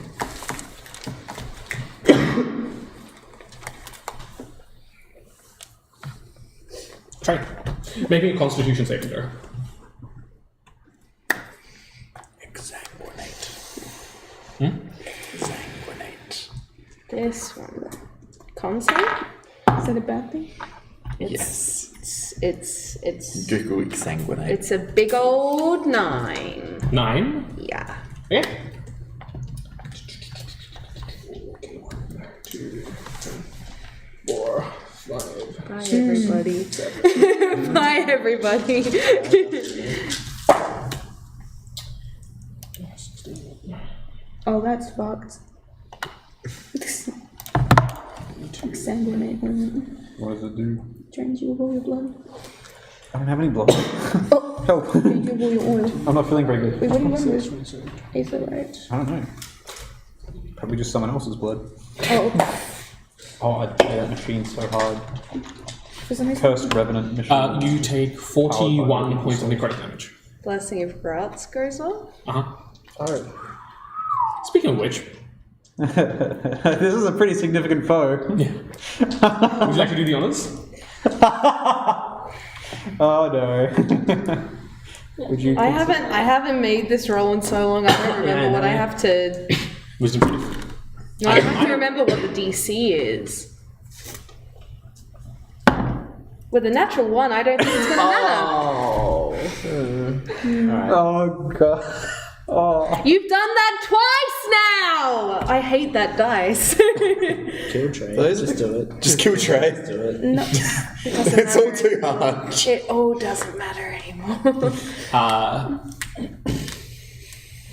[SPEAKER 1] Try. Making a Constitution saving throw.
[SPEAKER 11] Exsanguinate. Exsanguinate.
[SPEAKER 7] This one. Consent?
[SPEAKER 2] Is that a bad thing?
[SPEAKER 11] Yes.
[SPEAKER 7] It's
[SPEAKER 11] Google exsanguinate.
[SPEAKER 7] it's a big old 9.
[SPEAKER 1] 9.
[SPEAKER 7] Yeah.
[SPEAKER 1] Okay. 4, 5.
[SPEAKER 7] Bye everybody. Bye everybody.
[SPEAKER 2] Oh, that's fucked. Exsanguinate.
[SPEAKER 9] What does it do?
[SPEAKER 2] Drains you of all your blood.
[SPEAKER 9] I don't have any blood. Help.
[SPEAKER 2] Drains you of all your oil.
[SPEAKER 9] I'm not feeling very good.
[SPEAKER 2] Wait, what do you run with? Aether, right?
[SPEAKER 9] I don't know. Probably just someone else's blood.
[SPEAKER 2] Oh,
[SPEAKER 9] Oh, I play that machine so hard.
[SPEAKER 2] for some reason.
[SPEAKER 9] Cursed Revenant machine.
[SPEAKER 1] You take 41 points of necrotic damage.
[SPEAKER 7] Blessing of Grouts goes off.
[SPEAKER 1] Oh. Speaking of which,
[SPEAKER 9] This is a pretty significant foe.
[SPEAKER 1] would you like to do the honors?
[SPEAKER 9] Oh no. Would you?
[SPEAKER 7] I haven't made this roll in so long. I don't remember
[SPEAKER 4] I
[SPEAKER 7] what I
[SPEAKER 4] know.
[SPEAKER 7] have to.
[SPEAKER 1] Wisdom saving.
[SPEAKER 7] No, I have to remember what the DC is. With a natural 1, I don't think it's going to matter.
[SPEAKER 9] Oh god. Oh.
[SPEAKER 7] You've done that twice now! I hate that dice.
[SPEAKER 4] Kill Trey.
[SPEAKER 11] Those-
[SPEAKER 4] Just do it.
[SPEAKER 11] Just kill Trey.
[SPEAKER 4] Just do it.
[SPEAKER 7] No, it doesn't
[SPEAKER 11] It's all
[SPEAKER 7] matter
[SPEAKER 11] too hard.
[SPEAKER 7] anymore. It all doesn't matter anymore.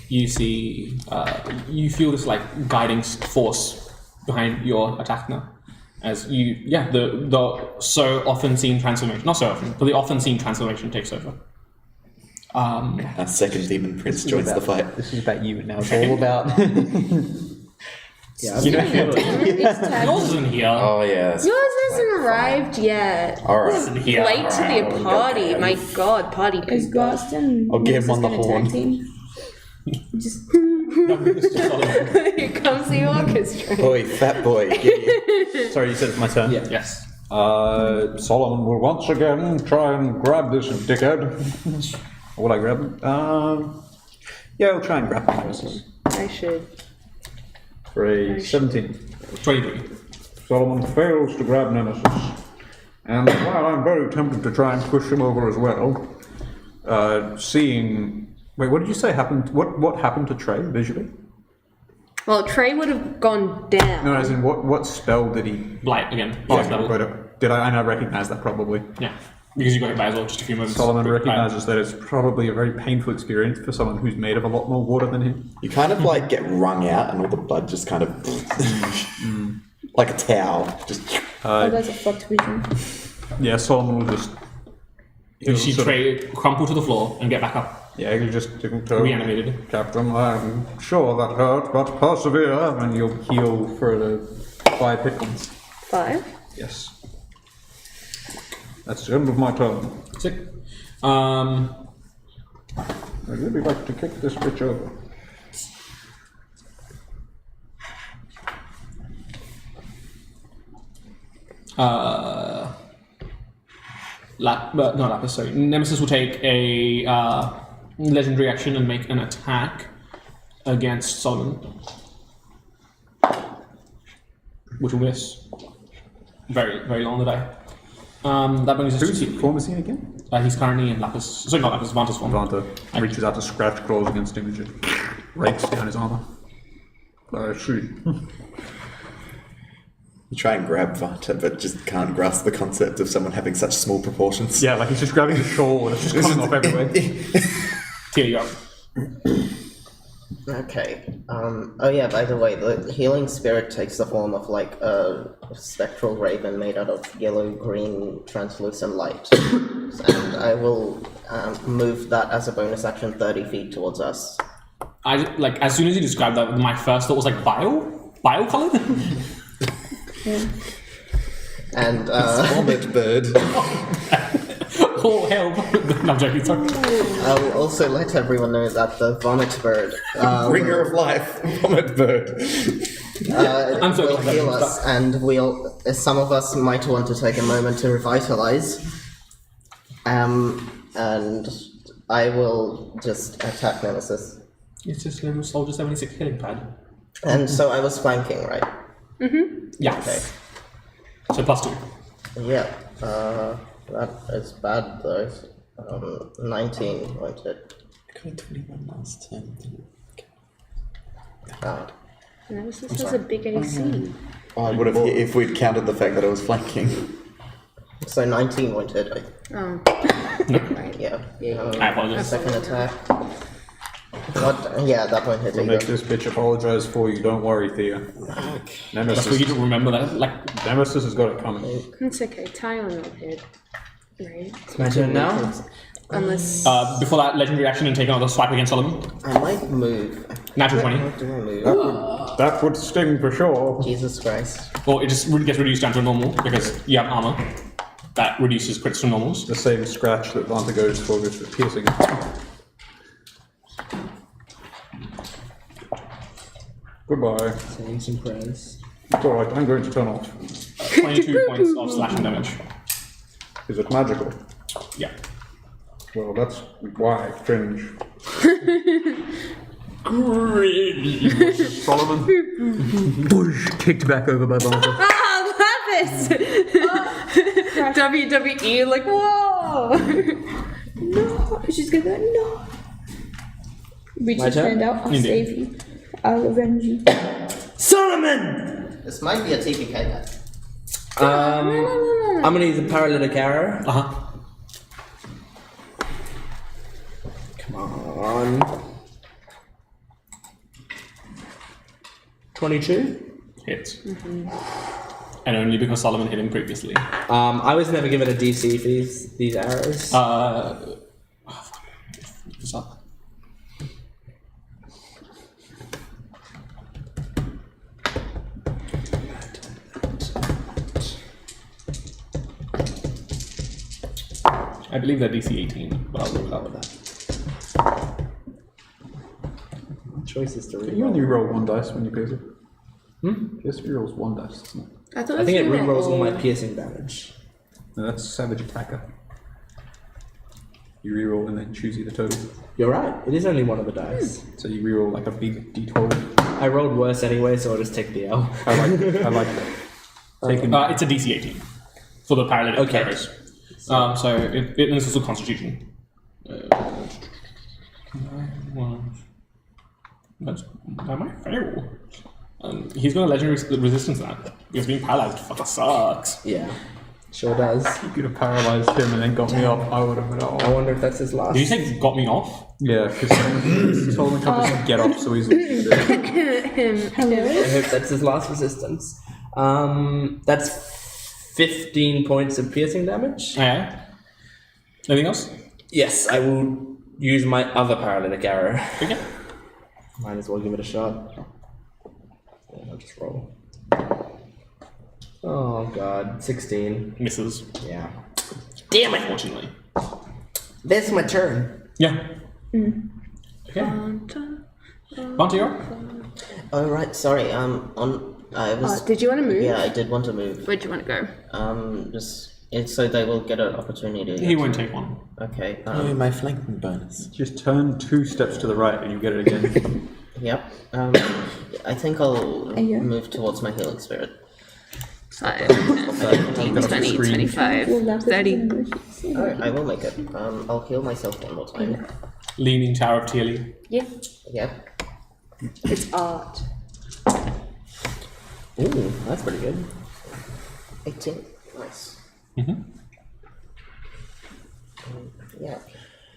[SPEAKER 1] You see, you feel this like guiding force behind your attack now. As you, the so often seen transformation, not so often, but the often seen transformation takes over.
[SPEAKER 11] Our second demon prince joins the fight.
[SPEAKER 9] This is about you, and now it's all about.
[SPEAKER 4] Yeah,
[SPEAKER 11] You know,
[SPEAKER 2] It's tagged.
[SPEAKER 1] Yours isn't here.
[SPEAKER 11] oh yes.
[SPEAKER 7] Yours hasn't arrived yet.
[SPEAKER 11] All right.
[SPEAKER 1] Isn't here.
[SPEAKER 7] Late to the party. My god, party
[SPEAKER 2] Is
[SPEAKER 7] people.
[SPEAKER 2] Boston?
[SPEAKER 11] I'll get him on the
[SPEAKER 2] gonna
[SPEAKER 11] horn.
[SPEAKER 2] tag team? Just
[SPEAKER 7] Here comes the orchestra.
[SPEAKER 11] Boy, fat boy. Get you.
[SPEAKER 9] Sorry, you said it's my turn.
[SPEAKER 4] Yeah.
[SPEAKER 1] Yes.
[SPEAKER 5] Solomon will once again try and grab this dickhead.
[SPEAKER 9] Will I grab him? Yeah, I'll try and grab him.
[SPEAKER 7] I should.
[SPEAKER 9] For a 17.
[SPEAKER 1] 23.
[SPEAKER 5] Solomon fails to grab Nemesis. And while I'm very tempted to try and push him over as well, seeing... Wait, what did you say happened? What happened to Trey visually?
[SPEAKER 7] Well, Trey would have gone down.
[SPEAKER 5] No, as in what spell did he...
[SPEAKER 1] Blight again.
[SPEAKER 5] Oh,
[SPEAKER 1] First level.
[SPEAKER 5] did I recognize that probably?
[SPEAKER 1] Yeah. Because you got hit by as well just a few moments.
[SPEAKER 5] Solomon
[SPEAKER 1] Quick fire.
[SPEAKER 5] recognizes that it's probably a very painful experience for someone who's made of a lot more water than him.
[SPEAKER 11] You kind of like get wrung out, and all the blood just kind of like a towel. Just
[SPEAKER 2] oh, that's a fucked vision.
[SPEAKER 5] Yeah, Solomon will just...
[SPEAKER 1] You see
[SPEAKER 5] sort of-
[SPEAKER 1] Trey crumple to the floor and get back up.
[SPEAKER 5] Yeah, he'll just
[SPEAKER 1] Reanimated.
[SPEAKER 5] Captain, I'm sure that hurt, but persevere.
[SPEAKER 9] And you'll heal for the 5 hit points.
[SPEAKER 7] 5.
[SPEAKER 5] Yes. That's the end of my turn.
[SPEAKER 1] Sick.
[SPEAKER 5] I'd really like to kick this bitch over.
[SPEAKER 1] Lapis, sorry. Nemesis will take a legendary action and make an attack against Solomon. Which will miss. Very, very long on the die. That brings us
[SPEAKER 9] Whose
[SPEAKER 1] to
[SPEAKER 9] form is he again?
[SPEAKER 1] he's currently in Lapis. Sorry, not Lapis, Vanta's form.
[SPEAKER 5] Vanta reaches out to scratch claws against him and just rakes down his armor. I see.
[SPEAKER 11] you try and grab Vanta, but just can't grasp the concept of someone having such small proportions.
[SPEAKER 5] Yeah, like he's just grabbing the shawl and it's just coming off everywhere.
[SPEAKER 1] Tia, you're up.
[SPEAKER 8] Okay. Oh yeah, by the way, the healing spirit takes the form of like a spectral raven made out of yellow-green translucent light. And I will move that as a bonus action 30 feet towards us.
[SPEAKER 1] Like, as soon as you described that, my first thought was like, bio-colored?
[SPEAKER 8] And
[SPEAKER 11] Vomit bird.
[SPEAKER 1] Oh, hell. No, I'm joking, sorry.
[SPEAKER 8] I will also let everyone know that the vomit bird
[SPEAKER 11] Bringer of life. Vomit bird.
[SPEAKER 1] I'm so
[SPEAKER 8] will
[SPEAKER 1] glad
[SPEAKER 8] heal
[SPEAKER 1] that-
[SPEAKER 8] us, and some of us might want to take a moment to revitalize. And I will just attack Nemesis.
[SPEAKER 1] It's just a Soldier 76 healing pad.
[SPEAKER 8] And so I was flanking, right?
[SPEAKER 1] Yeah.
[SPEAKER 8] Okay.
[SPEAKER 1] So +2.
[SPEAKER 8] Yeah. That is bad though. 19 won't hit.
[SPEAKER 11] I got a 21 last time.
[SPEAKER 8] Ah.
[SPEAKER 7] Nemesis has a big AC.
[SPEAKER 11] Oh, I would have hit if we'd counted the fact that I was flanking.
[SPEAKER 8] So 19 won't hit.
[SPEAKER 7] Oh. Right.
[SPEAKER 8] Yeah.
[SPEAKER 1] I apologize.
[SPEAKER 8] Second attack. What? Yeah, that won't hit
[SPEAKER 5] We'll
[SPEAKER 8] either.
[SPEAKER 5] make this bitch apologize for you, don't worry, Thea.
[SPEAKER 1] That's for you to remember that. Like,
[SPEAKER 5] Nemesis has got it coming.
[SPEAKER 7] It's okay. Tywin will hit. Right?
[SPEAKER 4] It's my turn now.
[SPEAKER 7] Unless.
[SPEAKER 1] before that, legendary action and take another swipe against Solomon.
[SPEAKER 8] I might move.
[SPEAKER 1] Natural
[SPEAKER 8] How
[SPEAKER 1] 20.
[SPEAKER 8] do I move?
[SPEAKER 5] That would sting for sure.
[SPEAKER 8] Jesus Christ.
[SPEAKER 1] Or it just gets reduced down to normal because you have armor. That reduces crits to normals.
[SPEAKER 5] The same scratch that Vanta goes for with piercing. Goodbye.
[SPEAKER 4] Saying some prayers.
[SPEAKER 5] It's alright, I'm going to turn off.
[SPEAKER 1] 22 points of slashing damage.
[SPEAKER 5] Is it magical?
[SPEAKER 1] Yeah.
[SPEAKER 5] Well, that's why I cringe.
[SPEAKER 9] Solomon. Boosh, kicked back over by Vanta.
[SPEAKER 7] Ah, Lapis! WWE, like, whoa!
[SPEAKER 2] No, she's gonna go, no. Reach
[SPEAKER 4] My
[SPEAKER 2] his
[SPEAKER 4] turn?
[SPEAKER 2] hand out, I'll
[SPEAKER 1] Indeed.
[SPEAKER 2] save you. I'll avenge you.
[SPEAKER 4] Solomon!
[SPEAKER 8] This might be a TPK then.
[SPEAKER 4] I'm gonna use a paralytic arrow.
[SPEAKER 1] Uh-huh.
[SPEAKER 4] Come on. 22?
[SPEAKER 1] Hit. And only because Solomon hit him previously.
[SPEAKER 4] I was never given a DC for these arrows.
[SPEAKER 1] What's up? I believe they're DC 18, but I'll go with that.
[SPEAKER 4] Choices to
[SPEAKER 9] You only
[SPEAKER 4] reroll.
[SPEAKER 9] roll one dice when you pierce it. Pierce rerolls one dice, doesn't it?
[SPEAKER 7] I thought
[SPEAKER 4] I think it
[SPEAKER 7] was
[SPEAKER 4] rerolls all my
[SPEAKER 7] reroll.
[SPEAKER 4] piercing damage.
[SPEAKER 9] No, that's savage attacker. You reroll and then choose either total.
[SPEAKER 4] You're right. It is only one of the dice.
[SPEAKER 9] So you reroll like a big d12.
[SPEAKER 4] I rolled worse anyway, so I'll just take the L.
[SPEAKER 9] I like that. Taking
[SPEAKER 1] It's a DC 18 for the paralytic
[SPEAKER 4] Okay.
[SPEAKER 1] arrows. So this is a Constitution. That might fail. He's got a legendary resistance to that. Because being paralyzed fucking sucks.
[SPEAKER 4] Yeah, sure does.
[SPEAKER 9] You could have paralyzed him and then got me up. I would have been
[SPEAKER 4] I
[SPEAKER 9] off.
[SPEAKER 4] wonder if that's his last.
[SPEAKER 1] Did you say got me off?
[SPEAKER 9] Yeah, because Solomon can't get up so easily.
[SPEAKER 4] I hope that's his last resistance. That's 15 points of piercing damage.
[SPEAKER 1] Yeah. Anything else?
[SPEAKER 4] Yes, I will use my other paralytic arrow.
[SPEAKER 1] Okay.
[SPEAKER 4] Might as well give it a shot. Yeah, I'll just roll. Oh god, 16.
[SPEAKER 1] Misses.
[SPEAKER 4] Yeah. Damn it!
[SPEAKER 1] Unfortunately.
[SPEAKER 4] That's my turn.
[SPEAKER 1] Yeah. Okay. Vanta,
[SPEAKER 8] Oh right, sorry. I was.
[SPEAKER 7] Did you want to move?
[SPEAKER 8] Yeah, I did want to move.
[SPEAKER 7] Where'd you want to go?
[SPEAKER 8] So they will get an opportunity.
[SPEAKER 1] he won't take one.
[SPEAKER 8] Okay.
[SPEAKER 11] Oh, my flanking bonus.
[SPEAKER 9] Just turn 2 steps to the right and you get it again.
[SPEAKER 8] Yep. I think I'll
[SPEAKER 2] Yeah.
[SPEAKER 8] move towards my healing spirit.
[SPEAKER 7] 5,
[SPEAKER 8] 15.
[SPEAKER 7] 20, 25,
[SPEAKER 2] Well, Lapis is
[SPEAKER 7] 30.
[SPEAKER 2] an emergency.
[SPEAKER 8] Alright, I will make it. I'll heal myself one more time.
[SPEAKER 1] Leaning Tower of Tearley.
[SPEAKER 7] Yeah,
[SPEAKER 8] Yep.
[SPEAKER 7] it's art.
[SPEAKER 4] Ooh, that's pretty good.
[SPEAKER 8] 18. Nice.
[SPEAKER 1] Mm-hmm.
[SPEAKER 8] Yeah.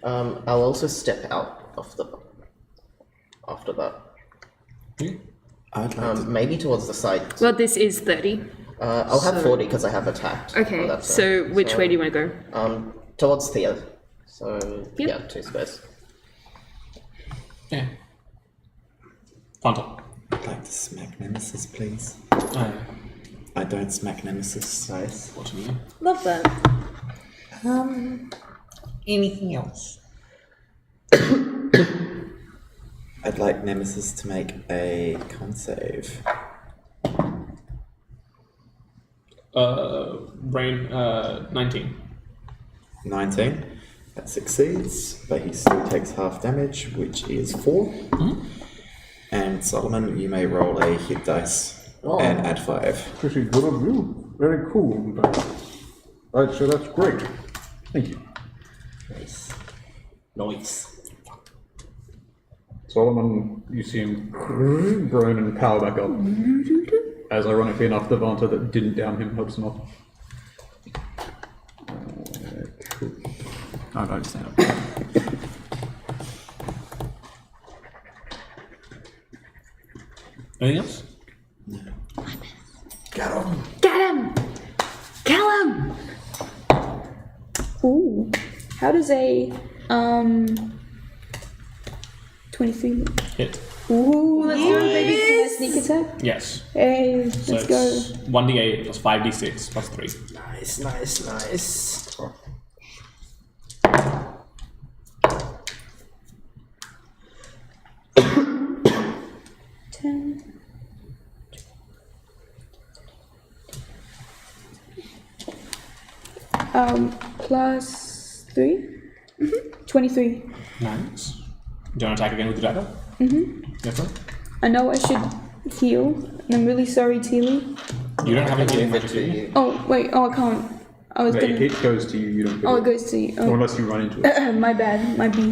[SPEAKER 8] I'll also step out of the. After that.
[SPEAKER 11] I'd like to.
[SPEAKER 8] Maybe towards the side.
[SPEAKER 7] Well, this is 30.
[SPEAKER 8] I'll have 40 because I have attacked.
[SPEAKER 7] Okay,
[SPEAKER 8] Oh, that's
[SPEAKER 7] so
[SPEAKER 8] it.
[SPEAKER 7] which way do you want to go?
[SPEAKER 8] Towards Theo. So
[SPEAKER 7] Yep.
[SPEAKER 8] yeah, 2 squares.
[SPEAKER 1] Yeah. Vanta.
[SPEAKER 11] I'd like to smack Nemesis, please.
[SPEAKER 1] Uh,
[SPEAKER 11] I don't smack Nemesis.
[SPEAKER 4] Nice.
[SPEAKER 1] Unfortunately.
[SPEAKER 7] Love that.
[SPEAKER 10] Anything else?
[SPEAKER 11] I'd like Nemesis to make a con save.
[SPEAKER 1] Brain, 19.
[SPEAKER 11] 19. That succeeds, but he still takes half damage, which is 4. And Solomon, you may roll a hit dice and add 5.
[SPEAKER 5] Pretty good of you. Very cool. Right, so that's great. Thank you.
[SPEAKER 4] Nice. Nice.
[SPEAKER 5] Solomon, you see him groan and power back up. As ironically enough, the Vanta that didn't down him helps him up. Cool.
[SPEAKER 9] I don't stand up.
[SPEAKER 1] Anything else?
[SPEAKER 7] Get him! Kill him!
[SPEAKER 2] Ooh. How does a 23 look?
[SPEAKER 1] Hit.
[SPEAKER 2] Ooh, let's do it, baby. Can I sneak attack?
[SPEAKER 1] Yes.
[SPEAKER 2] Hey,
[SPEAKER 1] So
[SPEAKER 2] let's go.
[SPEAKER 1] it's 1d8 plus 5d6 plus 3.
[SPEAKER 4] Nice, nice, nice.
[SPEAKER 2] Plus 3? 23.
[SPEAKER 1] Nice. Do you want to attack again with the dagger? Yes, sir?
[SPEAKER 2] I know I should heal, and I'm really sorry, Teely.
[SPEAKER 1] You don't have a healing
[SPEAKER 8] Give it
[SPEAKER 1] magic,
[SPEAKER 8] to
[SPEAKER 1] do you?
[SPEAKER 8] you.
[SPEAKER 2] Oh, wait, oh, I can't. I was
[SPEAKER 9] The
[SPEAKER 2] gonna.
[SPEAKER 9] hit goes to you, you don't get
[SPEAKER 2] Oh,
[SPEAKER 9] it.
[SPEAKER 2] it goes to you. Oh.
[SPEAKER 9] Unless you run into it.
[SPEAKER 2] My bad, my B.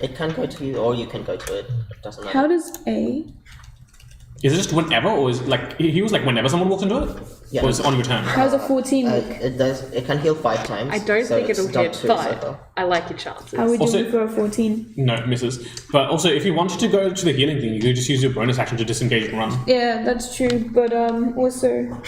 [SPEAKER 8] It can go to you, or you can go to it. It doesn't matter.
[SPEAKER 2] How does A?
[SPEAKER 1] Is it just whenever, or is it like he was like whenever someone walks into it?
[SPEAKER 8] Yeah.
[SPEAKER 1] Or is it on your turn?
[SPEAKER 2] How's a 14 look?
[SPEAKER 8] It does. It can heal 5 times.
[SPEAKER 7] I don't
[SPEAKER 8] so
[SPEAKER 7] think
[SPEAKER 8] it's
[SPEAKER 7] it'll
[SPEAKER 8] done
[SPEAKER 7] hit,
[SPEAKER 8] 2 so
[SPEAKER 7] but
[SPEAKER 8] far.
[SPEAKER 7] I like your chances.
[SPEAKER 2] How would you
[SPEAKER 1] Also-
[SPEAKER 2] do for a 14?
[SPEAKER 1] No, misses. But also, if you wanted to go to the healing thing, you could just use your bonus action to disengage and run.
[SPEAKER 2] Yeah, that's true, but also.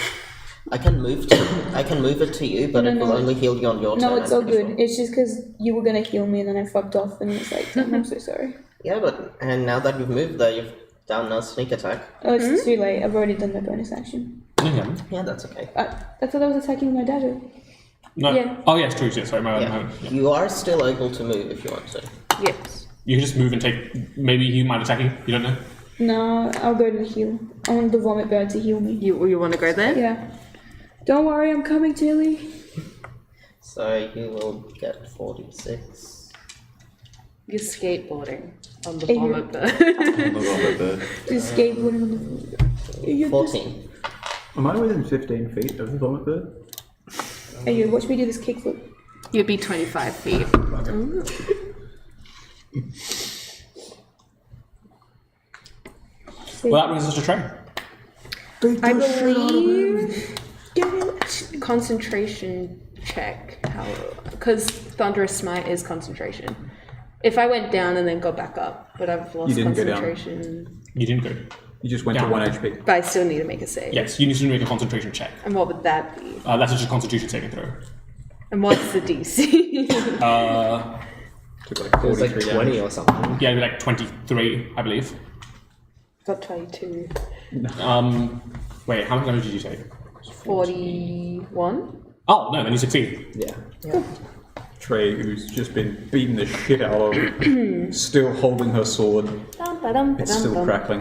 [SPEAKER 8] I can move it to you, but
[SPEAKER 2] No,
[SPEAKER 8] it will
[SPEAKER 2] no.
[SPEAKER 8] only heal you on your turn.
[SPEAKER 2] No, it's
[SPEAKER 8] I'm
[SPEAKER 2] all
[SPEAKER 8] pretty
[SPEAKER 2] good.
[SPEAKER 8] sure.
[SPEAKER 2] It's just because you were gonna heal me and then I fucked off and it's like, damn, I'm so sorry.
[SPEAKER 8] Yeah, and now that you've moved there, you've done a sneak attack.
[SPEAKER 2] Oh, it's too late. I've already done my bonus action.
[SPEAKER 1] Okay.
[SPEAKER 8] Yeah, that's okay.
[SPEAKER 2] I thought I was attacking my dagger.
[SPEAKER 1] No.
[SPEAKER 2] Yeah.
[SPEAKER 1] Oh, yes, true. Yeah, sorry, my
[SPEAKER 8] Yeah.
[SPEAKER 1] bad. Yeah.
[SPEAKER 8] You are still able to move if you want to.
[SPEAKER 7] Yes.
[SPEAKER 1] You can just move and take. Maybe he might attack you. You don't know.
[SPEAKER 2] No, I'll go to the heal. I want the vomit bird to heal me.
[SPEAKER 7] You want to go there?
[SPEAKER 2] Yeah. Don't worry, I'm coming, Tilly.
[SPEAKER 8] So you will get 46.
[SPEAKER 7] You're skateboarding on the
[SPEAKER 2] Hey,
[SPEAKER 7] vomit bird.
[SPEAKER 11] On the vomit bird.
[SPEAKER 2] Just skateboarding on the.
[SPEAKER 8] 14.
[SPEAKER 9] Am I within 15 feet of the vomit bird?
[SPEAKER 2] Hey, you watch me do this kickflip.
[SPEAKER 7] You'd be 25 feet.
[SPEAKER 1] Well, that brings us to Trey.
[SPEAKER 7] I believe concentration check. Because Thunderous Smite is concentration. If I went down and then got back up, but I've lost
[SPEAKER 9] You didn't go down.
[SPEAKER 7] concentration.
[SPEAKER 1] You didn't go.
[SPEAKER 9] You just went
[SPEAKER 1] Yeah.
[SPEAKER 9] to 1 HP.
[SPEAKER 7] But I still need to make a save.
[SPEAKER 1] Yes, you need to make a concentration check.
[SPEAKER 7] And what would that be?
[SPEAKER 1] That's just a Constitution saving throw.
[SPEAKER 7] And what's the DC?
[SPEAKER 9] Took like
[SPEAKER 4] It was like
[SPEAKER 9] 43
[SPEAKER 4] 20
[SPEAKER 9] damage.
[SPEAKER 4] or something.
[SPEAKER 1] Yeah, it'd be like 23, I believe.
[SPEAKER 7] Got 22.
[SPEAKER 1] Wait, how much damage did you take?
[SPEAKER 7] 41?
[SPEAKER 1] Oh no, then you succeed.
[SPEAKER 4] Yeah.
[SPEAKER 9] Trey, who's just been beating the shit out of, still holding her sword. It's still crackling.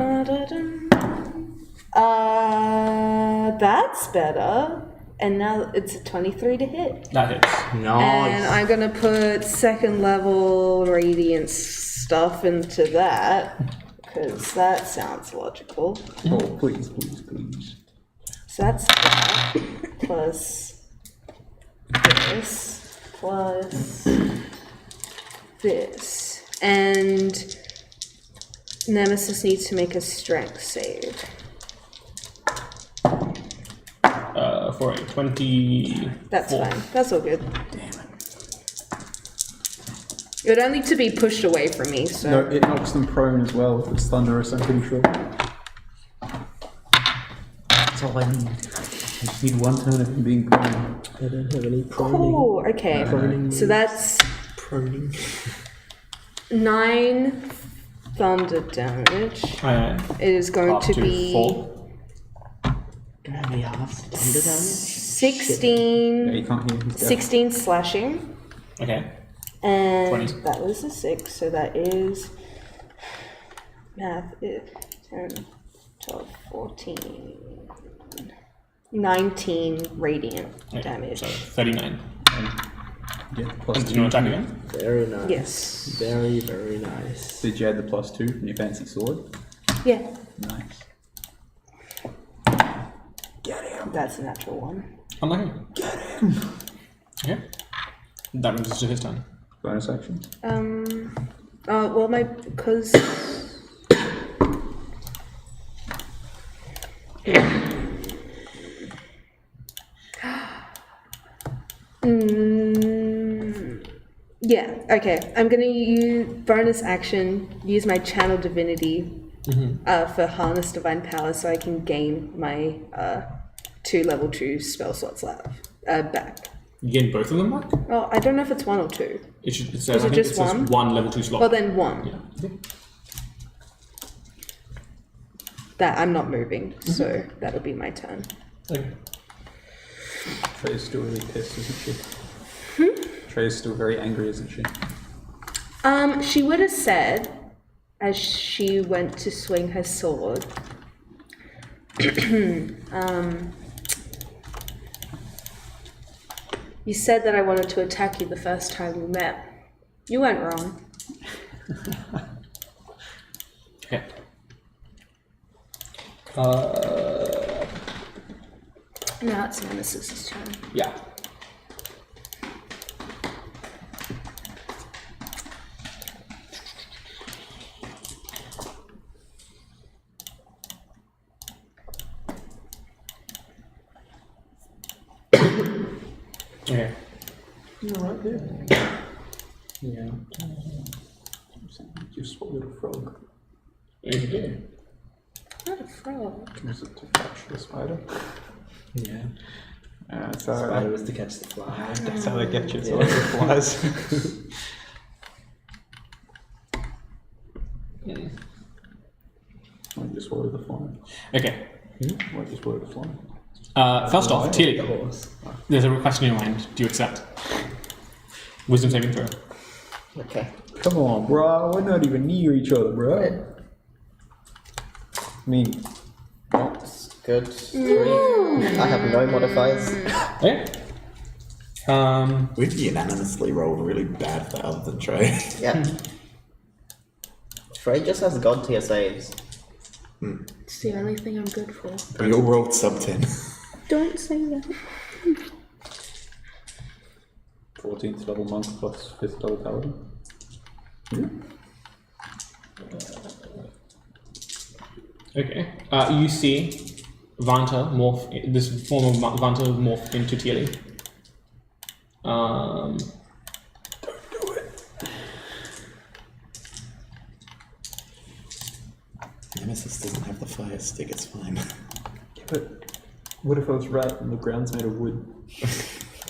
[SPEAKER 7] That's better. And now it's a 23 to hit.
[SPEAKER 1] That hits.
[SPEAKER 7] And
[SPEAKER 4] Nice.
[SPEAKER 7] I'm gonna put second level radiant stuff into that. Because that sounds logical.
[SPEAKER 9] Oh, please, please, please.
[SPEAKER 7] So that's that. Plus this. Plus this. And Nemesis needs to make a strength save.
[SPEAKER 1] For a 20.
[SPEAKER 7] That's fine. That's all good. Damn it. It would only to be pushed away from me, so.
[SPEAKER 9] No, it knocks them prone as well if it's thunderous, I'm pretty sure. That's all I need. I just need one turn of him being prone.
[SPEAKER 4] I don't have any proning.
[SPEAKER 7] Cool, okay. So that's
[SPEAKER 4] Proning.
[SPEAKER 7] 9 thunder damage.
[SPEAKER 1] Aye, aye.
[SPEAKER 7] It is going
[SPEAKER 1] Up
[SPEAKER 7] to
[SPEAKER 1] to
[SPEAKER 7] be
[SPEAKER 1] 4.
[SPEAKER 4] Do I have any half thunder damage?
[SPEAKER 7] 16,
[SPEAKER 9] Yeah, you can't hear his death.
[SPEAKER 7] 16 slashing.
[SPEAKER 1] Okay.
[SPEAKER 7] And
[SPEAKER 1] 20.
[SPEAKER 7] that was a 6, so that is math is 10, 12, 14, 19 radiant
[SPEAKER 1] Okay,
[SPEAKER 7] damage.
[SPEAKER 1] So 39.
[SPEAKER 9] Yeah, plus
[SPEAKER 1] And do
[SPEAKER 9] 2.
[SPEAKER 1] you want to attack again?
[SPEAKER 4] Very nice.
[SPEAKER 7] Yes.
[SPEAKER 4] Very, very nice.
[SPEAKER 9] Did you add the plus 2 from your fancy sword?
[SPEAKER 7] Yeah,
[SPEAKER 9] Nice.
[SPEAKER 7] that's a natural 1.
[SPEAKER 1] Unlucky. Get him! Okay. That brings us to his turn.
[SPEAKER 9] Bonus action.
[SPEAKER 7] Well, because. Yeah, okay. I'm gonna use bonus action, use my channel divinity for harness divine power so I can gain my 2 level 2 spell slots back.
[SPEAKER 1] You gain both of them back?
[SPEAKER 7] Well, I don't know if it's 1 or 2.
[SPEAKER 1] It says,
[SPEAKER 7] Is
[SPEAKER 1] I
[SPEAKER 7] it
[SPEAKER 1] think
[SPEAKER 7] just
[SPEAKER 1] it says
[SPEAKER 7] one?
[SPEAKER 1] 1 level 2 slot.
[SPEAKER 7] Well, then 1.
[SPEAKER 1] Yeah. Okay.
[SPEAKER 7] That I'm not moving, so that'll be my turn.
[SPEAKER 1] Okay.
[SPEAKER 9] Trey's still really pissed, isn't she? Trey's still very angry, isn't she?
[SPEAKER 7] She would have said, as she went to swing her sword, you said that I wanted to attack you the first time we met. You weren't wrong.
[SPEAKER 1] Okay.
[SPEAKER 7] Now it's Nemesis's turn.
[SPEAKER 1] Yeah. Okay.
[SPEAKER 9] You're right there. Yeah. You swallowed a frog.
[SPEAKER 1] Okay.
[SPEAKER 7] Not a frog.
[SPEAKER 9] Was it to catch the spider?
[SPEAKER 4] Yeah.
[SPEAKER 9] So
[SPEAKER 4] Spider was to catch the fly.
[SPEAKER 9] that's how they get you. So like the flies. Why you swallow the fly?
[SPEAKER 1] Okay.
[SPEAKER 9] Why you swallow the fly?
[SPEAKER 1] First off,
[SPEAKER 4] The
[SPEAKER 1] Tilly,
[SPEAKER 4] horse.
[SPEAKER 1] there's a request in your mind. Do you accept? Wisdom saving throw.
[SPEAKER 8] Okay.
[SPEAKER 9] Come on, bro. We're not even near each other, bro. Me.
[SPEAKER 8] That's good. 3. I have no modifiers.
[SPEAKER 1] Okay.
[SPEAKER 11] We've unanimously rolled really bad for other than Trey.
[SPEAKER 8] Yeah. Trey just has god tier saves.
[SPEAKER 7] It's the only thing I'm good for.
[SPEAKER 11] We all rolled sub 10.
[SPEAKER 2] Don't say that.
[SPEAKER 9] 14th level monk plus 5th level paladin.
[SPEAKER 1] Okay. You see Vanta morph. This form of Vanta morph into Tilly.
[SPEAKER 9] Don't do it.
[SPEAKER 11] Nemesis doesn't have the fire stick, it's fine.
[SPEAKER 9] Yeah, but what if I was right and the ground's made of wood?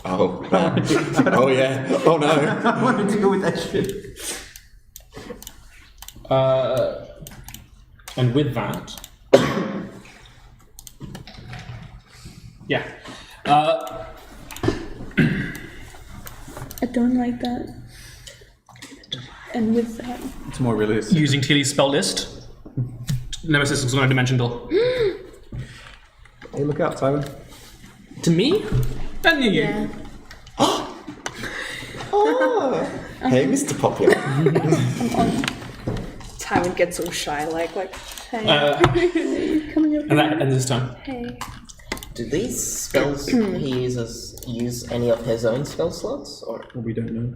[SPEAKER 11] Oh, oh yeah. Oh no.
[SPEAKER 9] I want to deal with that shit.
[SPEAKER 1] And with that, yeah.
[SPEAKER 2] I don't like that. And with that,
[SPEAKER 9] It's more realistic.
[SPEAKER 1] Using Tilly's spell list, Nemesis is going to dimension door.
[SPEAKER 9] Hey, look out, Simon.
[SPEAKER 1] To me? And you.
[SPEAKER 7] Yeah.
[SPEAKER 11] Hey, Mr. Popular.
[SPEAKER 7] Tywin gets all shy, like, hey,
[SPEAKER 2] coming up.
[SPEAKER 1] And that ends his turn.
[SPEAKER 7] hey.
[SPEAKER 8] Do these spells he uses use any of his own spell slots? Or
[SPEAKER 9] Well, we don't know.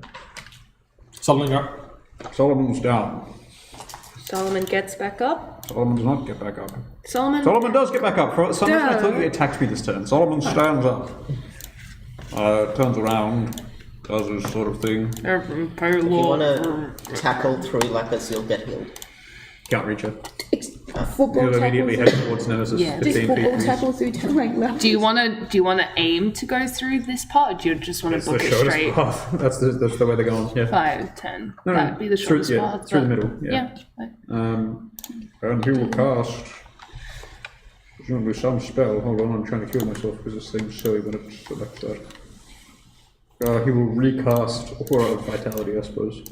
[SPEAKER 1] Solomon, you're up.
[SPEAKER 5] Solomon's down.
[SPEAKER 7] Solomon gets back up.
[SPEAKER 5] Solomon does not get back up.
[SPEAKER 7] Solomon.
[SPEAKER 5] Solomon does get back up. For some reason, I thought
[SPEAKER 7] No.
[SPEAKER 5] you attacked me this turn. Solomon stands up. Turns around. Does his sort of thing.
[SPEAKER 8] if you want to tackle through Lapis, you'll get healed.
[SPEAKER 5] Can't reach her.
[SPEAKER 2] Football
[SPEAKER 5] You'll
[SPEAKER 2] tackle
[SPEAKER 5] immediately
[SPEAKER 2] through.
[SPEAKER 5] head towards Nemesis.
[SPEAKER 7] Yeah.
[SPEAKER 5] 15
[SPEAKER 2] Just
[SPEAKER 5] feet
[SPEAKER 2] football
[SPEAKER 5] from you.
[SPEAKER 2] tackle through like left.
[SPEAKER 7] Do you want to aim to go through this part, or do you just want
[SPEAKER 5] It's
[SPEAKER 7] to
[SPEAKER 5] the
[SPEAKER 7] book it
[SPEAKER 5] shortest
[SPEAKER 7] straight?
[SPEAKER 5] path. That's the way they're going. Yeah.
[SPEAKER 7] 5, 10.
[SPEAKER 5] No, no,
[SPEAKER 7] That'd be the
[SPEAKER 5] through-
[SPEAKER 7] shortest
[SPEAKER 5] yeah,
[SPEAKER 7] path.
[SPEAKER 5] through the
[SPEAKER 7] but-
[SPEAKER 5] middle, yeah. And he will cast. Presumably some spell. Hold on, I'm trying to kill myself because this thing's silly when it selects that. He will recast Aura of Vitality, I suppose.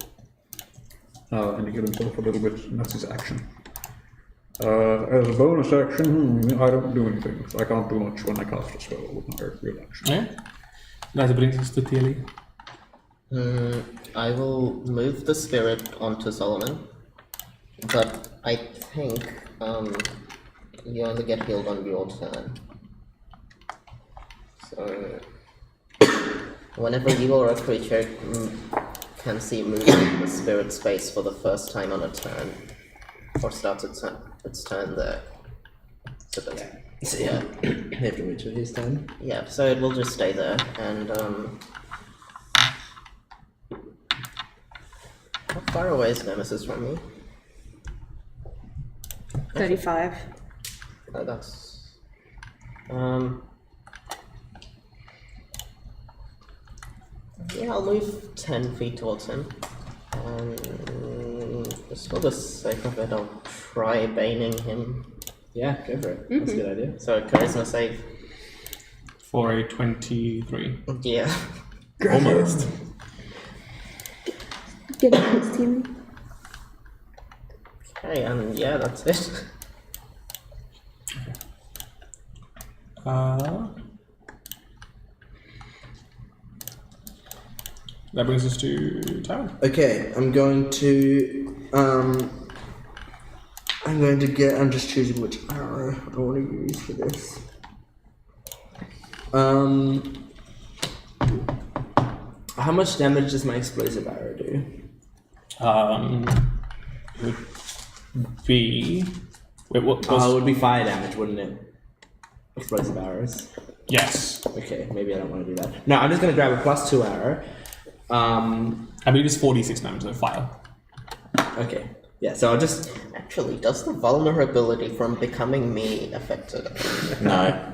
[SPEAKER 5] And to give himself a little bit, and that's his action. As a bonus action, I don't do anything. So I can't do much when I cast a spell with my real action.
[SPEAKER 1] Okay. That brings us to Tilly.
[SPEAKER 8] I will move the spirit onto Solomon, but I think you only get healed on your turn. So whenever you or a creature can see moving the spirit space for the first time on a turn, or starts its turn there. So that's,
[SPEAKER 4] So yeah, after which of his turn.
[SPEAKER 8] yeah, so it will just stay there, and how far away is Nemesis from me?
[SPEAKER 7] 35.
[SPEAKER 8] Oh, that's yeah, I'll move 10 feet towards him. Just for the sake of it, I'll try baning him.
[SPEAKER 4] Yeah, go for it. That's a good idea.
[SPEAKER 8] So charisma save.
[SPEAKER 1] For a 23.
[SPEAKER 8] Yeah.
[SPEAKER 11] Almost.
[SPEAKER 2] Get it, his team.
[SPEAKER 8] Okay, and yeah, that's it.
[SPEAKER 1] That brings us to Tywin.
[SPEAKER 4] Okay, I'm going to I'm going to get. I'm just choosing which arrow I want to use for this. How much damage does my explosive arrow do?
[SPEAKER 1] It would be. Wait, what was?
[SPEAKER 4] It would be fire damage, wouldn't it? Explosive arrows.
[SPEAKER 1] Yes.
[SPEAKER 4] Okay, maybe I don't want to do that. No, I'm just going to grab a +2 arrow.
[SPEAKER 1] I believe it's 46 damage of fire.
[SPEAKER 4] Okay. Yeah, so I'll just.
[SPEAKER 8] Actually, does the vulnerability from becoming me affect it?
[SPEAKER 11] No.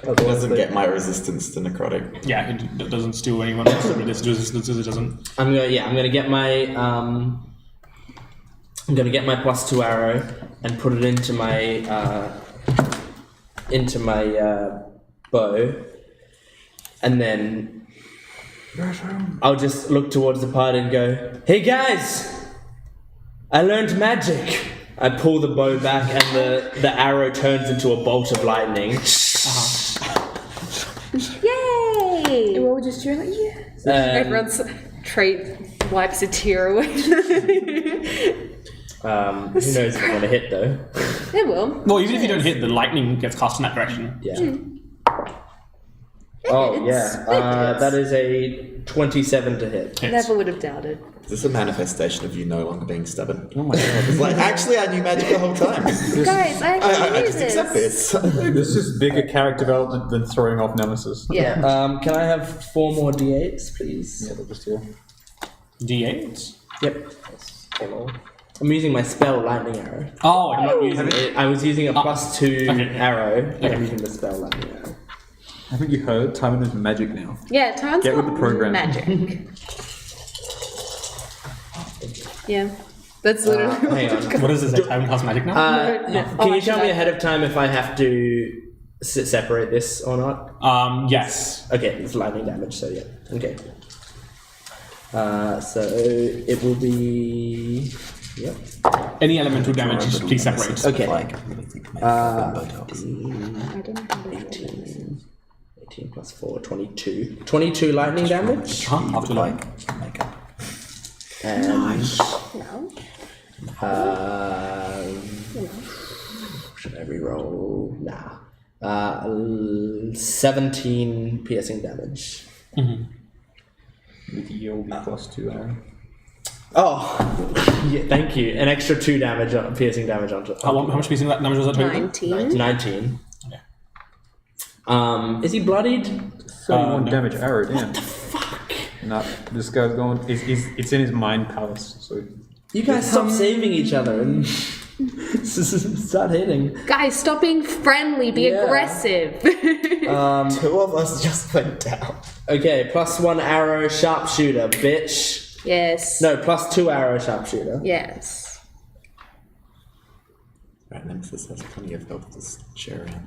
[SPEAKER 11] It doesn't get my resistance to necrotic.
[SPEAKER 1] Yeah, it doesn't steal anyone else's resistances. It doesn't.
[SPEAKER 4] I'm gonna get my +2 arrow and put it into my bow, and then I'll just look towards the party and go, "Hey guys, I learned magic." I pull the bow back and the arrow turns into a bolt of lightning.
[SPEAKER 7] Yay!
[SPEAKER 2] And we're all just cheering like, yes.
[SPEAKER 7] Everyone's wipes a tear away.
[SPEAKER 4] Who knows if I'm gonna hit though?
[SPEAKER 7] It will.
[SPEAKER 1] Well, even if you don't hit, the lightning gets cast in that direction.
[SPEAKER 4] Yeah. Oh yeah. That is a 27 to hit.
[SPEAKER 1] Hits.
[SPEAKER 7] Never would have doubted.
[SPEAKER 11] Is this a manifestation of you no longer being stubborn? Oh my god. It's like, actually, I knew magic the whole time.
[SPEAKER 7] Guys, I actually
[SPEAKER 11] I
[SPEAKER 7] knew
[SPEAKER 11] just accept this.
[SPEAKER 9] This is bigger character development than throwing off Nemesis.
[SPEAKER 7] Yeah.
[SPEAKER 4] Can I have 4 more d8s, please?
[SPEAKER 9] Yeah, they're just here.
[SPEAKER 1] D8.
[SPEAKER 4] Yep. I'm using my spell lightning arrow.
[SPEAKER 1] Oh,
[SPEAKER 4] I'm not using it. I was using a +2
[SPEAKER 1] okay.
[SPEAKER 4] arrow. I'm using the spell lightning arrow.
[SPEAKER 9] Haven't you heard? Timon is magic now.
[SPEAKER 7] Yeah, Tarn's
[SPEAKER 9] Get with
[SPEAKER 7] got
[SPEAKER 9] the program.
[SPEAKER 7] magic. Yeah. That's literally
[SPEAKER 4] Hang on.
[SPEAKER 1] what is this? Time has magic now?
[SPEAKER 4] Can you tell me ahead of time if I have to separate this or not?
[SPEAKER 1] Yes.
[SPEAKER 4] Okay, it's lightning damage, so yeah. Okay. So it will be. Yep.
[SPEAKER 1] Any elemental damage, just please separate.
[SPEAKER 4] Okay.
[SPEAKER 11] Like, I really think Botox.
[SPEAKER 4] 18 plus 4, 22. 22 lightning damage.
[SPEAKER 1] After like.
[SPEAKER 11] Makeup.
[SPEAKER 4] And should I reroll? Nah. 17 piercing damage.
[SPEAKER 9] With yield +2 arrow.
[SPEAKER 4] Oh, yeah, thank you. An extra 2 damage, piercing damage onto.
[SPEAKER 1] How much piercing damage was that total?
[SPEAKER 7] 19.
[SPEAKER 4] 19.
[SPEAKER 1] Okay.
[SPEAKER 4] Is he bloodied?
[SPEAKER 9] 31
[SPEAKER 1] no.
[SPEAKER 9] damage arrow, damn.
[SPEAKER 4] What the fuck?
[SPEAKER 9] No, this guy's going. It's in his mind palace. So
[SPEAKER 4] You guys stop saving each other and start hitting.
[SPEAKER 7] Guys, stop being friendly, be
[SPEAKER 4] Yeah.
[SPEAKER 7] aggressive.
[SPEAKER 8] 2 of us just went down.
[SPEAKER 4] Okay, +1 arrow sharpshooter, bitch.
[SPEAKER 7] Yes.
[SPEAKER 4] No, +2 arrow sharpshooter.
[SPEAKER 7] Yes.
[SPEAKER 11] Right, Nemesis has plenty of health to share around.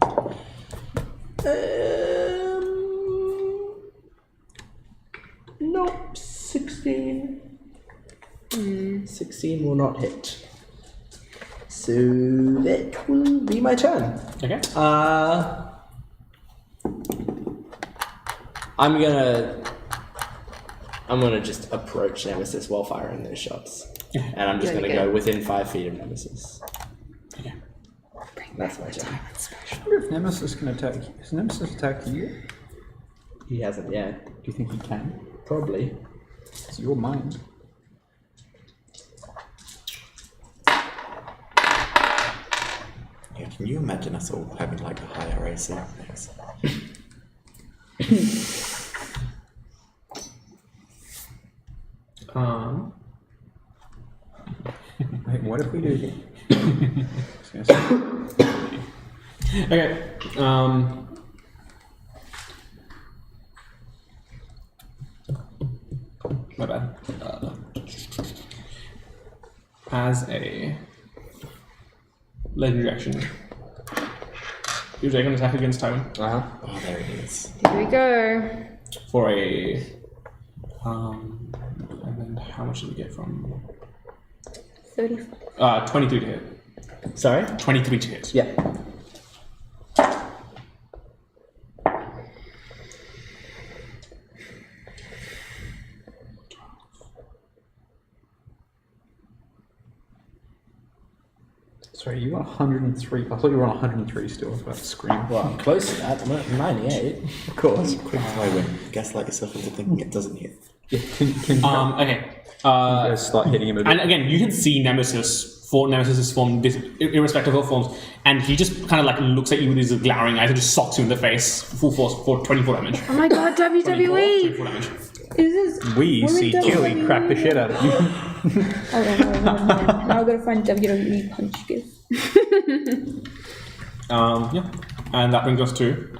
[SPEAKER 4] Nope, 16. 16 will not hit. So that will be my turn.
[SPEAKER 1] Okay.
[SPEAKER 4] I'm gonna just approach Nemesis while firing those shots. And I'm just
[SPEAKER 7] There
[SPEAKER 4] gonna
[SPEAKER 7] you
[SPEAKER 4] go
[SPEAKER 7] go.
[SPEAKER 4] within 5 feet of Nemesis.
[SPEAKER 1] Okay.
[SPEAKER 4] That's my turn.
[SPEAKER 9] I wonder if Nemesis can attack. Has Nemesis attacked you?
[SPEAKER 4] He hasn't yet.
[SPEAKER 9] Do you think he can?
[SPEAKER 4] Probably.
[SPEAKER 9] It's your mind.
[SPEAKER 11] Yeah, can you imagine us all having like a higher AC? Thanks.
[SPEAKER 9] Wait, what if we do?
[SPEAKER 1] Okay. My bad. As a legendary action, you take an attack against Tywin
[SPEAKER 11] Oh, there it is.
[SPEAKER 7] Here we go.
[SPEAKER 1] for a. And then how much did we get from?
[SPEAKER 2] 35.
[SPEAKER 1] 23 to hit.
[SPEAKER 4] Sorry?
[SPEAKER 1] 23 to hit.
[SPEAKER 4] Yeah.
[SPEAKER 9] Sorry, you were 103. I thought you were on 103 still. I was about to scream.
[SPEAKER 4] Well, I'm close to that. I'm at 98.
[SPEAKER 9] Of course.
[SPEAKER 11] Quick fire win. Gaslight yourself into thinking it doesn't hit.
[SPEAKER 9] Yeah, can you
[SPEAKER 1] Okay.
[SPEAKER 9] guys start hitting him a bit?
[SPEAKER 1] And again, you can see Nemesis form, irrespective of forms, and he just kind of like looks at you with his glowering eyes and just socks you in the face, full force for 24 damage.
[SPEAKER 7] Oh my god, WWE!
[SPEAKER 1] 24 damage.
[SPEAKER 2] Is this?
[SPEAKER 9] We
[SPEAKER 2] we're in
[SPEAKER 9] see Julie
[SPEAKER 2] WWE.
[SPEAKER 9] crack the shit out of you.
[SPEAKER 2] Hold on. Now I've got to find WWE punch gift.
[SPEAKER 1] Yeah. And that brings us to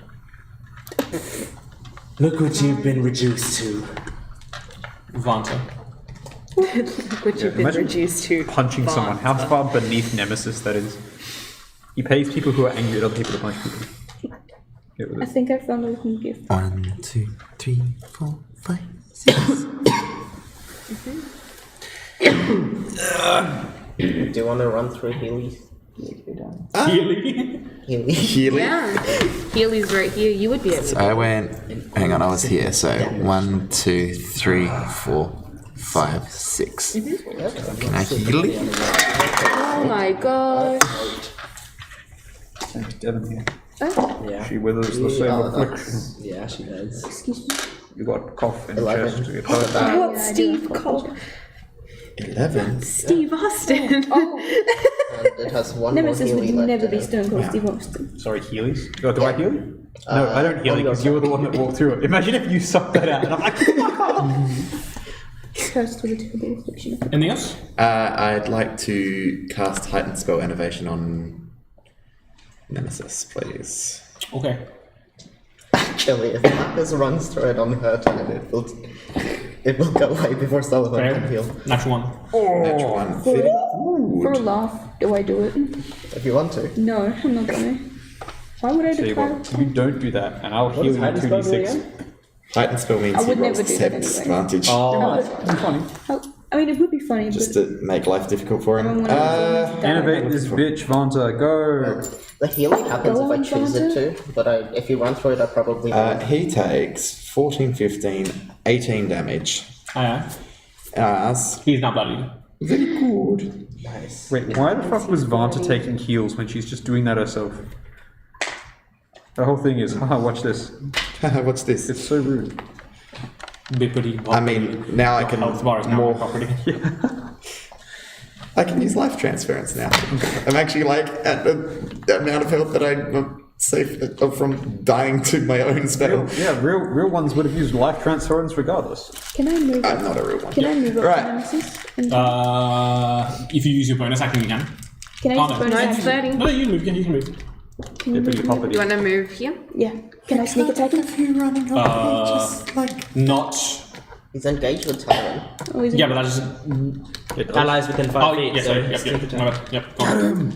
[SPEAKER 4] Look what you've been reduced to.
[SPEAKER 1] Vanta.
[SPEAKER 7] Which you've been
[SPEAKER 9] imagine
[SPEAKER 7] reduced to.
[SPEAKER 9] Punching someone. How far beneath Nemesis that is. He pays people who are angry at other people to punch people. Get with
[SPEAKER 2] I
[SPEAKER 9] it.
[SPEAKER 2] think I found a little gift.
[SPEAKER 11] 1, 2, 3, 4, 5, 6.
[SPEAKER 8] Do you want to run through Healy?
[SPEAKER 1] Healy.
[SPEAKER 8] Healy.
[SPEAKER 11] Healy.
[SPEAKER 7] Yeah. Healy's right here. You would be able
[SPEAKER 11] So
[SPEAKER 7] to.
[SPEAKER 11] I went. Hang on, I was here. So 1, 2, 3, 4, 5, 6. Can I heal you?
[SPEAKER 7] Oh my god.
[SPEAKER 9] Thanks, Devin here.
[SPEAKER 4] Yeah.
[SPEAKER 9] She withers the same affliction.
[SPEAKER 4] Yeah, she does.
[SPEAKER 2] Excuse me.
[SPEAKER 9] You got cough in
[SPEAKER 8] 11.
[SPEAKER 9] chest. You got
[SPEAKER 7] What,
[SPEAKER 2] Yeah, I
[SPEAKER 7] Steve
[SPEAKER 2] do have
[SPEAKER 7] Cole?
[SPEAKER 11] 11.
[SPEAKER 7] Steve Austin.
[SPEAKER 2] Oh,
[SPEAKER 8] And it has one
[SPEAKER 2] Nemesis
[SPEAKER 8] more
[SPEAKER 2] would
[SPEAKER 8] Healy left.
[SPEAKER 2] never
[SPEAKER 8] in
[SPEAKER 2] be
[SPEAKER 8] it.
[SPEAKER 2] Stone Cold Steve Austin.
[SPEAKER 9] Sorry, Healy's? Do I heal you? No, I don't heal you because you were the one that walked through it. Imagine if you sucked that out and I'm like,
[SPEAKER 2] Cursed with a terrible affliction.
[SPEAKER 1] Anything else?
[SPEAKER 11] I'd like to cast Heightened Spell Innovation on Nemesis, please.
[SPEAKER 1] Okay.
[SPEAKER 8] Actually, if Marcus runs through it on her turn, it will go away before Sullivan can heal.
[SPEAKER 1] Natural one.
[SPEAKER 11] Natural one.
[SPEAKER 2] For
[SPEAKER 11] Very
[SPEAKER 2] a
[SPEAKER 11] good.
[SPEAKER 2] laugh, do I do it?
[SPEAKER 8] If you want to.
[SPEAKER 2] No, I'm not gonna. Why would I
[SPEAKER 9] tell you
[SPEAKER 2] declare?
[SPEAKER 9] what, you don't do that and I'll heal you
[SPEAKER 4] heightened spell do
[SPEAKER 9] 2d6.
[SPEAKER 4] again?
[SPEAKER 11] Heightened Spell means
[SPEAKER 2] I
[SPEAKER 11] he
[SPEAKER 2] would
[SPEAKER 11] rolls
[SPEAKER 2] never do that
[SPEAKER 11] accept
[SPEAKER 2] anyway.
[SPEAKER 11] advantage.
[SPEAKER 2] I mean, it would be funny,
[SPEAKER 11] Just
[SPEAKER 2] but
[SPEAKER 11] to make life difficult for him.
[SPEAKER 2] everyone would
[SPEAKER 9] Innovate this bitch, Vanta, go!
[SPEAKER 8] The healing happens
[SPEAKER 2] Go
[SPEAKER 8] if I
[SPEAKER 2] on,
[SPEAKER 8] choose it
[SPEAKER 2] Jonathan.
[SPEAKER 8] to, but if you run through it, I probably won't.
[SPEAKER 11] He takes 14, 15, 18 damage. As
[SPEAKER 1] He's not bloody.
[SPEAKER 11] very good.
[SPEAKER 8] Nice.
[SPEAKER 9] Wait, why the fuck was Vanta taking heals when she's just doing that herself? The whole thing is, haha, watch this.
[SPEAKER 11] What's this?
[SPEAKER 9] It's so rude.
[SPEAKER 1] Bippity.
[SPEAKER 11] I mean, now I can
[SPEAKER 1] Health bar is now
[SPEAKER 11] more.
[SPEAKER 1] my property.
[SPEAKER 11] I can use life transference now. I'm actually like at the amount of health that I'm safe from dying to my own spell.
[SPEAKER 9] Real ones would have used life transference regardless.
[SPEAKER 2] can I move
[SPEAKER 11] I'm
[SPEAKER 2] up?
[SPEAKER 11] not a real one.
[SPEAKER 2] Can I move up
[SPEAKER 11] Right.
[SPEAKER 2] to Nemesis? And
[SPEAKER 1] If you use your bonus action, you can.
[SPEAKER 2] can I
[SPEAKER 1] Oh,
[SPEAKER 2] use
[SPEAKER 1] no.
[SPEAKER 2] bonus
[SPEAKER 7] No, it's
[SPEAKER 2] action?
[SPEAKER 7] 30.
[SPEAKER 1] No, you can move. Yeah, you can move.
[SPEAKER 2] Can
[SPEAKER 9] Yeah,
[SPEAKER 2] you
[SPEAKER 9] but
[SPEAKER 2] move
[SPEAKER 9] you pop
[SPEAKER 2] me?
[SPEAKER 9] it
[SPEAKER 7] You
[SPEAKER 9] in.
[SPEAKER 7] want to move here?
[SPEAKER 2] Yeah. Can I sneak attack him?
[SPEAKER 6] If you running off, just like
[SPEAKER 1] Not.
[SPEAKER 8] He's engaged with Tyrant.
[SPEAKER 2] Oh, is it?
[SPEAKER 1] Yeah, but that's just.
[SPEAKER 9] It does.
[SPEAKER 4] Allies within 5
[SPEAKER 1] Oh,
[SPEAKER 4] feet.
[SPEAKER 1] yeah,
[SPEAKER 4] so
[SPEAKER 1] sorry. Yep,
[SPEAKER 4] sneak
[SPEAKER 1] yep.
[SPEAKER 4] attack.
[SPEAKER 1] My bad. Yep. Go on.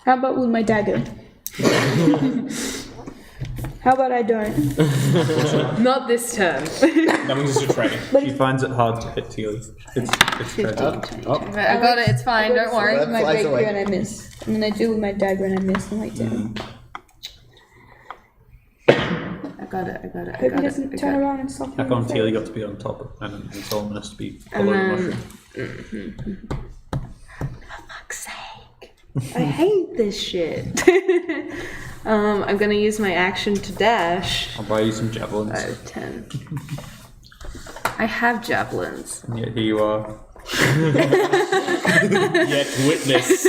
[SPEAKER 2] How about with my dagger? How about I don't?
[SPEAKER 7] Not this turn.
[SPEAKER 1] That means it's a trade.
[SPEAKER 9] She finds it hard to hit Teal. It's tragic.
[SPEAKER 7] But I got it, it's fine, don't worry.
[SPEAKER 2] With my
[SPEAKER 8] Flies
[SPEAKER 2] rapier
[SPEAKER 8] away.
[SPEAKER 2] and I miss. And then I do with my dagger and I miss. I'm like, damn.
[SPEAKER 7] I got it, I got it, I
[SPEAKER 2] Hope he
[SPEAKER 7] got it.
[SPEAKER 2] doesn't
[SPEAKER 7] I
[SPEAKER 2] turn
[SPEAKER 7] got it.
[SPEAKER 2] around and stop
[SPEAKER 9] Back
[SPEAKER 2] me
[SPEAKER 9] on
[SPEAKER 2] in the
[SPEAKER 9] Teal, you
[SPEAKER 2] face.
[SPEAKER 9] got to be on top, and Solomon has to be
[SPEAKER 7] And
[SPEAKER 9] below the
[SPEAKER 7] then-
[SPEAKER 9] mushroom.
[SPEAKER 7] Fuck's sake. I hate this shit. I'm gonna use my action to dash.
[SPEAKER 9] I'll buy you some javelins.
[SPEAKER 7] 5, 10. I have javelins.
[SPEAKER 9] And yet here you are.
[SPEAKER 1] Yet witness.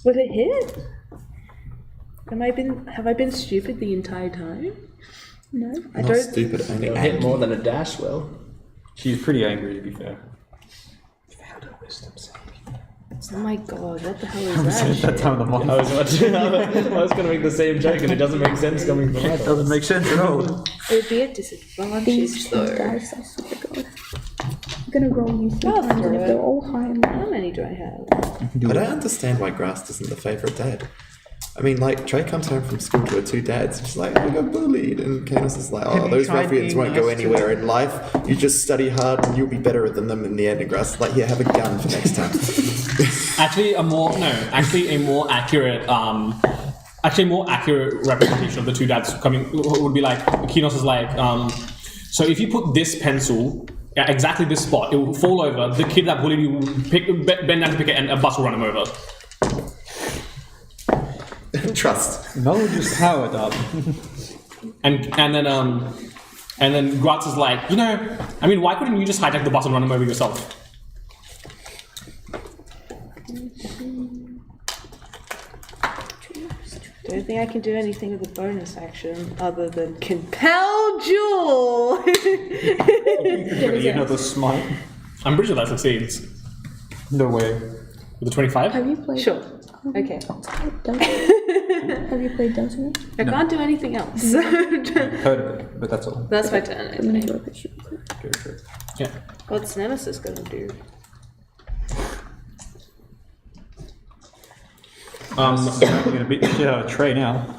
[SPEAKER 7] Would it hit? Have I been stupid the entire time?
[SPEAKER 2] No.
[SPEAKER 7] I
[SPEAKER 11] Not
[SPEAKER 7] don't.
[SPEAKER 11] stupid, only
[SPEAKER 4] It'll hit
[SPEAKER 11] angry.
[SPEAKER 4] more than a dash will.
[SPEAKER 9] She's pretty angry, to be fair.
[SPEAKER 7] Oh my god, what the hell is that
[SPEAKER 9] At that
[SPEAKER 7] shit?
[SPEAKER 9] time of the month.
[SPEAKER 4] I was going to make the same joke and it doesn't make sense coming from
[SPEAKER 9] It doesn't make sense at all.
[SPEAKER 7] It would be a disadvantage
[SPEAKER 2] These two
[SPEAKER 7] though.
[SPEAKER 2] dice, I swear to God. I'm gonna roll you 3
[SPEAKER 7] I'll
[SPEAKER 2] times and
[SPEAKER 7] throw
[SPEAKER 2] if
[SPEAKER 7] it.
[SPEAKER 2] they're all high enough.
[SPEAKER 7] How many do I have?
[SPEAKER 11] I don't understand why Grass isn't the favourite dad. I mean, like, Trey comes home from school to her 2 dads. She's like, I got bullied. And Candace is like, oh, those ruffians won't go anywhere in life. You just study hard and you'll be better than them in the end. And Grass is like, yeah, have a gun for next time.
[SPEAKER 1] Actually, a more accurate representation of the two dads coming would be like Kinos is like, so if you put this pencil at exactly this spot. It will fall over. The kid that bullied you will bend down to pick it, and a bus will run him over.
[SPEAKER 11] Trust.
[SPEAKER 9] Knowledge is power, darling.
[SPEAKER 1] And then Gratz is like, you know, I mean, why couldn't you just hijack the bus and run him over yourself?
[SPEAKER 7] Don't think I can do anything with a bonus action other than compel Jewel.
[SPEAKER 9] Ready, another smite?
[SPEAKER 1] I'm pretty sure that succeeds.
[SPEAKER 9] No way.
[SPEAKER 1] With the 25?
[SPEAKER 2] Have you played?
[SPEAKER 7] Sure. Okay.
[SPEAKER 2] Dota? Have you played Dota?
[SPEAKER 7] I can't do anything else.
[SPEAKER 9] Heard of it, but that's all.
[SPEAKER 7] That's my turn.
[SPEAKER 2] I'm gonna
[SPEAKER 7] Okay.
[SPEAKER 2] go pitch you.
[SPEAKER 9] Go for it.
[SPEAKER 1] Yeah.
[SPEAKER 7] What's Nemesis gonna do?
[SPEAKER 9] You're gonna beat the shit out of Trey now.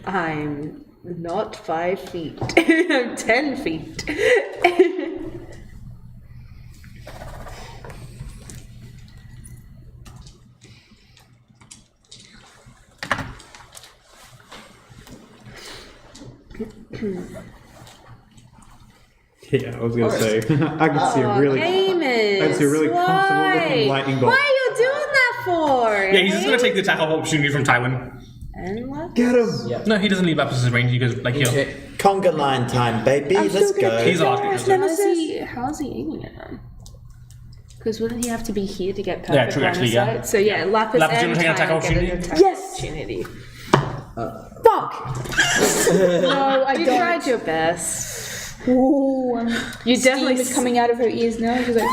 [SPEAKER 7] I'm not 5 feet. I'm 10 feet.
[SPEAKER 9] Yeah, I was gonna say. I can see a really,
[SPEAKER 7] Amos,
[SPEAKER 9] I can see a really comfortable looking
[SPEAKER 7] why?
[SPEAKER 9] lightning bolt.
[SPEAKER 7] What are you doing that for?
[SPEAKER 1] Yeah, he's just gonna take the attack of opportunity from Tywin.
[SPEAKER 7] And what?
[SPEAKER 11] Get him!
[SPEAKER 1] No, he doesn't leave up his range. He goes like here.
[SPEAKER 11] Conga line time, baby. Let's go.
[SPEAKER 1] He's a large creature.
[SPEAKER 7] How's he aiming at them? Because wouldn't he have to be here to get perfect
[SPEAKER 1] Yeah, true,
[SPEAKER 7] line
[SPEAKER 1] actually,
[SPEAKER 7] of
[SPEAKER 1] yeah.
[SPEAKER 7] sight? So yeah, Lapis
[SPEAKER 1] Lapis, you
[SPEAKER 7] and
[SPEAKER 1] wanna take an attack
[SPEAKER 7] Ty get an
[SPEAKER 1] opportunity?
[SPEAKER 7] attack opportunity. Fuck!
[SPEAKER 2] No, I
[SPEAKER 7] You
[SPEAKER 2] don't.
[SPEAKER 7] tried your best.
[SPEAKER 2] Ooh,
[SPEAKER 7] You
[SPEAKER 2] steam
[SPEAKER 7] definitely
[SPEAKER 2] is coming out of her ears now. She's like,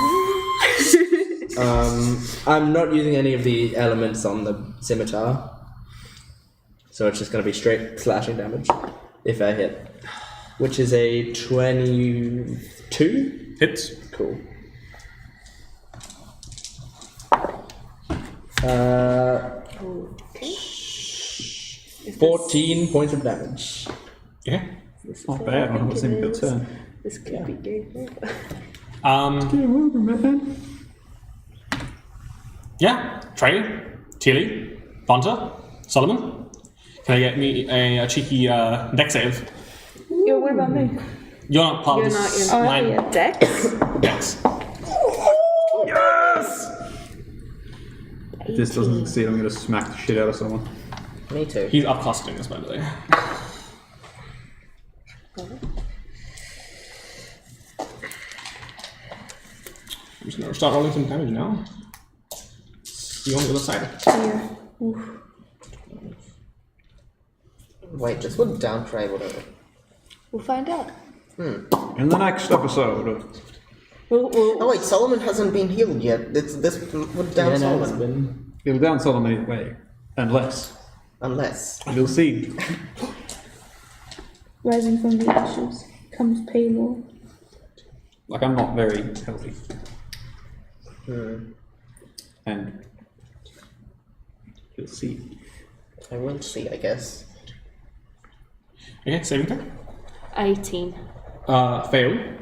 [SPEAKER 4] I'm not using any of the elements on the scimitar, so it's just going to be straight slashing damage if I hit, which is a 22.
[SPEAKER 1] Hits.
[SPEAKER 4] Cool. 14 points of damage.
[SPEAKER 1] Yeah.
[SPEAKER 9] It's not bad when it wasn't even your turn.
[SPEAKER 7] This could be game over.
[SPEAKER 1] Yeah. Trey, Tilly, Bonta, Solomon. Can I get me a cheeky deck save?
[SPEAKER 2] yo, what about me?
[SPEAKER 1] You're not part
[SPEAKER 7] You're
[SPEAKER 1] of
[SPEAKER 7] not
[SPEAKER 1] this
[SPEAKER 7] in
[SPEAKER 1] line.
[SPEAKER 2] yeah.
[SPEAKER 7] Dex?
[SPEAKER 1] Dex.
[SPEAKER 9] If this doesn't succeed, I'm gonna smack the shit out of someone.
[SPEAKER 8] Me too.
[SPEAKER 1] He's upcasting this, by the way. I'm just gonna start rolling some damage now. See you on the other side.
[SPEAKER 2] Yeah. Oof.
[SPEAKER 8] Wait, this would down tray, wouldn't it?
[SPEAKER 7] We'll find out.
[SPEAKER 9] In the next episode of
[SPEAKER 8] Oh wait, Solomon hasn't been healed yet. This would down Solomon.
[SPEAKER 9] It'll down Solomon anyway. Unless.
[SPEAKER 8] Unless.
[SPEAKER 9] You'll see.
[SPEAKER 2] Rising from the ashes comes Paylor.
[SPEAKER 9] Like, I'm not very healthy. And you'll see.
[SPEAKER 8] I will see, I guess.
[SPEAKER 1] Okay, saving throw.
[SPEAKER 7] 18.
[SPEAKER 1] Fail.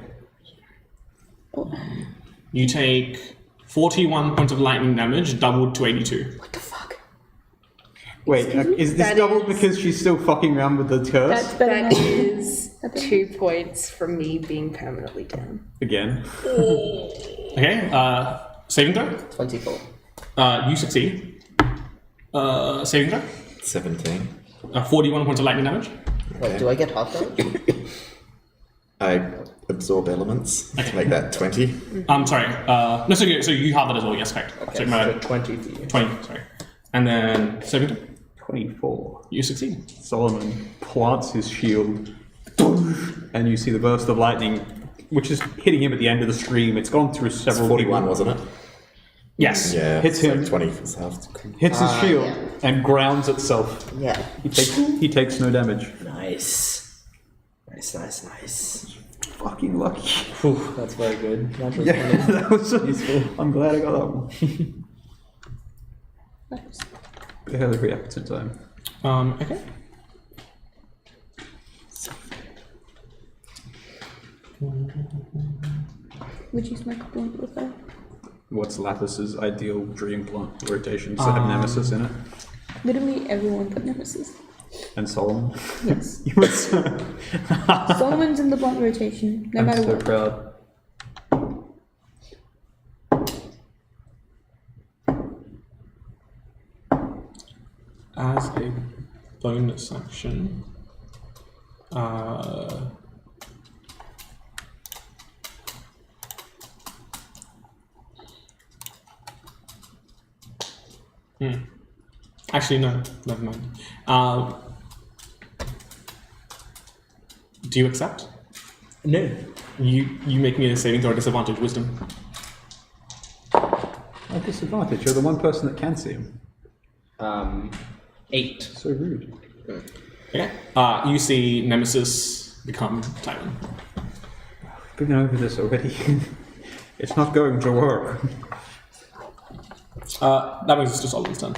[SPEAKER 1] You take 41 points of lightning damage, doubled to 82.
[SPEAKER 2] What the fuck?
[SPEAKER 9] Wait, is this
[SPEAKER 7] That
[SPEAKER 9] doubled
[SPEAKER 7] is-
[SPEAKER 9] because she's still fucking around with the curse?
[SPEAKER 2] That's better
[SPEAKER 7] That
[SPEAKER 2] than
[SPEAKER 7] is 2 points from me being permanently down.
[SPEAKER 9] Again.
[SPEAKER 1] Okay, saving throw.
[SPEAKER 8] 24.
[SPEAKER 1] You succeed. Saving throw.
[SPEAKER 11] 17.
[SPEAKER 1] 41 points of lightning damage.
[SPEAKER 8] Wait, do I get half damage?
[SPEAKER 11] I absorb elements to make that 20.
[SPEAKER 1] I'm sorry. No, so you have that as well. Yes, correct.
[SPEAKER 4] Okay,
[SPEAKER 1] So my
[SPEAKER 4] so
[SPEAKER 1] bad.
[SPEAKER 4] 20 for you.
[SPEAKER 1] 20. Sorry. And then saving throw.
[SPEAKER 9] 24.
[SPEAKER 1] You succeed.
[SPEAKER 9] Solomon plants his shield, and you see the burst of lightning, which is hitting him at the end of the stream. It's gone through
[SPEAKER 11] It's
[SPEAKER 9] several
[SPEAKER 11] 41,
[SPEAKER 9] people.
[SPEAKER 11] wasn't it?
[SPEAKER 1] Yes.
[SPEAKER 11] Yeah.
[SPEAKER 9] Hits
[SPEAKER 11] so
[SPEAKER 9] him.
[SPEAKER 11] 20 is half.
[SPEAKER 9] Hits his shield
[SPEAKER 8] yeah.
[SPEAKER 9] and grounds itself.
[SPEAKER 8] Yeah.
[SPEAKER 9] He takes no damage.
[SPEAKER 4] Nice. Nice.
[SPEAKER 9] Fucking lucky.
[SPEAKER 4] Whew, that's very good. Natural
[SPEAKER 9] Yeah,
[SPEAKER 4] 20.
[SPEAKER 9] that was useful. I'm glad I got that one. Barely reacted time.
[SPEAKER 1] Okay.
[SPEAKER 2] Would you smack a blunt with her?
[SPEAKER 9] What's Lapis's ideal dream blunt rotations that have Nemesis in it?
[SPEAKER 2] Literally everyone but Nemesis.
[SPEAKER 9] And Solomon?
[SPEAKER 2] Yes.
[SPEAKER 9] You were so...
[SPEAKER 2] Solomon's in the blunt rotation, no
[SPEAKER 9] I'm
[SPEAKER 2] matter
[SPEAKER 9] so
[SPEAKER 2] what.
[SPEAKER 9] proud.
[SPEAKER 1] as a bonus action, actually, no, never mind. Do you accept?
[SPEAKER 4] No.
[SPEAKER 1] You make me a saving throw at disadvantage, wisdom.
[SPEAKER 9] A disadvantage. You're the one person that can see him.
[SPEAKER 4] 8.
[SPEAKER 9] So rude.
[SPEAKER 1] Okay. You see Nemesis become Tywin.
[SPEAKER 9] We've been over this already. It's not going to work.
[SPEAKER 1] That brings us to Solomon's turn.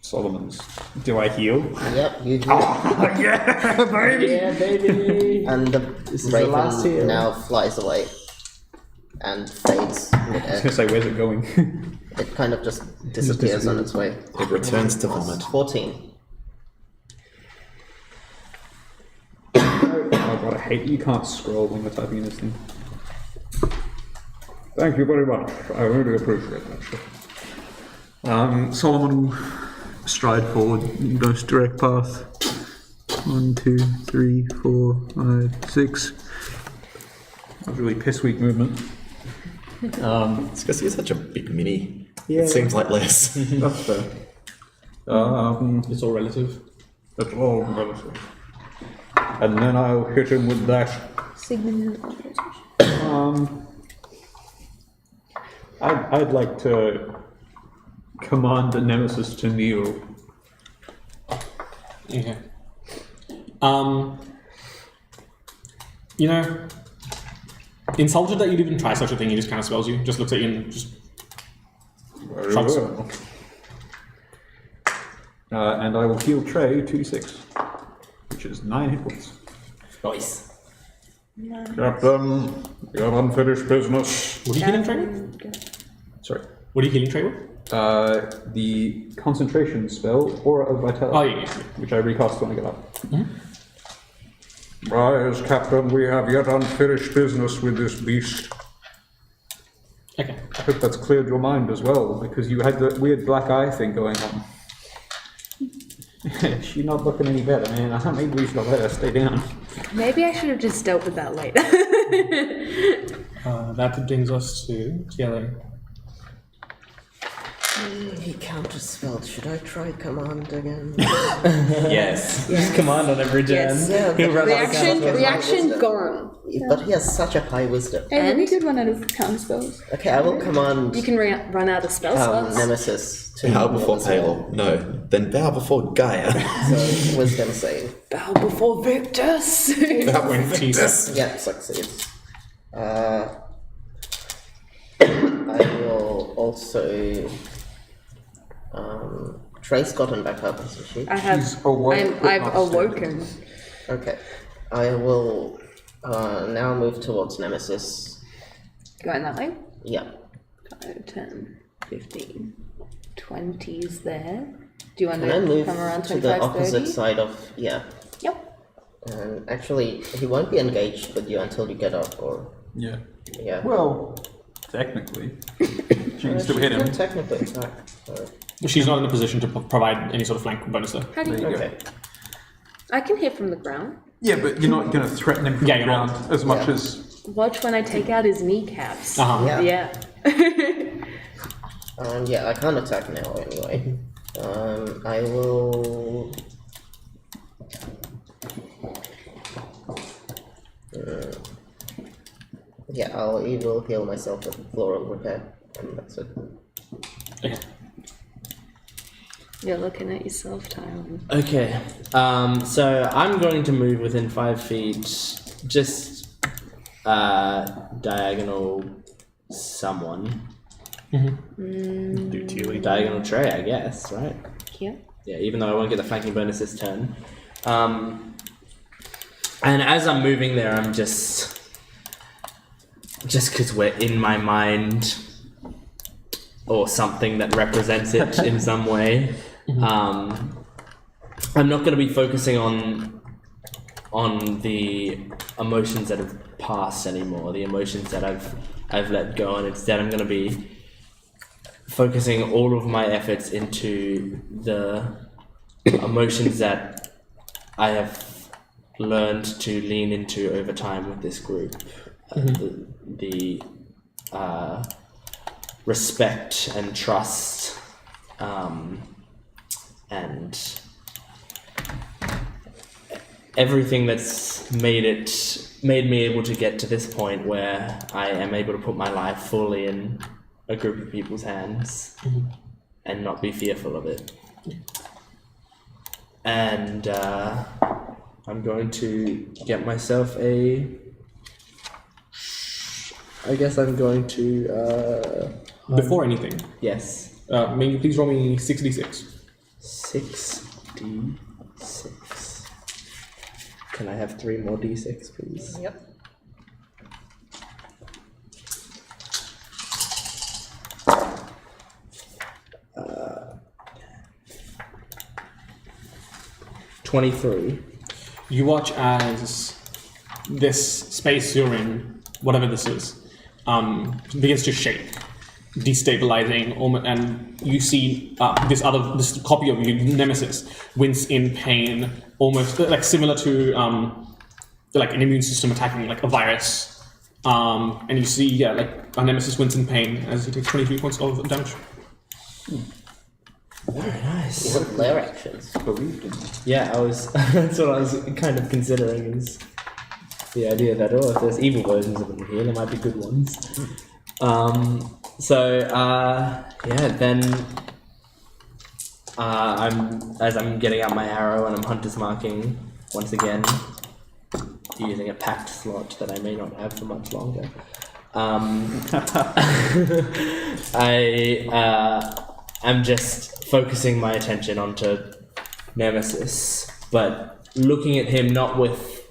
[SPEAKER 9] Solomon's. Do I heal?
[SPEAKER 8] Yep, you do.
[SPEAKER 9] Yeah, baby!
[SPEAKER 4] Yeah, baby.
[SPEAKER 8] And the
[SPEAKER 4] is the last
[SPEAKER 8] raven
[SPEAKER 4] heal.
[SPEAKER 8] now flies away and fades.
[SPEAKER 9] I was going to say, where's it going?
[SPEAKER 8] It kind of just disappears on its way.
[SPEAKER 11] It returns to vomit.
[SPEAKER 8] 14.
[SPEAKER 9] Oh god, I hate you can't scroll when you're typing in this thing. Thank you very much. I really appreciate that. Solomon will stride forward, most direct path. 1, 2, 3, 4, 5, 6. That was really piss weak movement.
[SPEAKER 11] It's because you're such a big mini.
[SPEAKER 9] Yeah.
[SPEAKER 11] It seems like less.
[SPEAKER 9] That's fair.
[SPEAKER 1] It's all relative.
[SPEAKER 9] That's all relative. And then I'll hit him with that.
[SPEAKER 2] Sigmund and
[SPEAKER 9] I'd like to command the Nemesis to kneel.
[SPEAKER 1] Okay. You know, insulted that you'd even try such a thing, he just kind of spells you, just looks at you and just
[SPEAKER 9] Very
[SPEAKER 1] shrugs.
[SPEAKER 9] well. And I will heal Trey 2d6, which is 9 hit points.
[SPEAKER 4] Nice.
[SPEAKER 5] Captain, you have unfinished business.
[SPEAKER 1] What are you healing Trey with?
[SPEAKER 9] Sorry.
[SPEAKER 1] What are you healing Trey with?
[SPEAKER 9] The concentration spell, Aura of Vitality,
[SPEAKER 1] Oh, yeah.
[SPEAKER 9] which I recast when I get up.
[SPEAKER 5] Rise, Captain, we have yet unfinished business with this beast.
[SPEAKER 1] Okay.
[SPEAKER 9] I hope that's cleared your mind as well, because you had the weird black eye thing going on. She's not looking any better, man. Maybe we should let her stay down.
[SPEAKER 7] Maybe I should have just dealt with that later.
[SPEAKER 1] That brings us to yelling.
[SPEAKER 8] He counterspelled. Should I try command again?
[SPEAKER 4] Yes. Just command on every turn.
[SPEAKER 7] Yes.
[SPEAKER 8] Yeah, but
[SPEAKER 7] Reaction gone.
[SPEAKER 8] But he has such a high wisdom.
[SPEAKER 2] Hey, we did run out of counter spells.
[SPEAKER 8] Okay, I will command
[SPEAKER 7] You can run out of spell slots.
[SPEAKER 8] Nemesis to
[SPEAKER 11] Bow
[SPEAKER 8] kneel
[SPEAKER 11] before
[SPEAKER 8] as well.
[SPEAKER 11] Palor. No, then bow before Gaia.
[SPEAKER 8] So wisdom save.
[SPEAKER 7] Bow before Victus.
[SPEAKER 11] That went Jesus.
[SPEAKER 8] Yeah, succeeds. I will also. Trey's gotten back up, hasn't she?
[SPEAKER 7] I have.
[SPEAKER 9] She's awake, but
[SPEAKER 7] I've
[SPEAKER 9] not
[SPEAKER 7] awoken.
[SPEAKER 8] Okay. I will now move towards Nemesis.
[SPEAKER 7] Going that way.
[SPEAKER 8] Yeah.
[SPEAKER 7] 5, 10, 15, 20's there. Do you want
[SPEAKER 8] Can I
[SPEAKER 7] to
[SPEAKER 8] move
[SPEAKER 7] come around
[SPEAKER 8] to the
[SPEAKER 7] 25,
[SPEAKER 8] opposite
[SPEAKER 7] 30?
[SPEAKER 8] side of. Yeah.
[SPEAKER 7] Yep.
[SPEAKER 8] And actually, he won't be engaged with you until you get up, or.
[SPEAKER 9] Yeah.
[SPEAKER 8] Yeah.
[SPEAKER 9] Well, technically. She can still hit him.
[SPEAKER 8] Technically, sorry.
[SPEAKER 1] She's not in a position to provide any sort of flank bonus though.
[SPEAKER 7] How do you?
[SPEAKER 8] Okay.
[SPEAKER 7] I can hit from the ground.
[SPEAKER 9] Yeah, but you're not going to threaten him from
[SPEAKER 1] Yeah,
[SPEAKER 9] the
[SPEAKER 1] you're
[SPEAKER 9] ground
[SPEAKER 1] not.
[SPEAKER 9] as much
[SPEAKER 8] Yeah.
[SPEAKER 9] as...
[SPEAKER 7] Watch when I take out his kneecaps.
[SPEAKER 1] Uh-huh.
[SPEAKER 8] Yeah.
[SPEAKER 7] Yeah.
[SPEAKER 8] Yeah, I can't attack now anyway. I will. Yeah, I will heal myself with floral repair, and that's it.
[SPEAKER 1] Okay.
[SPEAKER 7] You're looking at yourself, Tyron.
[SPEAKER 4] Okay. So I'm going to move within 5 feet, just diagonal someone.
[SPEAKER 1] Do Teely.
[SPEAKER 4] Diagonal Trey, I guess, right?
[SPEAKER 7] Here.
[SPEAKER 4] Yeah, even though I won't get the flanking bonus this turn. And as I'm moving there, I'm just because we're in my mind or something that represents it in some way. I'm not going to be focusing on the emotions that have passed anymore, the emotions that I've let go, and instead I'm going to be focusing all of my efforts into the emotions that I have learned to lean into over time with this group. The respect and trust, and everything that's made me able to get to this point where I am able to put my life fully in a group of people's hands and not be fearful of it. And I'm going to get myself I guess I'm going to
[SPEAKER 1] Before anything,
[SPEAKER 4] yes.
[SPEAKER 1] may you please roll me 6d6.
[SPEAKER 4] 6d6. Can I have 3 more d6, please?
[SPEAKER 7] Yep.
[SPEAKER 4] Uh, 23.
[SPEAKER 1] You watch as this space you're in, whatever this is, begins to shake, destabilizing, and you see this copy of you, Nemesis, wince in pain, almost like similar to like an immune system attacking like a virus. And you see, like a Nemesis wince in pain as he takes 23 points of damage.
[SPEAKER 4] Very nice.
[SPEAKER 8] What their actions?
[SPEAKER 4] Yeah, that's what I was kind of considering, is the idea that, if there's evil versions of them here, there might be good ones. Then I'm getting out my arrow and I'm hunter's marking once again, using a packed slot that I may not have for much longer. I'm just focusing my attention onto Nemesis, but looking at him not with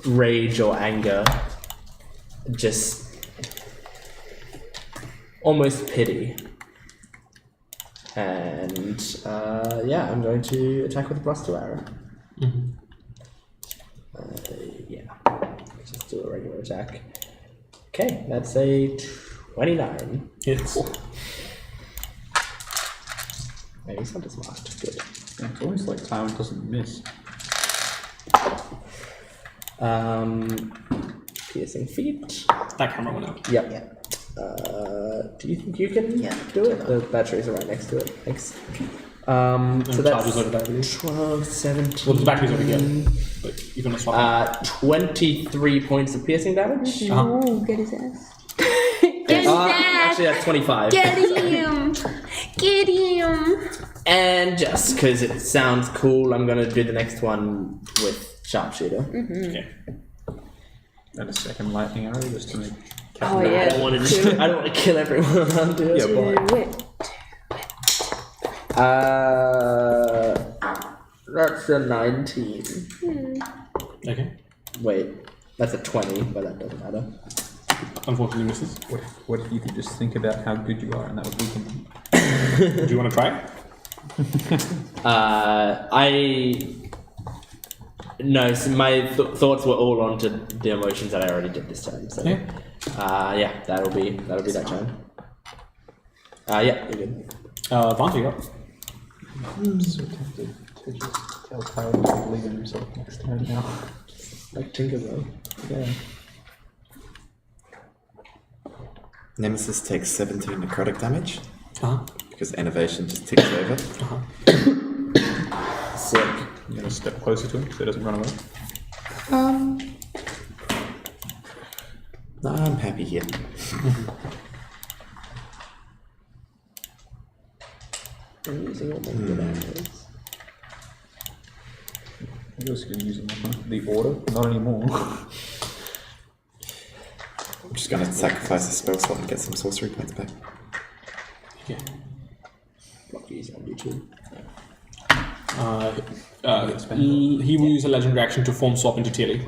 [SPEAKER 4] rage or anger, just almost pity. And I'm going to attack with a +2 arrow. Just do a regular attack. Okay, that's a 29.
[SPEAKER 1] Hits.
[SPEAKER 4] Maybe he's not as marked. Good.
[SPEAKER 9] Yeah, it's always like Tywin doesn't miss.
[SPEAKER 4] Piercing feet.
[SPEAKER 1] That camera went out.
[SPEAKER 4] Yep.
[SPEAKER 8] Yeah.
[SPEAKER 4] Do you think you can
[SPEAKER 8] Yeah.
[SPEAKER 4] do it? The batteries are right next to it. Thanks.
[SPEAKER 1] And
[SPEAKER 4] So
[SPEAKER 1] charges
[SPEAKER 4] that's
[SPEAKER 1] over there, I believe.
[SPEAKER 4] 12, 17.
[SPEAKER 1] Well, the battery's over here, but you're gonna swap.
[SPEAKER 4] 23 points of piercing damage.
[SPEAKER 2] Oh, get his ass.
[SPEAKER 4] Actually, that's 25.
[SPEAKER 7] Get him! Get him!
[SPEAKER 4] And just because it sounds cool, I'm gonna do the next one with sharpshooter.
[SPEAKER 1] Okay.
[SPEAKER 9] And a second lightning arrow just to make.
[SPEAKER 7] Oh,
[SPEAKER 4] I
[SPEAKER 7] yeah.
[SPEAKER 4] don't want to kill everyone around here.
[SPEAKER 9] Yeah, but
[SPEAKER 2] Do it.
[SPEAKER 4] That's a 19.
[SPEAKER 1] Okay.
[SPEAKER 4] Wait, that's a 20, but that doesn't matter.
[SPEAKER 1] Unfortunately misses.
[SPEAKER 9] what if you could just think about how good you are and that would weaken him?
[SPEAKER 1] Do you want to try it?
[SPEAKER 4] No, so my thoughts were all onto the emotions that I already did this time. So, that'll be that turn. You're good.
[SPEAKER 1] Vant, you up.
[SPEAKER 9] I'm so tempted to just tell Tywin to believe in himself next turn now.
[SPEAKER 4] Like Tinkerbell. Yeah.
[SPEAKER 11] Nemesis takes 17 necrotic damage
[SPEAKER 1] Uh-huh.
[SPEAKER 11] because Innovation just ticks over.
[SPEAKER 4] Sick.
[SPEAKER 9] I'm going to step closer to him so he doesn't run away.
[SPEAKER 11] No, I'm happy here.
[SPEAKER 4] I'm using all my good arrows.
[SPEAKER 9] I'm just going to use the order, not anymore.
[SPEAKER 11] I'm just going to sacrifice a spell slot and get some sorcery points back.
[SPEAKER 1] Okay.
[SPEAKER 4] Not using on YouTube.
[SPEAKER 1] He will use a legendary action to form swap into Tilly.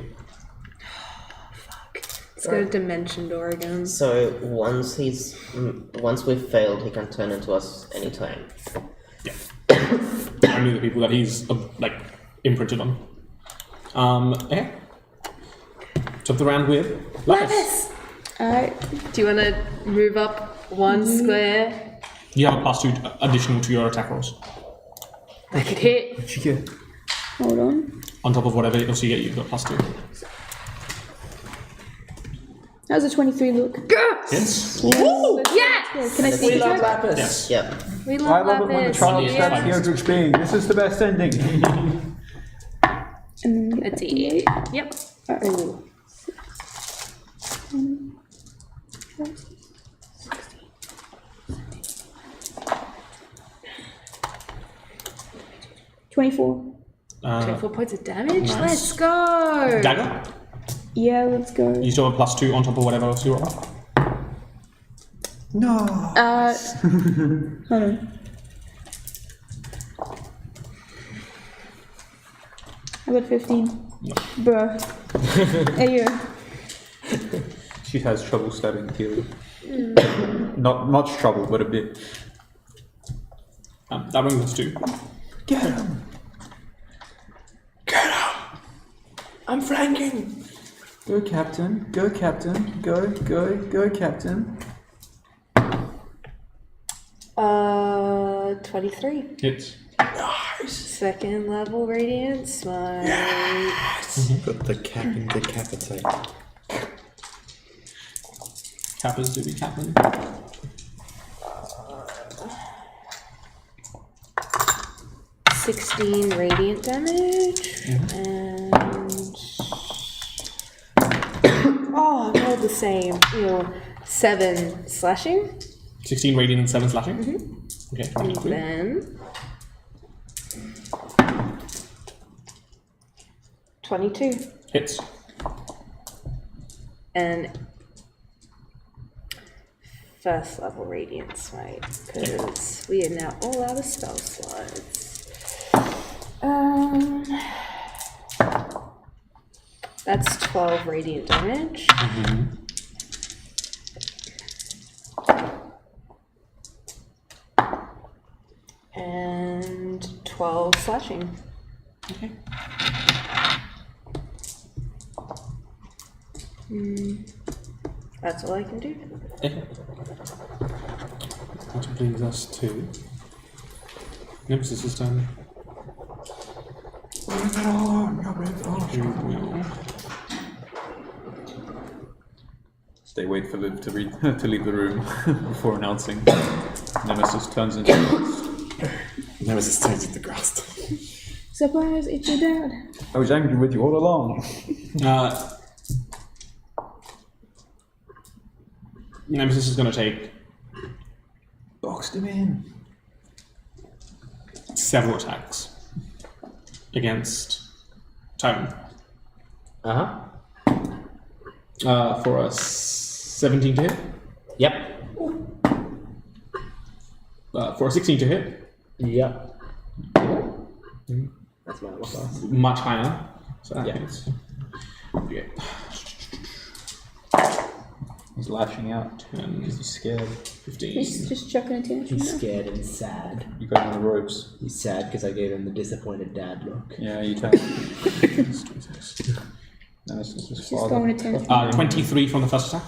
[SPEAKER 7] Let's go to Dimension Door again.
[SPEAKER 8] So once we've failed, he can turn into us anytime.
[SPEAKER 1] Yeah. Only the people that he's imprinted on. Okay. Top the round with Lapis.
[SPEAKER 2] Alright.
[SPEAKER 7] Do you want to move up one square?
[SPEAKER 1] You have a +2 additional to your attack rolls.
[SPEAKER 7] I could hit.
[SPEAKER 9] What'd you get?
[SPEAKER 2] Hold on.
[SPEAKER 1] On top of whatever else you get, you've got +2.
[SPEAKER 2] How's a 23 look?
[SPEAKER 1] Yes.
[SPEAKER 7] Yes!
[SPEAKER 2] Can I see
[SPEAKER 4] We love
[SPEAKER 2] it?
[SPEAKER 4] Lapis.
[SPEAKER 1] Yes.
[SPEAKER 8] Yep.
[SPEAKER 7] We
[SPEAKER 9] I
[SPEAKER 7] love
[SPEAKER 9] love it when the
[SPEAKER 7] Lapis.
[SPEAKER 9] child
[SPEAKER 1] Yes.
[SPEAKER 9] stabs the Eldritch being. This is the best ending.
[SPEAKER 2] And then
[SPEAKER 7] A
[SPEAKER 2] get
[SPEAKER 7] D8. Yep.
[SPEAKER 2] Alright. 24.
[SPEAKER 7] 24 points of damage.
[SPEAKER 1] nice.
[SPEAKER 7] Let's go.
[SPEAKER 1] Dagger.
[SPEAKER 2] Yeah, let's go.
[SPEAKER 1] You still have +2 on top of whatever else you roll.
[SPEAKER 9] No.
[SPEAKER 2] Hold on. I got 15. Bruh. Hey, you.
[SPEAKER 9] She has trouble stabbing Keely. Not much trouble, but a bit.
[SPEAKER 1] That brings us to.
[SPEAKER 9] Get him!
[SPEAKER 4] I'm flanking.
[SPEAKER 9] Go, Captain. Go, Captain. Go, go, go, Captain.
[SPEAKER 7] 23.
[SPEAKER 1] Hits.
[SPEAKER 7] Second level radiant smite.
[SPEAKER 11] Got the cap and decapitate.
[SPEAKER 1] Cappers do be capping.
[SPEAKER 7] Uh, 16 radiant damage. And. Oh, I rolled the same. 7 slashing.
[SPEAKER 1] 16 radiant and 7 slashing. Okay.
[SPEAKER 7] And
[SPEAKER 1] 23.
[SPEAKER 7] then. 22.
[SPEAKER 1] Hits.
[SPEAKER 7] And first level radiant smite, because we are now all out of spell slots. That's 12 radiant damage. And 12 slashing.
[SPEAKER 1] Okay.
[SPEAKER 7] That's all I can do.
[SPEAKER 1] Okay. That brings us to. Nemesis' turn. Who will.
[SPEAKER 9] They wait for Liv to leave the room before announcing. Nemesis turns into dust.
[SPEAKER 11] Nemesis turns into grass.
[SPEAKER 2] Surprise, it's your dad.
[SPEAKER 9] I was angry with you all along.
[SPEAKER 1] Nemesis is going to take
[SPEAKER 9] Boxed him in.
[SPEAKER 1] several attacks against Tyrone. For a 17 to hit.
[SPEAKER 4] Yep.
[SPEAKER 1] For a 16 to hit.
[SPEAKER 4] Yep. That's my class.
[SPEAKER 1] Much higher. So that
[SPEAKER 4] Yeah.
[SPEAKER 1] hits. Okay.
[SPEAKER 9] He's lashing out
[SPEAKER 1] 10,
[SPEAKER 9] because he's scared.
[SPEAKER 1] 15.
[SPEAKER 2] He's just chucking a tantrum.
[SPEAKER 4] He's
[SPEAKER 2] now.
[SPEAKER 4] scared and sad.
[SPEAKER 9] You got him on the ropes.
[SPEAKER 4] He's sad because I gave him the disappointed dad look.
[SPEAKER 9] Yeah, you tell. Nemesis is
[SPEAKER 2] She's
[SPEAKER 9] father.
[SPEAKER 2] throwing a tantrum.
[SPEAKER 1] 23 from the first attack.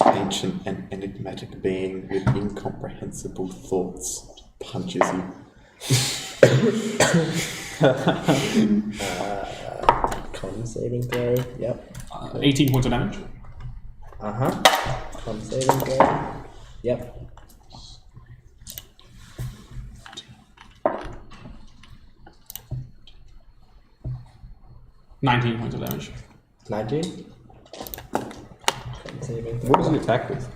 [SPEAKER 11] Ancient and enigmatic being with incomprehensible thoughts punches you.
[SPEAKER 4] Con saving throw. Yep.
[SPEAKER 1] 18 points of damage.
[SPEAKER 4] Con saving throw. Yep.
[SPEAKER 1] $19 points of damage.
[SPEAKER 4] 19. Con saving throw.
[SPEAKER 9] What does he attack with?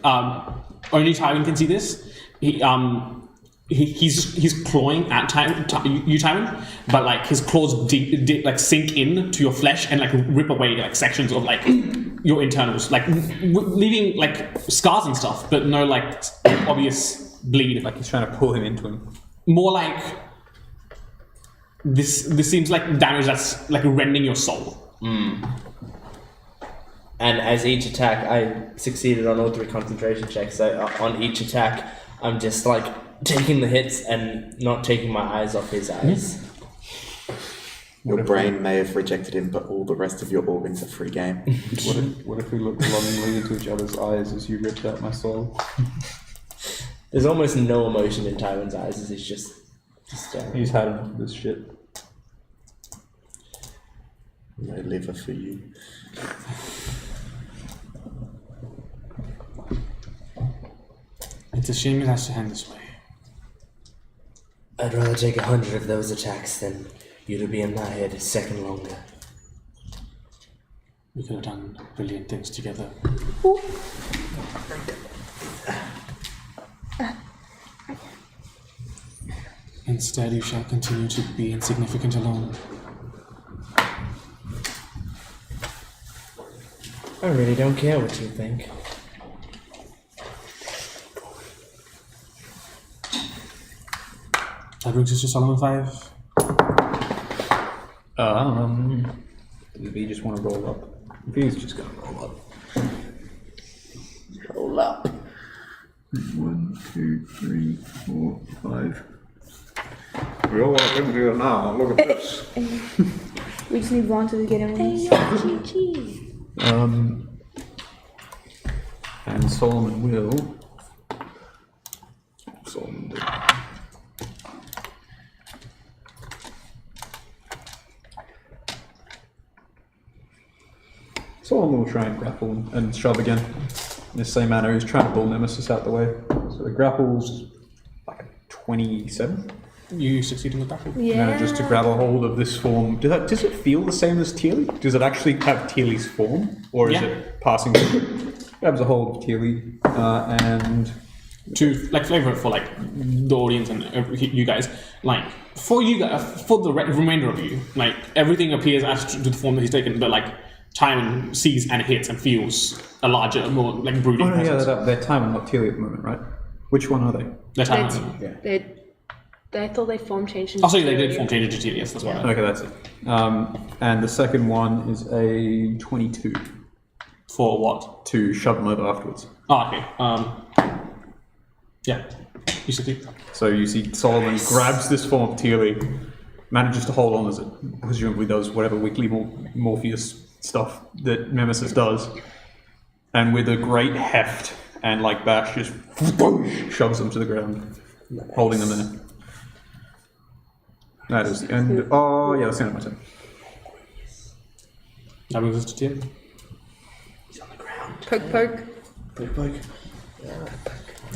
[SPEAKER 1] Only Tywin can see this. He's clawing at you, Tywin, but like his claws like sink in to your flesh and like rip away like sections of like your internals, like leaving like scars and stuff, but no like obvious bleed.
[SPEAKER 9] Like he's trying to pull him into him.
[SPEAKER 1] More like this seems like damage that's like rending your soul.
[SPEAKER 4] And as each attack, I succeeded on all 3 concentration checks. So on each attack, I'm just like taking the hits and not taking my eyes off his eyes.
[SPEAKER 11] Your brain may have rejected him, but all the rest of your organs are free game.
[SPEAKER 9] What if we looked longingly into each other's eyes as you ripped out my soul?
[SPEAKER 4] There's almost no emotion in Tywin's eyes as he's just
[SPEAKER 9] He's had enough of this shit.
[SPEAKER 11] No liver for you.
[SPEAKER 1] It's a shame it has to end this way.
[SPEAKER 12] I'd rather take 100 of those attacks than you to be in my head a second longer.
[SPEAKER 1] We could have done brilliant things together. Instead, you shall continue to be insignificant alone.
[SPEAKER 12] I really don't care what you think.
[SPEAKER 1] That brings us to Solomon 5.
[SPEAKER 9] If you just want to roll up. If he's just going to roll up.
[SPEAKER 4] Roll up.
[SPEAKER 5] 1, 2, 3, 4, 5. We all walk in here now. Look at this.
[SPEAKER 2] We just need Vonta to get in with us.
[SPEAKER 9] And Solomon will. Solomon do. Solomon will try and grapple and shove again. In the same manner, he's trying to pull Nemesis out the way. So the grapple's like a 27.
[SPEAKER 1] You succeed in the grapple.
[SPEAKER 9] No, just to grab a hold of this form. Does it feel the same as Teely? Does it actually have Teely's form? Or is it passing through? Grabs a hold of Teely and...
[SPEAKER 1] To like flavor it for like the audience and you guys, like for you guys, for the remainder of you, like everything appears as to the form that he's taken, but like Tywin sees and hits and feels a larger, more like brooding presence.
[SPEAKER 9] They're Tywin, not Teely at the moment, right? Which one are they?
[SPEAKER 1] They're Tywin.
[SPEAKER 7] I thought they form changed.
[SPEAKER 1] Oh, sorry, they did form change into Teely. Yes, that's what I meant.
[SPEAKER 9] Okay, that's it. And the second one is a 22
[SPEAKER 1] For what?
[SPEAKER 9] to shove them over afterwards.
[SPEAKER 1] Oh, okay. Yeah. You succeed.
[SPEAKER 9] So you see Solomon grabs this form of Teely, manages to hold on as it presumably does whatever weekly Morpheus stuff that Nemesis does, and with a great heft and like bash just shoves them to the ground, holding them there. That is the end. Oh yeah, that's the end of my turn.
[SPEAKER 1] That brings us to Teely.
[SPEAKER 12] He's on the ground.
[SPEAKER 7] Poke, poke.
[SPEAKER 12] Poke, poke.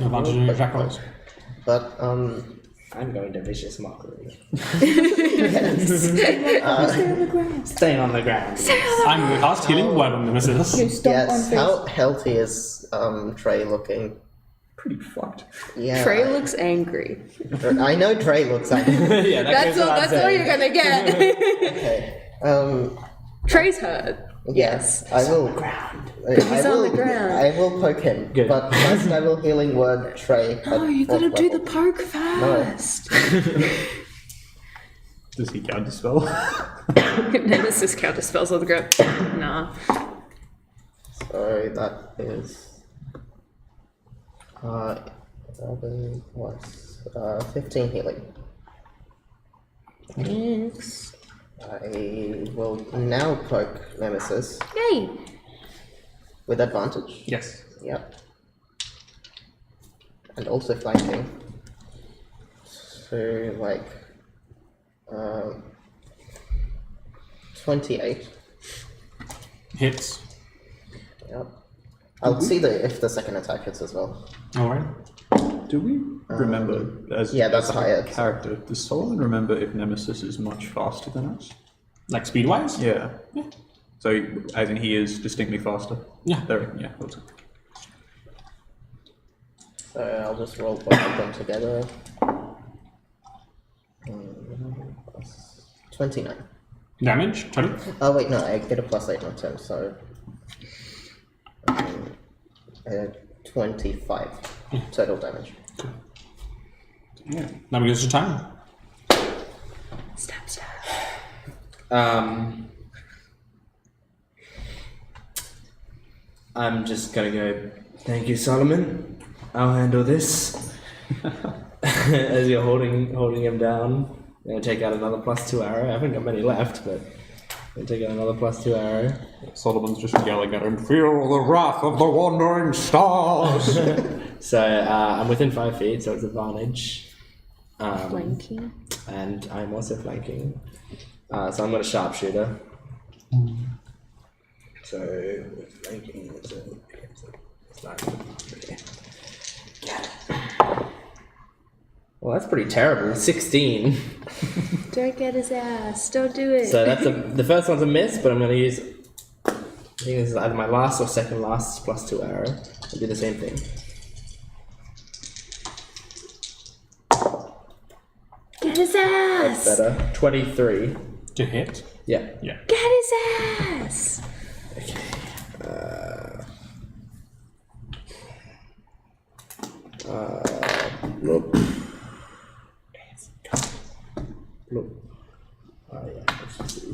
[SPEAKER 1] Advantage on your attack rolls.
[SPEAKER 8] But
[SPEAKER 12] I'm going to vicious mockery.
[SPEAKER 2] Stay on the ground.
[SPEAKER 12] Staying on the ground.
[SPEAKER 1] I'm going to cast Healing Word on Nemesis.
[SPEAKER 2] You stomp on
[SPEAKER 8] yes,
[SPEAKER 2] face.
[SPEAKER 8] how healthy is Trey looking?
[SPEAKER 9] Pretty fucked.
[SPEAKER 8] Yeah,
[SPEAKER 7] Trey looks angry.
[SPEAKER 8] I know Trey looks angry.
[SPEAKER 12] Yeah,
[SPEAKER 7] That's all you're gonna get.
[SPEAKER 8] Okay.
[SPEAKER 7] Trey's hurt.
[SPEAKER 8] Yes, I will.
[SPEAKER 7] He's on the ground.
[SPEAKER 8] I will poke him.
[SPEAKER 12] Good.
[SPEAKER 8] But first, I will healing word Trey.
[SPEAKER 7] Oh, you gotta do the poke first.
[SPEAKER 9] Does he counterspell?
[SPEAKER 7] Nemesis counter spells on the ground. Nah.
[SPEAKER 8] So that is 11 plus 15 healing.
[SPEAKER 7] Thanks.
[SPEAKER 8] I will now poke Nemesis
[SPEAKER 7] Yay!
[SPEAKER 8] with advantage.
[SPEAKER 1] Yes.
[SPEAKER 8] Yep. And also flanking. So like 28.
[SPEAKER 1] Hits.
[SPEAKER 8] Yep. I'll see if the second attack hits as well.
[SPEAKER 1] Alright.
[SPEAKER 9] Do we remember as
[SPEAKER 8] that's
[SPEAKER 9] as
[SPEAKER 8] higher.
[SPEAKER 9] a character? Does Solomon remember if Nemesis is much faster than us?
[SPEAKER 1] Like speed wise?
[SPEAKER 9] Yeah.
[SPEAKER 1] Yeah.
[SPEAKER 9] So as in he is distinctly faster.
[SPEAKER 1] Yeah.
[SPEAKER 9] There. Yeah. That's it.
[SPEAKER 8] So I'll just roll both of them together. 29.
[SPEAKER 1] Damage? 20?
[SPEAKER 8] Oh wait, no, I get a +8 on 10, so 25 total damage.
[SPEAKER 1] Yeah. That brings us to time.
[SPEAKER 7] Stab, stab.
[SPEAKER 12] I'm just gonna go. Thank you, Solomon. I'll handle this. As you're holding him down, I'm gonna take out another +2 arrow. I haven't got many left, but I'm gonna take out another +2 arrow.
[SPEAKER 9] Solomon's just yelling at him, "Feel the wrath of the wandering stars!"
[SPEAKER 12] So I'm within 5 feet, so it's advantage.
[SPEAKER 7] Flanking.
[SPEAKER 12] And I'm also flanking. So I'm going to sharpshooter. So flanking is it's not okay. Well, that's pretty terrible. 16.
[SPEAKER 7] Don't get his ass. Don't do it.
[SPEAKER 12] So that's the first one's a miss, but I'm going to use. I think this is either my last or second last +2 arrow. I'll do the same thing.
[SPEAKER 7] Get his ass.
[SPEAKER 12] That's better. 23.
[SPEAKER 1] To hit?
[SPEAKER 12] Yeah.
[SPEAKER 1] Yeah.
[SPEAKER 7] Get his ass.
[SPEAKER 12] Okay. Look. Look. Oh yeah. Let's just see.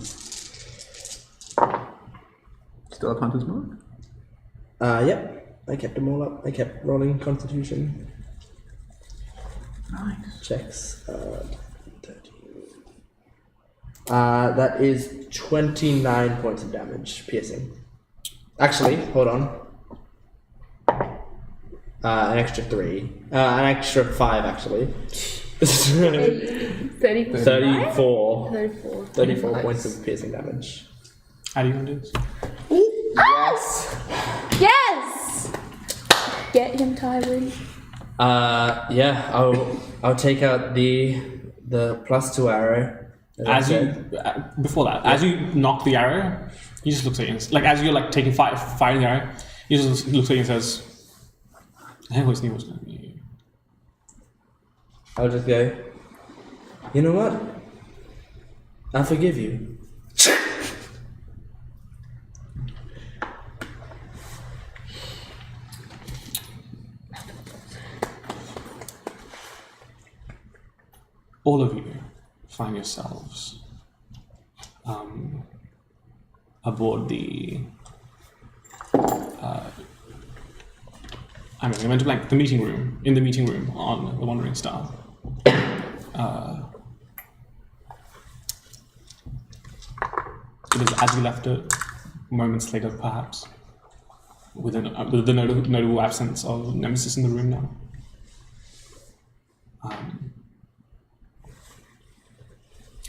[SPEAKER 9] Still have Hunter's Mark?
[SPEAKER 12] Yep. I kept them all up. I kept rolling Constitution
[SPEAKER 9] Nice.
[SPEAKER 12] checks. 13. That is 29 points of damage, piercing. Actually, hold on. An extra 3. An extra 5, actually.
[SPEAKER 7] 34.
[SPEAKER 12] 34 points of piercing damage.
[SPEAKER 1] How do you want to do this?
[SPEAKER 7] Yes! Yes!
[SPEAKER 2] Get him, Tywin.
[SPEAKER 12] Yeah, I'll take out the +2 arrow.
[SPEAKER 1] As you before that, as you knock the arrow, he just looks at you and, like as you're like taking firing the arrow, he just looks at you and says, "I always knew it was going to be you."
[SPEAKER 12] I'll just go, you know what? I forgive you.
[SPEAKER 1] All of you find yourselves aboard the. I'm going to blank the meeting room. In the meeting room on the Wandering Star. It is as you left it, moments later, perhaps, with the notable absence of Nemesis in the room now.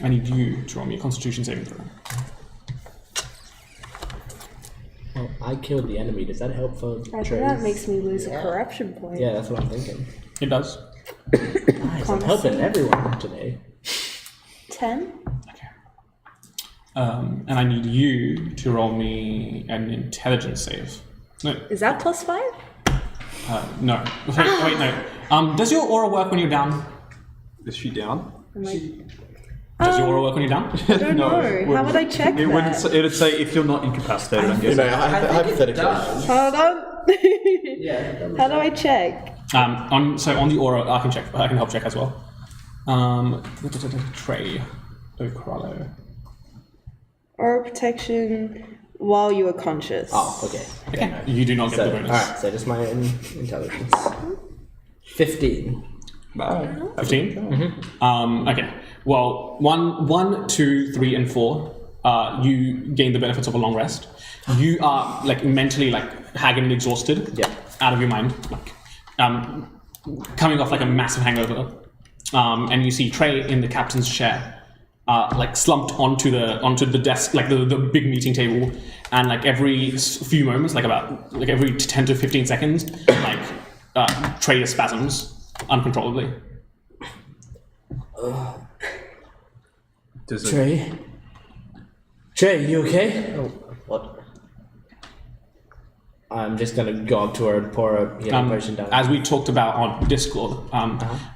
[SPEAKER 1] I need you to roll me a Constitution saving throw.
[SPEAKER 12] Oh, I killed the enemy. Does that help for
[SPEAKER 7] I think
[SPEAKER 12] Trace?
[SPEAKER 7] that makes me lose a corruption point.
[SPEAKER 12] Yeah, that's what I'm thinking.
[SPEAKER 1] It does.
[SPEAKER 12] Nice, I'm helping everyone today.
[SPEAKER 7] 10?
[SPEAKER 1] Okay. And I need you to roll me an intelligence save. No,
[SPEAKER 7] Is that +5?
[SPEAKER 1] no. Wait, no. Does your aura work when you're down?
[SPEAKER 9] Is she down?
[SPEAKER 1] Does your aura work when you're down?
[SPEAKER 7] I don't know. How would I check
[SPEAKER 9] It would
[SPEAKER 7] that?
[SPEAKER 9] it'd say if you're not incapacitated, I'm
[SPEAKER 10] You
[SPEAKER 9] guessing.
[SPEAKER 10] know, hypothetically.
[SPEAKER 7] Hold on. How do I check?
[SPEAKER 1] On the aura, I can check. I can help check as well. Trey O'Crollo.
[SPEAKER 7] Aura protection while you are conscious.
[SPEAKER 12] Oh, okay.
[SPEAKER 1] Okay. You do not get
[SPEAKER 12] So,
[SPEAKER 1] the bonus.
[SPEAKER 12] alright, so just my intelligence. 15.
[SPEAKER 9] Bye.
[SPEAKER 1] 15? Okay. Well, 1, 2, 3, and 4, you gain the benefits of a long rest. You are like mentally like haggard and exhausted.
[SPEAKER 12] Yeah.
[SPEAKER 1] Out of your mind. Like coming off like a massive hangover. And you see Trey in the captain's chair. Like slumped onto the desk, like the big meeting table, and like every few moments, like every 10 to 15 seconds, like Trey spasms uncontrollably.
[SPEAKER 9] Does it,
[SPEAKER 12] Trey, you okay?
[SPEAKER 8] Oh, what?
[SPEAKER 12] I'm just gonna go up to her and pour a healing potion down.
[SPEAKER 1] As we talked about on Discord,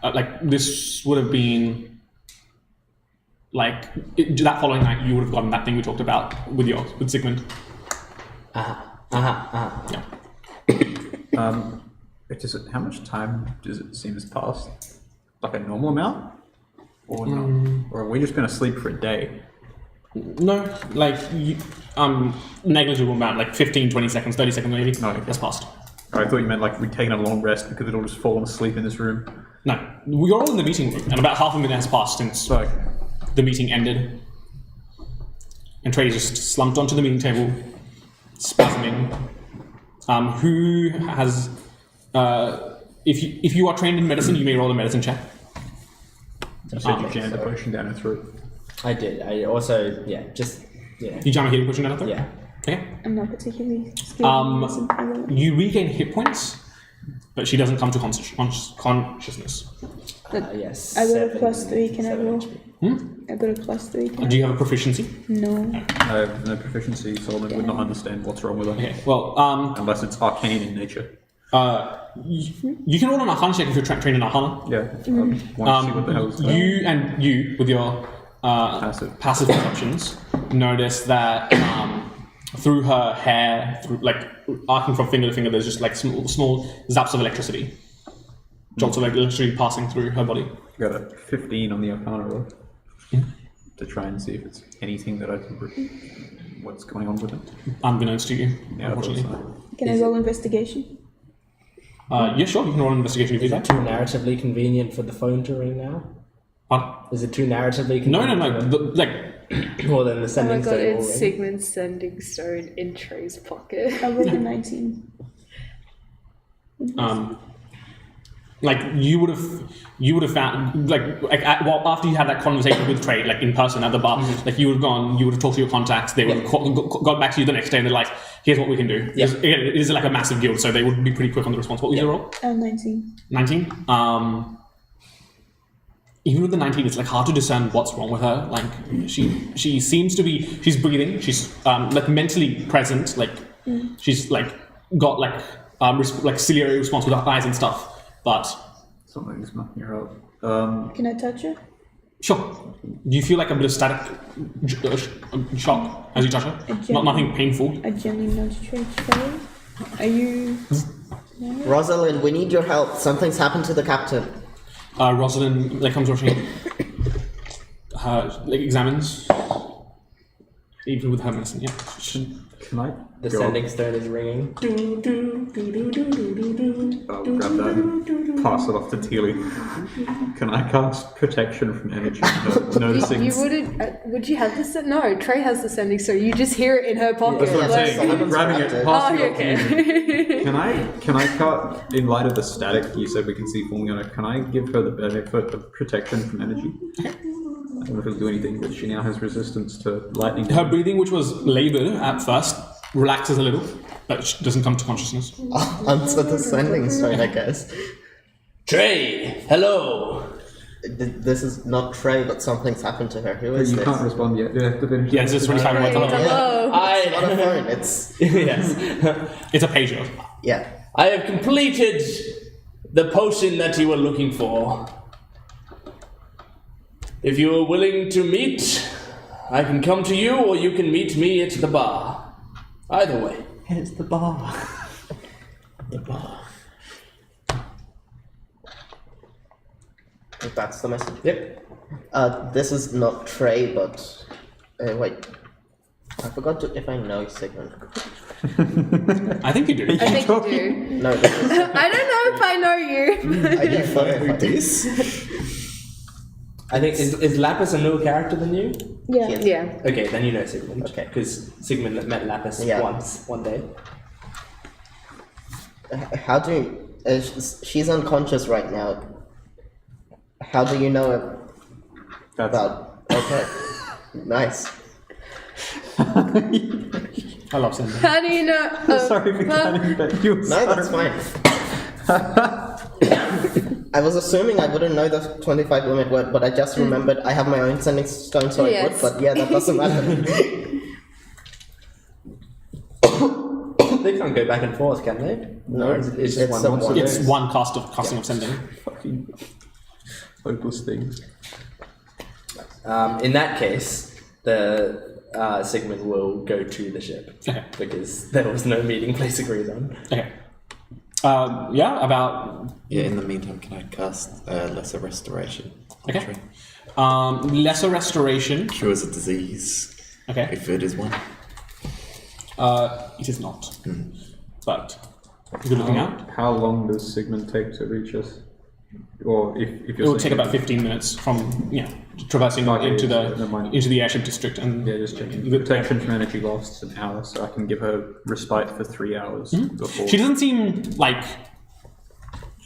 [SPEAKER 1] like this would have been like that following night. You would have gotten that thing we talked about with Sigmund. Yeah.
[SPEAKER 9] how much time does it seem has passed? Like a normal amount? Or not? Or are we just been asleep for a day?
[SPEAKER 1] No, like negligible amount, like 15, 20 seconds, 30 seconds maybe.
[SPEAKER 9] No, okay.
[SPEAKER 1] That's passed.
[SPEAKER 9] I thought you meant like we'd taken a long rest because we'd all just fallen asleep in this room.
[SPEAKER 1] No, we are all in the meeting room, and about half a minute has passed since
[SPEAKER 9] So,
[SPEAKER 1] the meeting ended. And Trey just slumped onto the meeting table, spasming. Who has? If you are trained in medicine, you may roll a medicine check.
[SPEAKER 9] You said you jammed a potion down her throat.
[SPEAKER 12] I did. I also,
[SPEAKER 1] You jam a healing potion down her throat?
[SPEAKER 12] Yeah.
[SPEAKER 1] Okay.
[SPEAKER 2] I'm not particularly skilled in medicine. I won't.
[SPEAKER 1] You regain hit points, but she doesn't come to consciousness.
[SPEAKER 12] Yes.
[SPEAKER 2] I got a
[SPEAKER 12] 7,
[SPEAKER 2] +3. Can I
[SPEAKER 12] 7
[SPEAKER 2] roll?
[SPEAKER 12] HP.
[SPEAKER 2] I got a +3. Can
[SPEAKER 1] Do you have a proficiency?
[SPEAKER 2] No.
[SPEAKER 9] I have no proficiency, Solomon would not understand what's wrong with her.
[SPEAKER 1] Okay. Well,
[SPEAKER 9] Unless it's arcane in nature.
[SPEAKER 1] you can roll an Arcana check if you're trained in Arcana.
[SPEAKER 9] Yeah. I want to see what the hell is going on.
[SPEAKER 1] You, with your
[SPEAKER 9] Passive.
[SPEAKER 1] passive perceptions, notice that through her hair, arcing from finger to finger, there's just like small zaps of electricity. Jolts of electricity passing through her body.
[SPEAKER 9] Got a 15 on the Arcana roll. To try and see if it's anything that I can... What's going on with it?
[SPEAKER 1] Unbeknownst to you,
[SPEAKER 9] Yeah, I thought
[SPEAKER 1] unfortunately.
[SPEAKER 9] so.
[SPEAKER 2] Can I roll investigation?
[SPEAKER 1] Yeah, sure, you can roll an investigation if you'd
[SPEAKER 12] Is it
[SPEAKER 1] like.
[SPEAKER 12] too narratively convenient for the phone to ring now?
[SPEAKER 1] Pardon?
[SPEAKER 12] Is it too narratively
[SPEAKER 1] No,
[SPEAKER 12] convenient?
[SPEAKER 1] no.
[SPEAKER 12] Well, then the
[SPEAKER 7] Oh my
[SPEAKER 12] sending
[SPEAKER 7] god,
[SPEAKER 12] stone will
[SPEAKER 7] it's
[SPEAKER 12] ring.
[SPEAKER 7] Sigmund's sending stone in Trey's pocket.
[SPEAKER 2] I rolled a 19.
[SPEAKER 1] You would have found after you had that conversation with Trey, in person at the bar, you would have gone, you would have talked to your contacts, they would have got back to you the next day, and they're like, here's what we can do.
[SPEAKER 12] Yeah.
[SPEAKER 1] Again, it is like a massive guild, so they would be pretty quick on the response. What was your roll?
[SPEAKER 2] 19.
[SPEAKER 1] 19. Even with the 19, it's hard to discern what's wrong with her. She seems to be, she's breathing, she's mentally present, she's got ciliary response with her eyes and stuff. But
[SPEAKER 9] Something's mucking her up.
[SPEAKER 2] Can I touch her?
[SPEAKER 1] sure. Do you feel like a bit of static shock as you touch her? Nothing painful.
[SPEAKER 2] I gently nudge Trey. Are you...
[SPEAKER 8] Rosalind, we need your help. Something's happened to the captain.
[SPEAKER 1] Rosalind comes rushing. Examines. Even with her medicine, yeah.
[SPEAKER 9] Can I
[SPEAKER 12] The
[SPEAKER 9] go
[SPEAKER 12] sending stone is ringing.
[SPEAKER 9] I'll grab that and pass it off to Teely. Can I cast protection from energy? Noticing.
[SPEAKER 7] You wouldn't. Would you have this? No, Trey has the sending stone. You just hear it in her pocket.
[SPEAKER 9] That's what I'm saying. I'm grabbing it, passing it off to you.
[SPEAKER 7] okay.
[SPEAKER 9] Can I cut, in light of the static you said we can see forming on her, can I give her the benefit of protection from energy? I don't know if it'll do anything, but she now has resistance to lightning.
[SPEAKER 1] Her breathing, which was laboured at first, relaxes a little, but she doesn't come to consciousness.
[SPEAKER 8] Answer the sending stone, I guess.
[SPEAKER 12] Trey, hello.
[SPEAKER 8] This is not Trey, but something's happened to her. Who
[SPEAKER 9] But
[SPEAKER 8] is
[SPEAKER 9] you
[SPEAKER 8] this?
[SPEAKER 9] can't respond yet. You have to finish.
[SPEAKER 1] Yeah, it's just 25 minutes.
[SPEAKER 7] Hello.
[SPEAKER 8] It's not a phone. It's
[SPEAKER 12] Yes.
[SPEAKER 1] It's a pager.
[SPEAKER 8] yeah.
[SPEAKER 12] I have completed the potion that you were looking for. If you are willing to meet, I can come to you, or you can meet me at the bar. Either way.
[SPEAKER 11] It's the bar.
[SPEAKER 8] The bar. That's the message.
[SPEAKER 12] Yep.
[SPEAKER 8] This is not Trey, but wait. I forgot if I know Sigmund.
[SPEAKER 1] I think you do.
[SPEAKER 7] I think you do.
[SPEAKER 8] No, this is,
[SPEAKER 7] I don't know if I know you.
[SPEAKER 8] I do know
[SPEAKER 11] this?
[SPEAKER 12] I think, is Lapis a newer character than you?
[SPEAKER 2] Yeah.
[SPEAKER 7] Yeah.
[SPEAKER 12] Okay, then you know Sigmund.
[SPEAKER 8] Okay.
[SPEAKER 12] Because Sigmund met Lapis
[SPEAKER 8] Yeah.
[SPEAKER 12] one day.
[SPEAKER 8] How do you, she's unconscious right now. How do you know about? Okay, nice.
[SPEAKER 1] I love sending.
[SPEAKER 7] How do you know?
[SPEAKER 9] Sorry for cutting, but you.
[SPEAKER 8] No, that's fine. I was assuming I wouldn't know the 25 limit word, but I just remembered I have my own sending stone, so I
[SPEAKER 7] Yes.
[SPEAKER 8] would. But yeah, that doesn't matter.
[SPEAKER 12] They can't go back and forth, can they?
[SPEAKER 8] No,
[SPEAKER 12] it's just
[SPEAKER 8] it's
[SPEAKER 12] one
[SPEAKER 8] a
[SPEAKER 12] monster.
[SPEAKER 8] one.
[SPEAKER 1] It's one casting of sending.
[SPEAKER 9] Fucking hopeless things.
[SPEAKER 12] In that case, the Sigmund will go to the ship
[SPEAKER 1] Okay.
[SPEAKER 12] because there was no meeting place agreed on.
[SPEAKER 1] Okay. Yeah, about
[SPEAKER 11] Yeah, in the meantime, can I cast Lesser Restoration? on
[SPEAKER 1] Okay.
[SPEAKER 11] Tree?
[SPEAKER 1] lesser restoration.
[SPEAKER 11] Cures a disease,
[SPEAKER 1] Okay.
[SPEAKER 11] if it is one.
[SPEAKER 1] It is not. But good looking out.
[SPEAKER 9] How long does Sigmund take to reach us? Or if
[SPEAKER 1] It
[SPEAKER 9] you're
[SPEAKER 1] will take
[SPEAKER 9] saying-
[SPEAKER 1] about 15 minutes from traversing
[SPEAKER 9] Oh, yeah,
[SPEAKER 1] into
[SPEAKER 9] never mind.
[SPEAKER 1] the airship district and
[SPEAKER 9] Yeah, just checking. The protection from energy lasts an hour, so I can give her respite for 3 hours before.
[SPEAKER 1] She doesn't seem like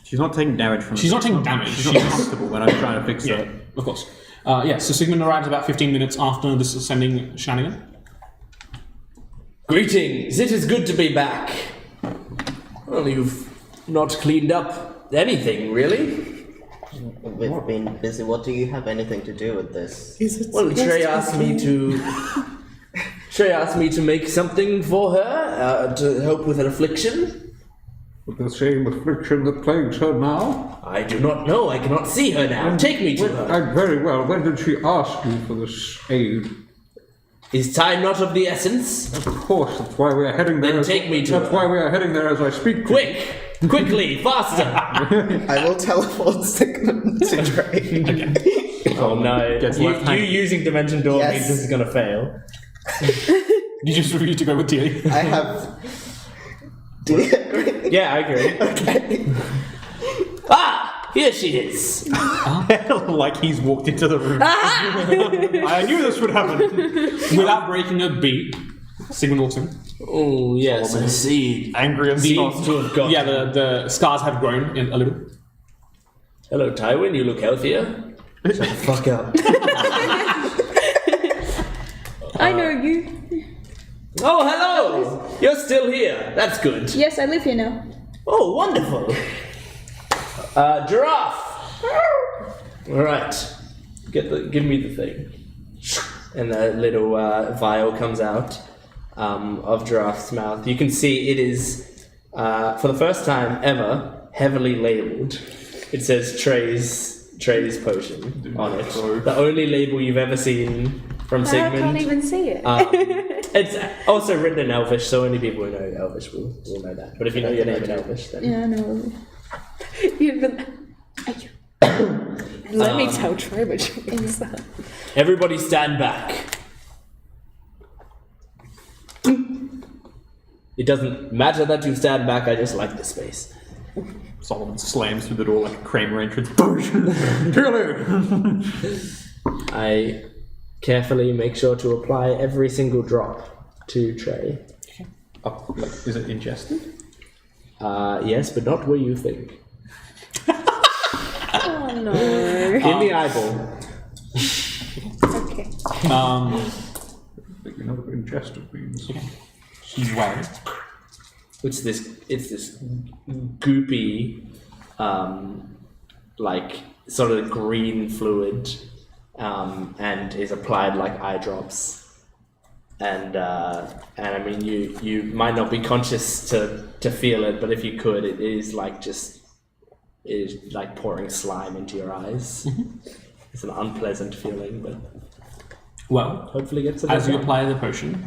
[SPEAKER 9] She's not taking damage from.
[SPEAKER 1] She's not taking damage.
[SPEAKER 9] She's not comfortable when I'm trying to fix her.
[SPEAKER 1] Of course. So Sigmund arrives about 15 minutes after this ascending shenanigan.
[SPEAKER 12] Greetings. It is good to be back. Well, you've not cleaned up anything, really.
[SPEAKER 8] We've been busy. What do you have anything to do with this?
[SPEAKER 12] Well, Trey asked me to. Trey asked me to make something for her to help with an affliction.
[SPEAKER 5] With the same affliction that plagues her now?
[SPEAKER 12] I do not know. I cannot see her now. Take me to her.
[SPEAKER 5] Very well. When did she ask you for this aid?
[SPEAKER 12] Is time not of the essence?
[SPEAKER 5] Of course, that's why we are heading there.
[SPEAKER 12] Then take me to
[SPEAKER 5] That's
[SPEAKER 12] her.
[SPEAKER 5] why we are heading there as I speak.
[SPEAKER 12] Quickly, faster!
[SPEAKER 8] I will teleport Sigmund to Trey.
[SPEAKER 12] Oh no! You using Dimension Door
[SPEAKER 8] Yes.
[SPEAKER 12] means this is gonna fail.
[SPEAKER 1] You just refuse to go with Tilly.
[SPEAKER 8] I have. Do you agree?
[SPEAKER 12] Yeah, I agree.
[SPEAKER 8] Okay.
[SPEAKER 12] Ah! Here she is!
[SPEAKER 9] Like he's walked into the room. I knew this would happen.
[SPEAKER 1] Without breaking a beat, Sigmund walks in.
[SPEAKER 12] Oh, yes, I see.
[SPEAKER 9] Angry and
[SPEAKER 12] Seems to have got.
[SPEAKER 1] Yeah, the scars have grown a little.
[SPEAKER 12] Hello, Tywin, you look healthier. Shut the fuck up.
[SPEAKER 2] I know you.
[SPEAKER 12] Oh, hello! You're still here. That's good.
[SPEAKER 2] Yes, I live here now.
[SPEAKER 12] Oh, wonderful. Giraffe! Alright. Give me the thing. And a little vial comes out of Giraffe's mouth. You can see it is, for the first time ever, heavily labeled. It says Trey's potion on it. The only label you've ever seen from Sigmund.
[SPEAKER 7] I can't even see it.
[SPEAKER 12] It's also written in Elvish, so only people who know Elvish will know that. But if you know your name in Elvish, then...
[SPEAKER 2] Yeah, I know.
[SPEAKER 7] You've been... Let me tell Troy which means that.
[SPEAKER 12] Everybody stand back. It doesn't matter that you stand back, I just like the space.
[SPEAKER 9] Solomon slams through the door like a Kramer entrance.
[SPEAKER 12] I carefully make sure to apply every single drop to Trey.
[SPEAKER 9] Oh, like, is it ingested?
[SPEAKER 12] Yes, but not where you think.
[SPEAKER 7] Oh no.
[SPEAKER 12] In the eyeball.
[SPEAKER 7] Okay.
[SPEAKER 5] You know what ingested means.
[SPEAKER 1] Well,
[SPEAKER 12] It's this goopy, like sort of green fluid, and is applied like eye drops. And I mean, you might not be conscious to feel it, but if you could, it is like pouring slime into your eyes. It's an unpleasant feeling, but
[SPEAKER 1] well,
[SPEAKER 12] hopefully gets it.
[SPEAKER 1] as you apply the potion,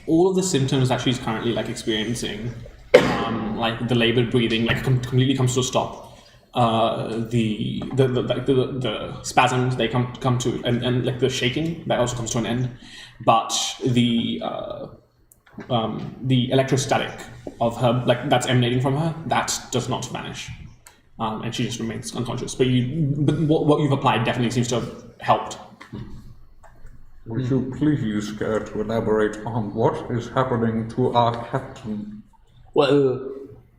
[SPEAKER 1] all of the symptoms that she's currently like experiencing, like the labored breathing, like completely comes to a stop. The spasms, they come to, and like the shaking, that also comes to an end. But the electrostatic of her, like that's emanating from her, that does not vanish, and she just remains unconscious. But what you've applied definitely seems to have helped.
[SPEAKER 5] Would you please care to elaborate on what is happening to our captain?
[SPEAKER 12] Well,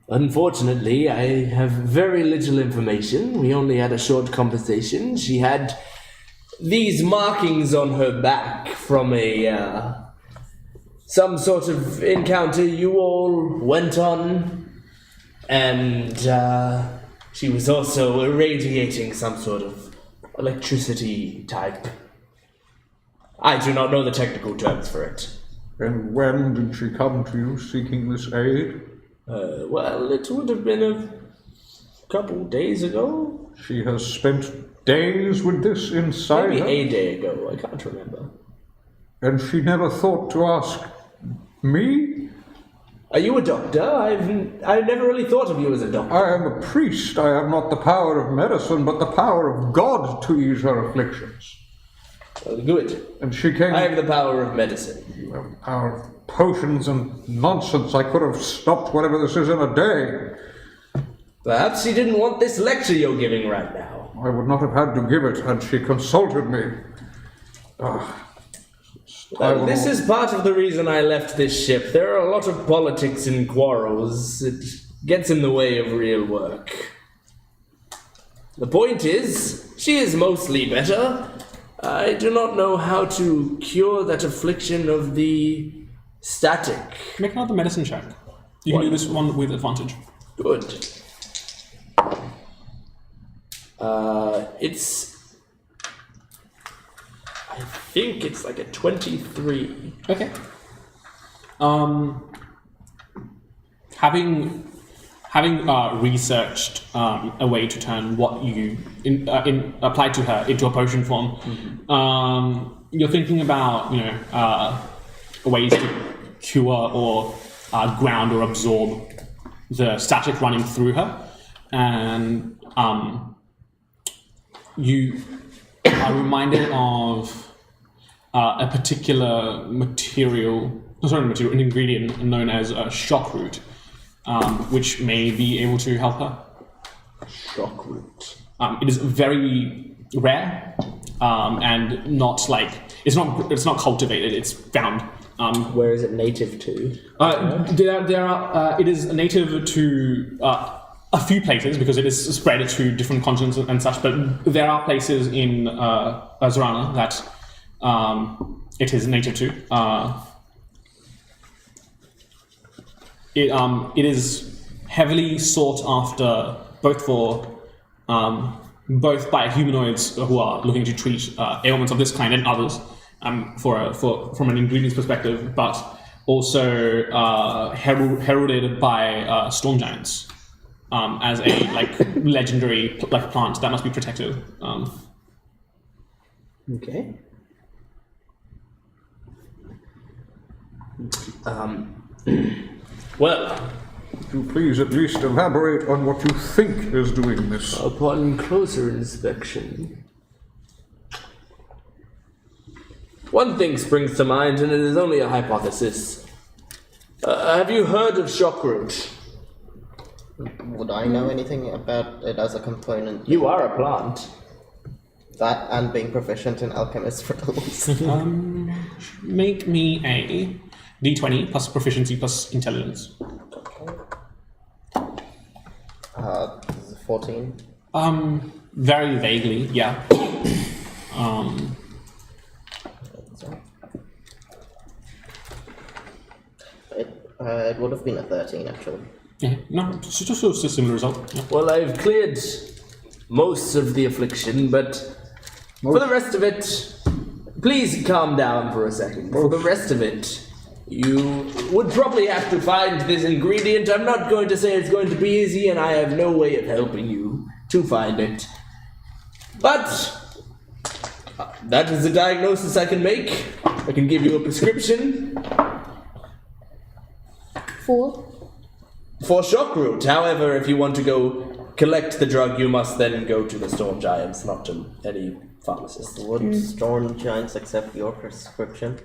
[SPEAKER 12] unfortunately, I have very little information. We only had a short conversation. She had these markings on her back from some sort of encounter you all went on, and she was also irradiating some sort of electricity type. I do not know the technical terms for it.
[SPEAKER 5] And when did she come to you seeking this aid?
[SPEAKER 12] Well, it would have been a couple days ago.
[SPEAKER 5] She has spent days with this inside
[SPEAKER 12] Maybe
[SPEAKER 5] her?
[SPEAKER 12] a day ago, I can't remember.
[SPEAKER 5] And she never thought to ask me?
[SPEAKER 12] Are you a doctor? I've never really thought of you as a doctor.
[SPEAKER 5] I am a priest. I have not the power of medicine, but the power of God to ease her afflictions.
[SPEAKER 12] Well, good.
[SPEAKER 5] And she came...
[SPEAKER 12] I have the power of medicine.
[SPEAKER 5] You have the power of potions and nonsense. I could have stopped whatever this is in a day.
[SPEAKER 12] Perhaps she didn't want this lecture you're giving right now.
[SPEAKER 5] I would not have had to give it had she consulted me.
[SPEAKER 12] Well, this is part of the reason I left this ship. There are a lot of politics and quarrels. It gets in the way of real work. The point is, she is mostly better. I do not know how to cure that affliction of the static.
[SPEAKER 1] Make another medicine check. You can do this one with advantage.
[SPEAKER 12] Good. I think it's like a 23.
[SPEAKER 1] Okay. Having researched a way to turn what you applied to her into a potion form, you're thinking about ways to cure or ground or absorb the static running through her, and you are reminded of a particular an ingredient known as shockroot, which may be able to help her.
[SPEAKER 12] Shockroot.
[SPEAKER 1] It is very rare, and not like it's not cultivated. It's found.
[SPEAKER 12] Where is it native to?
[SPEAKER 1] There are. It is native to a few places because it is spread to different continents and such. But there are places in Zorana that it is native to. It is heavily sought after both by humanoids who are looking to treat ailments of this kind and others, from an ingredients perspective, but also heralded by storm giants as a legendary plant that must be protected.
[SPEAKER 12] Okay. Well,
[SPEAKER 5] Would you please at least elaborate on what you think is doing this?
[SPEAKER 12] upon closer inspection, one thing springs to mind, and it is only a hypothesis. Have you heard of shockroot?
[SPEAKER 8] Would I know anything about it as a component?
[SPEAKER 12] You are a plant.
[SPEAKER 8] That and being proficient in alchemist riddles.
[SPEAKER 1] Make me a d20 plus proficiency plus intelligence.
[SPEAKER 8] This is 14.
[SPEAKER 1] Very vaguely, yeah.
[SPEAKER 8] It would have been a 13 actually.
[SPEAKER 1] Yeah, no, it's just a similar result. Yeah.
[SPEAKER 12] Well, I've cleared most of the affliction, but for the rest of it, please calm down for a second. For the rest of it, you would probably have to find this ingredient. I'm not going to say it's going to be easy, and I have no way of helping you to find it. But that is the diagnosis I can make. I can give you a prescription. For shockroot. However, if you want to go collect the drug, you must then go to the storm giants, not to any pharmacist.
[SPEAKER 8] Would storm giants accept your prescription?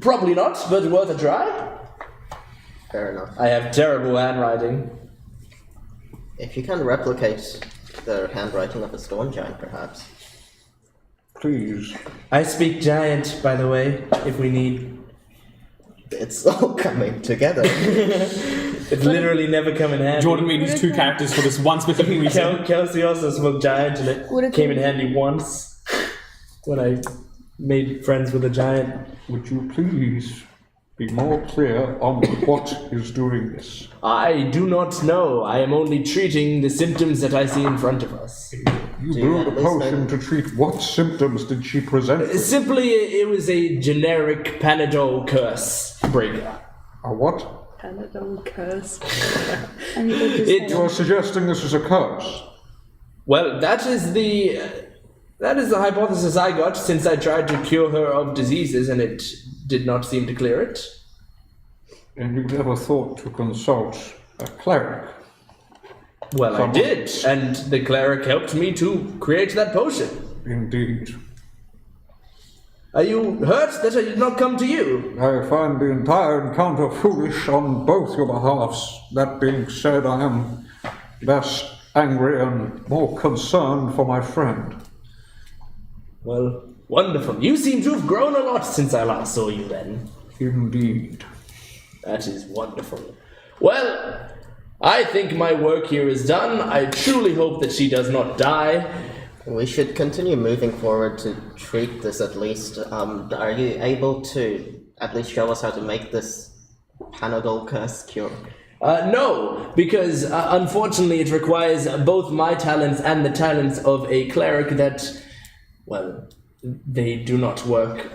[SPEAKER 12] Probably not, but worth a try.
[SPEAKER 8] Fair enough.
[SPEAKER 12] I have terrible handwriting.
[SPEAKER 8] If you can replicate the handwriting of a storm giant, perhaps.
[SPEAKER 5] Please.
[SPEAKER 12] I speak giant, by the way, if we need.
[SPEAKER 8] It's all coming together.
[SPEAKER 12] It literally never come in handy.
[SPEAKER 1] Jordan made these two characters for this one specific reason.
[SPEAKER 12] Kelsey also spoke giant, and it came in handy once when I made friends with a giant.
[SPEAKER 5] Would you please be more clear on what is doing this?
[SPEAKER 12] I do not know. I am only treating the symptoms that I see in front of us.
[SPEAKER 5] You brewed a potion to treat what symptoms did she present?
[SPEAKER 12] Simply, it was a generic Panadol curse breaker.
[SPEAKER 5] A what?
[SPEAKER 7] Panadol curse.
[SPEAKER 5] You are suggesting this is a curse?
[SPEAKER 12] Well, that is the hypothesis I got since I tried to cure her of diseases and it did not seem to clear it.
[SPEAKER 5] And you never thought to consult a cleric?
[SPEAKER 12] Well, I did, and the cleric helped me to create that potion.
[SPEAKER 5] Indeed.
[SPEAKER 12] Are you hurt that I did not come to you?
[SPEAKER 5] I find the entire encounter foolish on both your behalves. That being said, I am less angry and more concerned for my friend.
[SPEAKER 12] Well, Wonderful. You seem to have grown a lot since I last saw you then.
[SPEAKER 5] Indeed.
[SPEAKER 12] That is wonderful. Well, I think my work here is done. I truly hope that she does not die.
[SPEAKER 8] We should continue moving forward to treat this at least. Are you able to at least show us how to make this Panadol curse cure?
[SPEAKER 12] No, because unfortunately it requires both my talents and the talents of a cleric that, well, they do not work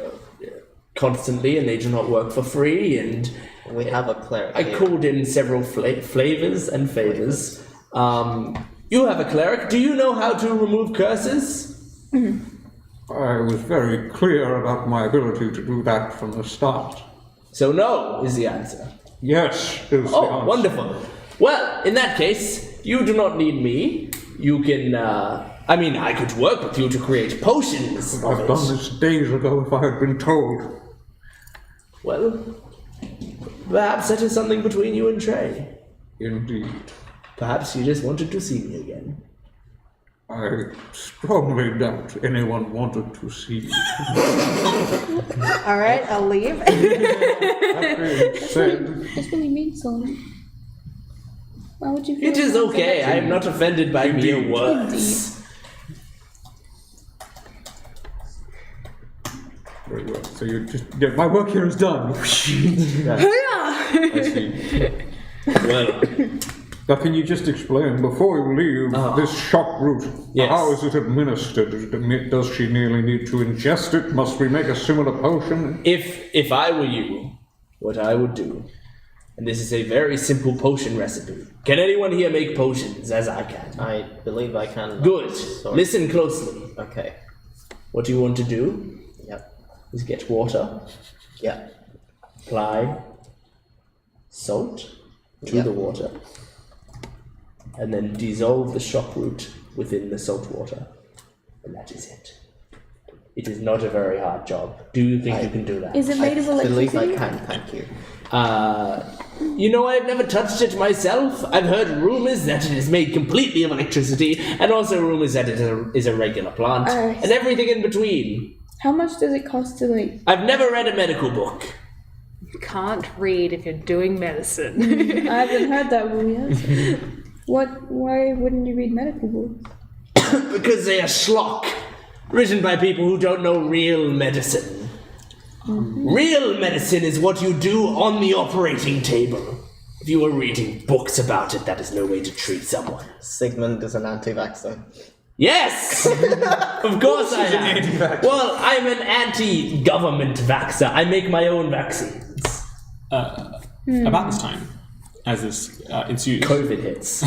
[SPEAKER 12] constantly and they do not work for free, and
[SPEAKER 8] we have a cleric.
[SPEAKER 12] I called in several flavors and favors. You have a cleric. Do you know how to remove curses?
[SPEAKER 5] I was very clear about my ability to do that from the start.
[SPEAKER 12] So no is the answer.
[SPEAKER 5] Yes, is the
[SPEAKER 12] Oh,
[SPEAKER 5] answer.
[SPEAKER 12] wonderful. Well, in that case, you do not need me. You can, I could work with you to create potions of
[SPEAKER 5] I've
[SPEAKER 12] it.
[SPEAKER 5] done this days ago if I had been told.
[SPEAKER 12] Well, perhaps that is something between you and Trey.
[SPEAKER 5] Indeed.
[SPEAKER 12] Perhaps you just wanted to see me again.
[SPEAKER 5] I strongly doubt anyone wanted to see you.
[SPEAKER 7] All right, I'll leave.
[SPEAKER 5] That being said,
[SPEAKER 2] That's really mean, Solomon. Why would you?
[SPEAKER 12] It is okay. I am not offended by mere words.
[SPEAKER 5] very well. So you just, yeah, my work here is done. I see.
[SPEAKER 12] Well,
[SPEAKER 5] Now, can you just explain, before you leave, this shock root,
[SPEAKER 12] Yes.
[SPEAKER 5] how is it administered? Does she nearly need to ingest it? Must we make a similar potion?
[SPEAKER 12] if I were you, what I would do, and this is a very simple potion recipe. Can anyone here make potions as I can?
[SPEAKER 8] I believe I can.
[SPEAKER 12] Good.
[SPEAKER 8] Sorry.
[SPEAKER 12] Listen closely.
[SPEAKER 8] Okay.
[SPEAKER 12] What you want to do
[SPEAKER 8] Yep.
[SPEAKER 12] is get water,
[SPEAKER 8] Yep.
[SPEAKER 12] apply salt to
[SPEAKER 8] Yep.
[SPEAKER 12] the water, and then dissolve the shock root within the salt water. And that is it. It is not a very hard job. Do you think you can do that?
[SPEAKER 2] Is it made of
[SPEAKER 8] I believe
[SPEAKER 2] electricity?
[SPEAKER 8] I can, thank you.
[SPEAKER 12] You know, I've never touched it myself. I've heard rumors that it is made completely of electricity, and also rumors that it is a regular plant, and everything in between.
[SPEAKER 2] How much does it cost to like?
[SPEAKER 12] I've never read a medical book.
[SPEAKER 7] You can't read if you're doing medicine.
[SPEAKER 2] I haven't heard that rule yet. Why wouldn't you read medical books?
[SPEAKER 12] Because they are schlock, written by people who don't know real medicine. Real medicine is what you do on the operating table. If you were reading books about it, that is no way to treat someone.
[SPEAKER 8] Sigmund is an anti-vaxxer.
[SPEAKER 12] Yes! Of course I am. Well, I'm an anti-government vaxxer. I make my own vaccines.
[SPEAKER 1] About this time, as this ensues,
[SPEAKER 12] COVID hits.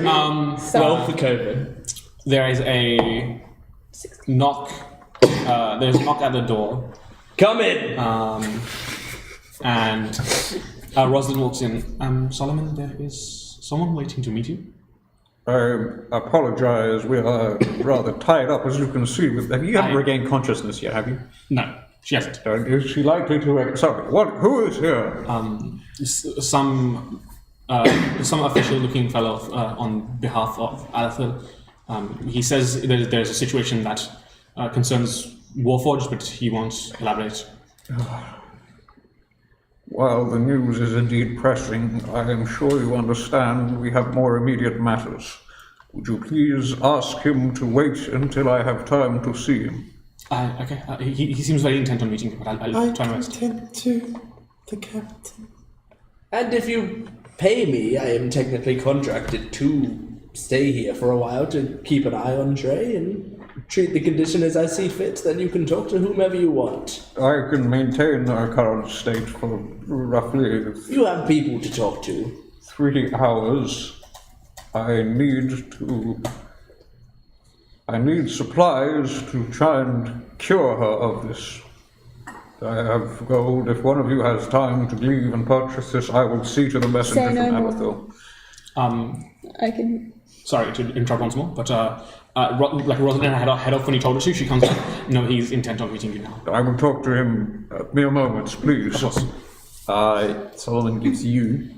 [SPEAKER 12] Well, for COVID.
[SPEAKER 1] there is a knock. There's a knock at the door,
[SPEAKER 12] Come in!
[SPEAKER 1] and Rosalind walks in. Solomon, there is someone waiting to meet you.
[SPEAKER 5] I apologize, we are rather tied up, as you can see. You haven't regained consciousness yet, have you?
[SPEAKER 1] No, she hasn't.
[SPEAKER 5] Is she likely to... Sorry, who is here?
[SPEAKER 1] Some official-looking fellow on behalf of Aether. He says there's a situation that concerns Warforged, but he won't elaborate.
[SPEAKER 5] Well, the news is indeed pressing. I am sure you understand we have more immediate matters. Would you please ask him to wait until I have time to see him?
[SPEAKER 1] Okay, he seems very intent on meeting you, but I'll try my best.
[SPEAKER 6] Attend to the captain.
[SPEAKER 12] And if you pay me, I am technically contracted to stay here for a while to keep an eye on Trey and treat the condition as I see fit. Then you can talk to whomever you want.
[SPEAKER 5] I can maintain our current state for roughly
[SPEAKER 12] You have people to talk to.
[SPEAKER 5] 3 hours. I need supplies to try and cure her of this. I have gold. If one of you has time to leave and purchase this, I will see to the messenger
[SPEAKER 2] Say no
[SPEAKER 5] from
[SPEAKER 2] more.
[SPEAKER 5] Abathil.
[SPEAKER 2] I can.
[SPEAKER 1] Sorry to interrupt once more, but like Rosalind head off when he told her to. She comes back. No, he's intent on meeting you now.
[SPEAKER 5] I will talk to him mere moments, please.
[SPEAKER 1] Of course.
[SPEAKER 9] Solomon gives you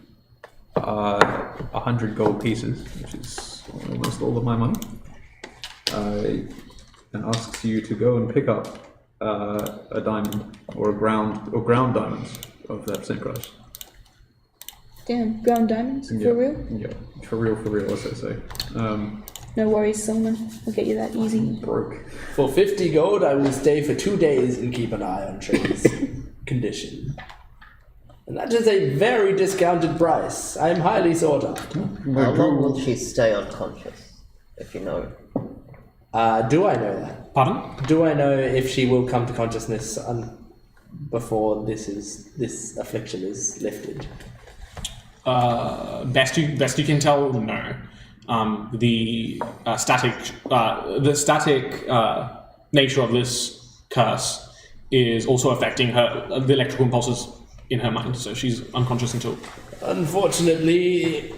[SPEAKER 9] 100 gold pieces, which is almost all of my money. and asks you to go and pick up a diamond or ground diamonds of that same price.
[SPEAKER 2] Damn, ground diamonds?
[SPEAKER 9] Yeah.
[SPEAKER 2] For real?
[SPEAKER 9] Yeah, for real, as they say.
[SPEAKER 2] No worries, Solomon. I'll get you that easy.
[SPEAKER 9] Broke.
[SPEAKER 12] For 50 gold, I will stay for 2 days and keep an eye on Trey's condition. And that is a very discounted price. I am highly sought after.
[SPEAKER 8] How long will she stay unconscious? If you know.
[SPEAKER 12] Do I know that?
[SPEAKER 1] Pardon?
[SPEAKER 12] Do I know if she will come to consciousness before this affliction is lifted?
[SPEAKER 1] Best you can tell, no. The static nature of this curse is also affecting the electrical impulses in her mind, so she's unconscious until.
[SPEAKER 12] Unfortunately,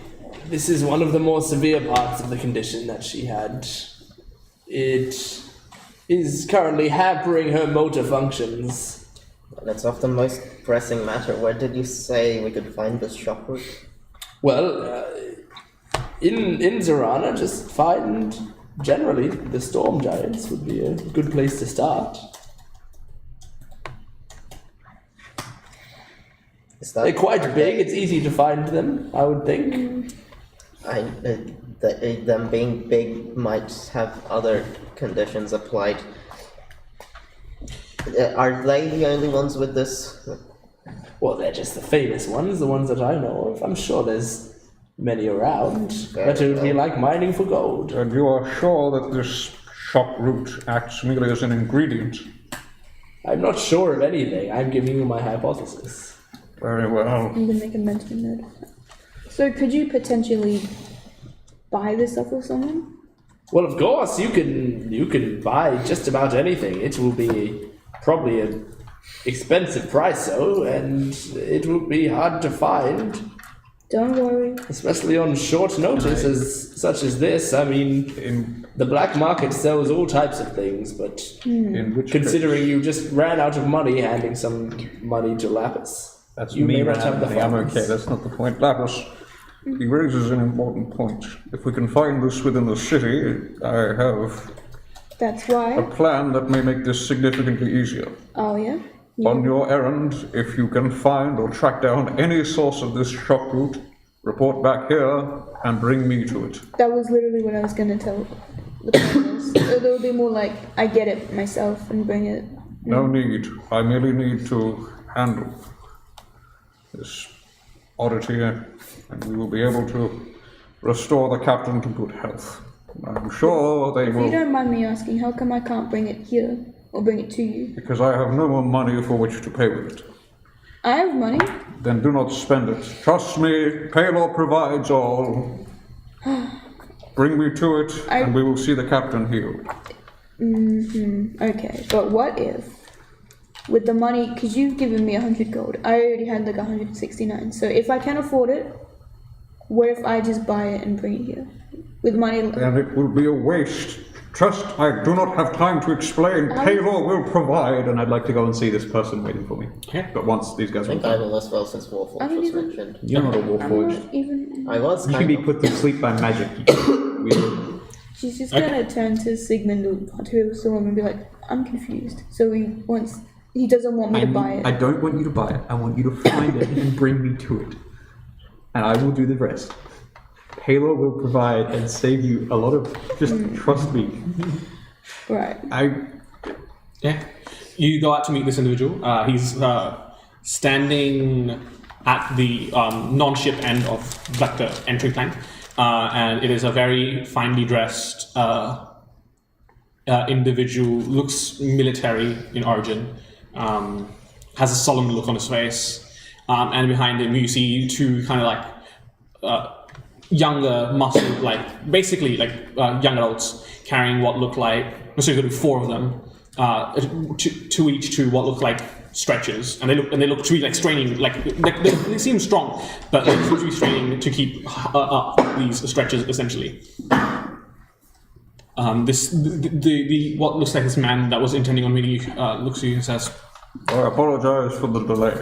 [SPEAKER 12] this is one of the more severe parts of the condition that she had. It is currently hampering her motor functions.
[SPEAKER 8] That's of the most pressing matter. Where did you say we could find this shop route?
[SPEAKER 12] Well, in Zorana, just find generally the storm giants would be a good place to start. They're quite big. It's easy to find them, I would think.
[SPEAKER 8] Them being big might have other conditions applied. Are they the only ones with this?
[SPEAKER 12] Well, they're just the famous ones, the ones that I know of. I'm sure there's many around, but it would be like mining for gold.
[SPEAKER 5] And you are sure that this shop route acts merely as an ingredient?
[SPEAKER 12] I'm not sure of anything. I'm giving you my hypothesis.
[SPEAKER 5] Very well.
[SPEAKER 2] I'm gonna make a mental note of that. So could you potentially buy this off of someone?
[SPEAKER 12] Well, of course, you can buy just about anything. It will be probably an expensive price, though, and it will be hard to find.
[SPEAKER 2] Don't worry.
[SPEAKER 12] Especially on short notice such as this. I mean, the black market sells all types of things, but considering you just ran out of money handing some money to Lapis.
[SPEAKER 5] That's
[SPEAKER 12] you
[SPEAKER 5] me,
[SPEAKER 12] may not have the
[SPEAKER 5] I'm
[SPEAKER 12] funds.
[SPEAKER 5] okay, that's not the point. Lapis, he raises an important point. If we can find this within the city, I have
[SPEAKER 2] That's
[SPEAKER 5] a
[SPEAKER 2] why.
[SPEAKER 5] plan that may make this significantly easier.
[SPEAKER 2] Oh yeah?
[SPEAKER 5] On your errand, if you can find or track down any source of this shop route, report back here and bring me to it.
[SPEAKER 2] That was literally what I was gonna tell the players. It would be more like, I get it myself and bring it.
[SPEAKER 5] No need. I merely need to handle this oddity, and we will be able to restore the captain to good health. I'm sure they
[SPEAKER 2] If you
[SPEAKER 5] will,
[SPEAKER 2] don't mind me asking, how come I can't bring it here? Or bring it to you?
[SPEAKER 5] because I have no more money for which to pay with it.
[SPEAKER 2] I have money.
[SPEAKER 5] Then do not spend it. Trust me, Paylor provides all. Bring me to it, and we will see the captain healed.
[SPEAKER 2] Okay, but what if, with the money, because you've given me 100 gold, I already had like 169, so if I can afford it, what if I just buy it and bring it here? With money.
[SPEAKER 5] And it will be a waste. Trust, I do not have time to explain. Paylor will provide.
[SPEAKER 9] And I'd like to go and see this person waiting for me.
[SPEAKER 1] Okay.
[SPEAKER 9] But once these guys
[SPEAKER 8] I think
[SPEAKER 9] are
[SPEAKER 8] I will as well since Warforged
[SPEAKER 2] I don't
[SPEAKER 8] was
[SPEAKER 2] even-
[SPEAKER 8] mentioned.
[SPEAKER 9] you're not a
[SPEAKER 2] I'm
[SPEAKER 9] warforged.
[SPEAKER 2] not even.
[SPEAKER 8] I was
[SPEAKER 9] You can
[SPEAKER 8] kind
[SPEAKER 9] be
[SPEAKER 8] of.
[SPEAKER 9] put to sleep by magic. Weird.
[SPEAKER 2] She's just
[SPEAKER 1] Okay.
[SPEAKER 2] gonna turn to Sigmund or to someone and be like, I'm confused. So he doesn't want me to buy it.
[SPEAKER 9] I don't want you to buy it. I want you to find it and bring me to it. And I will do the rest. Paylor will provide and save you a lot of, just trust me.
[SPEAKER 2] Right.
[SPEAKER 1] Yeah. You go out to meet this individual. He's standing at the non-ship end of like the entry plank, and it is a very finely dressed individual. Looks military in origin. Has a solemn look on his face, and behind him you see two kind of like younger, muscled, like basically like young adults carrying what look like. So there's four of them, to each to what look like stretchers, and they look to be like straining, like they seem strong, but they seem to be straining to keep up these stretchers essentially. The what looks like this man that was intending on meeting you looks at you and says,
[SPEAKER 5] I apologize for the delay.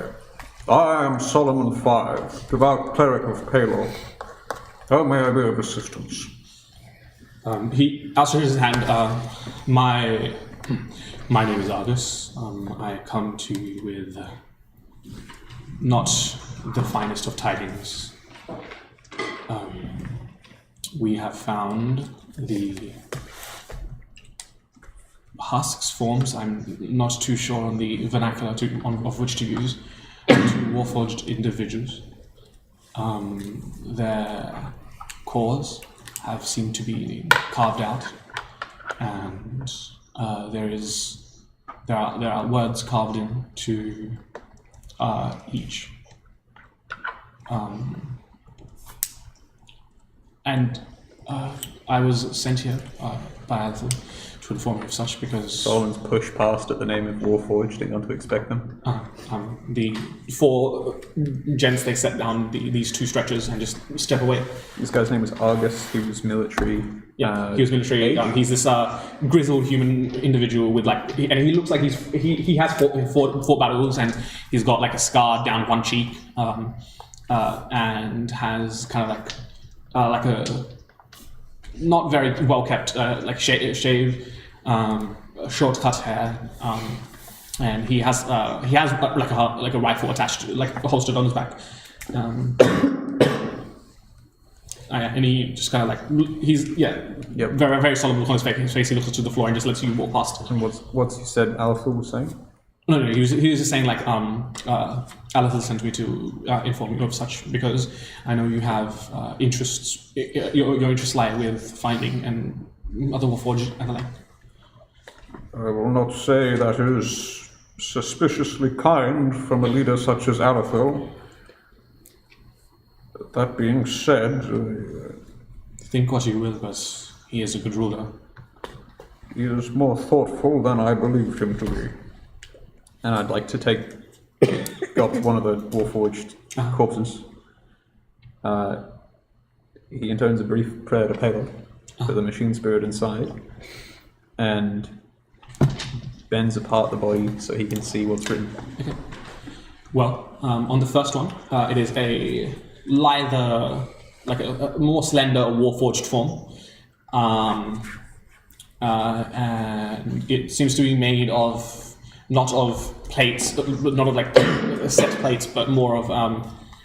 [SPEAKER 5] I am Solomon V, devout cleric of Paylor. How may I be of assistance?
[SPEAKER 1] He outstretches his hand. My name is Argus. I come to you with not the finest of tidings. We have found the husks, forms, I'm not too sure on the vernacular of which to use, to warforged individuals. Their cores have seemed to be carved out, and there are words carved into each. I was sent here by Aether to inform you of such because
[SPEAKER 9] Solomon's pushed past at the name of Warforged, didn't want to expect them.
[SPEAKER 1] the 4 gents, they set down these 2 stretchers and just step away.
[SPEAKER 9] This guy's name was Argus. He was military.
[SPEAKER 1] Yeah, he was military. He's this grizzled human individual with and he looks like he has fought battles, and he's got like a scar down one cheek, and has kind of like a not very well kept shave, short cut hair, and he has like a rifle attached, holstered on his back. And he just kind of he's very very solemn look on his face. He looks to the floor and just lets you walk past.
[SPEAKER 9] And what's he said Alpha was saying?
[SPEAKER 1] No, he was just saying Aletha sent me to inform you of such because I know you have interests. Your interests lie with finding and other warforged and the like.
[SPEAKER 5] I will not say that is suspiciously kind from a leader such as Aletha. That being said,
[SPEAKER 1] think what you will, but he is a good ruler.
[SPEAKER 5] He is more thoughtful than I believed him to be.
[SPEAKER 9] And I'd like to got one of the Warforged corpses. He intones a brief prayer to Palor for the machine spirit inside, and bends apart the body so he can see what's written.
[SPEAKER 1] Okay. Well, on the first one, it is a lither, a more slender Warforged form. And it seems to be made of not of plates, not of set plates, but more of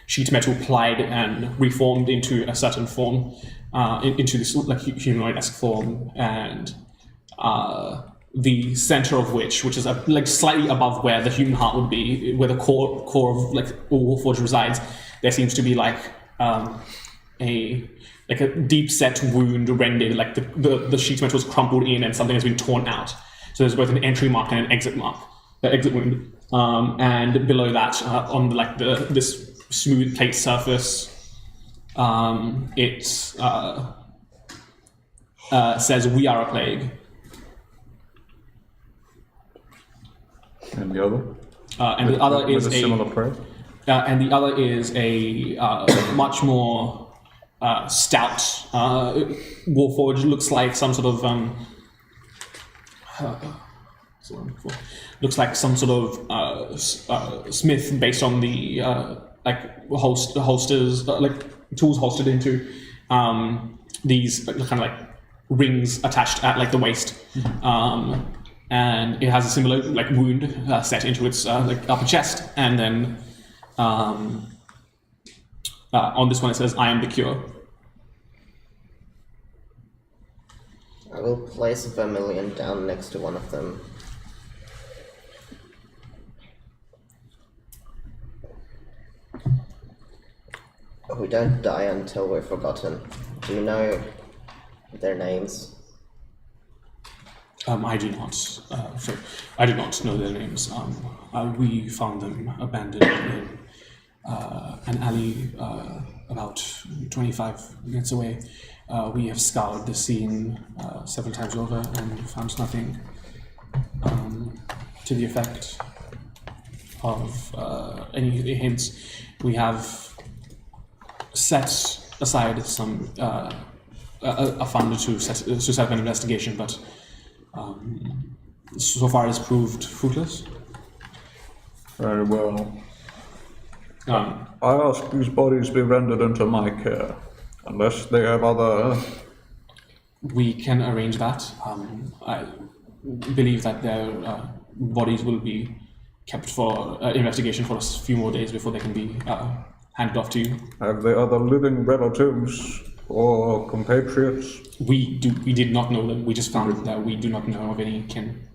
[SPEAKER 1] sheet metal plied and reformed into a certain form, into this humanoid-esque form, and the center of which is slightly above where the human heart would be, where the core of Warforged resides. There seems to be a deep set wound rendered, the sheet metal is crumpled in and something has been torn out. So there's both an entry mark and an exit wound. And below that, on this smooth plate surface, it says, "We are a plague."
[SPEAKER 5] And the other?
[SPEAKER 1] And the other is
[SPEAKER 5] a similar prayer?
[SPEAKER 1] And the other is a much more stout Warforged. Looks like some sort of looks like some sort of smith based on the holsters, tools holstered into these kind of rings attached at the waist. And it has a similar wound set into its upper chest, and then on this one it says, "I am the cure."
[SPEAKER 8] I will place a vermilion down next to one of them. We don't die until we're forgotten. Do you know their names?
[SPEAKER 1] I do not. I do not know their names. We found them abandoned in an alley about 25 minutes away. We have scoured the scene several times over and found nothing to the effect of any hints. We have set aside some a fund to set up an investigation, but so far it's proved fruitless.
[SPEAKER 5] Very well. I ask these bodies be rendered into my care, unless they have other
[SPEAKER 1] we can arrange that. I believe that their bodies will be kept for investigation for a few more days before they can be handed off to you.
[SPEAKER 5] Have they other living relatives or compatriots?
[SPEAKER 1] We did not know them. We just found that we do not know of any kin.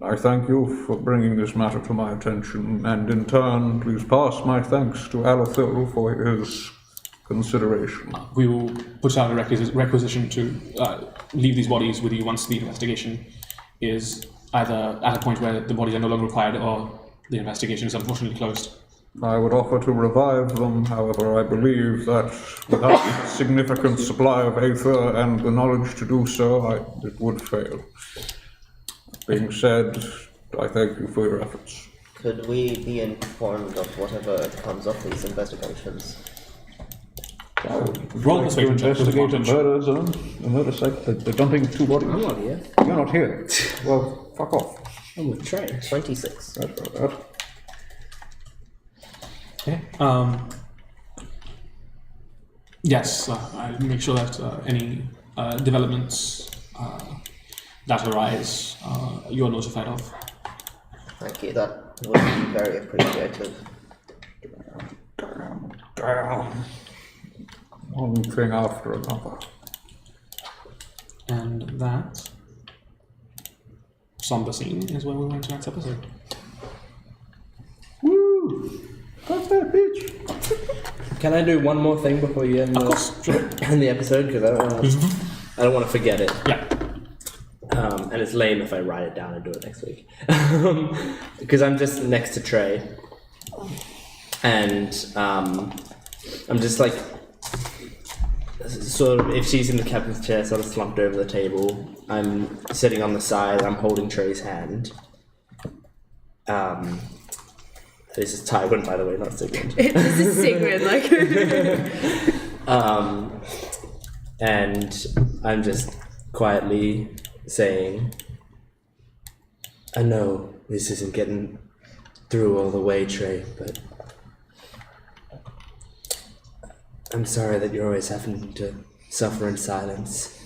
[SPEAKER 5] I thank you for bringing this matter to my attention, and in turn, please pass my thanks to Aether for his consideration.
[SPEAKER 1] We will put out a requisition to leave these bodies with you once the investigation is either at a point where the bodies are no longer required or the investigation is unfortunately closed.
[SPEAKER 5] I would offer to revive them, however, I believe that without a significant supply of Aether and the knowledge to do so, it would fail. Being said, I thank you for your efforts.
[SPEAKER 8] Could we be informed of whatever comes of these investigations?
[SPEAKER 1] Roll persuasion check with
[SPEAKER 5] Investigate a
[SPEAKER 1] advantage.
[SPEAKER 5] murder site. They're dumping two bodies.
[SPEAKER 12] I'm not here.
[SPEAKER 5] You're not here. Well, fuck off.
[SPEAKER 12] I'm with Trey.
[SPEAKER 8] 26.
[SPEAKER 5] That's about that.
[SPEAKER 1] Okay. Yes, I'll make sure that any developments that arise, you're notified of.
[SPEAKER 8] Thank you, that would be very appreciated.
[SPEAKER 5] Damn. One thing after another.
[SPEAKER 1] And that somber scene is where we'll end tonight's episode.
[SPEAKER 5] Woo! Got that bitch!
[SPEAKER 12] Can I do one more thing before you end
[SPEAKER 1] Of course, sure.
[SPEAKER 12] end the episode? Because I don't want to forget it.
[SPEAKER 1] Yeah.
[SPEAKER 12] And it's lame if I write it down and do it next week. Because I'm just next to Trey. And I'm just like, sort of, if she's in the captain's chair, sort of slumped over the table. I'm sitting on the side, I'm holding Trey's hand. This is Tywin, by the way, not Sigmund.
[SPEAKER 7] This is Sigrid, like.
[SPEAKER 12] And I'm just quietly saying, I know this isn't getting through all the way, Trey, but I'm sorry that you're always having to suffer in silence,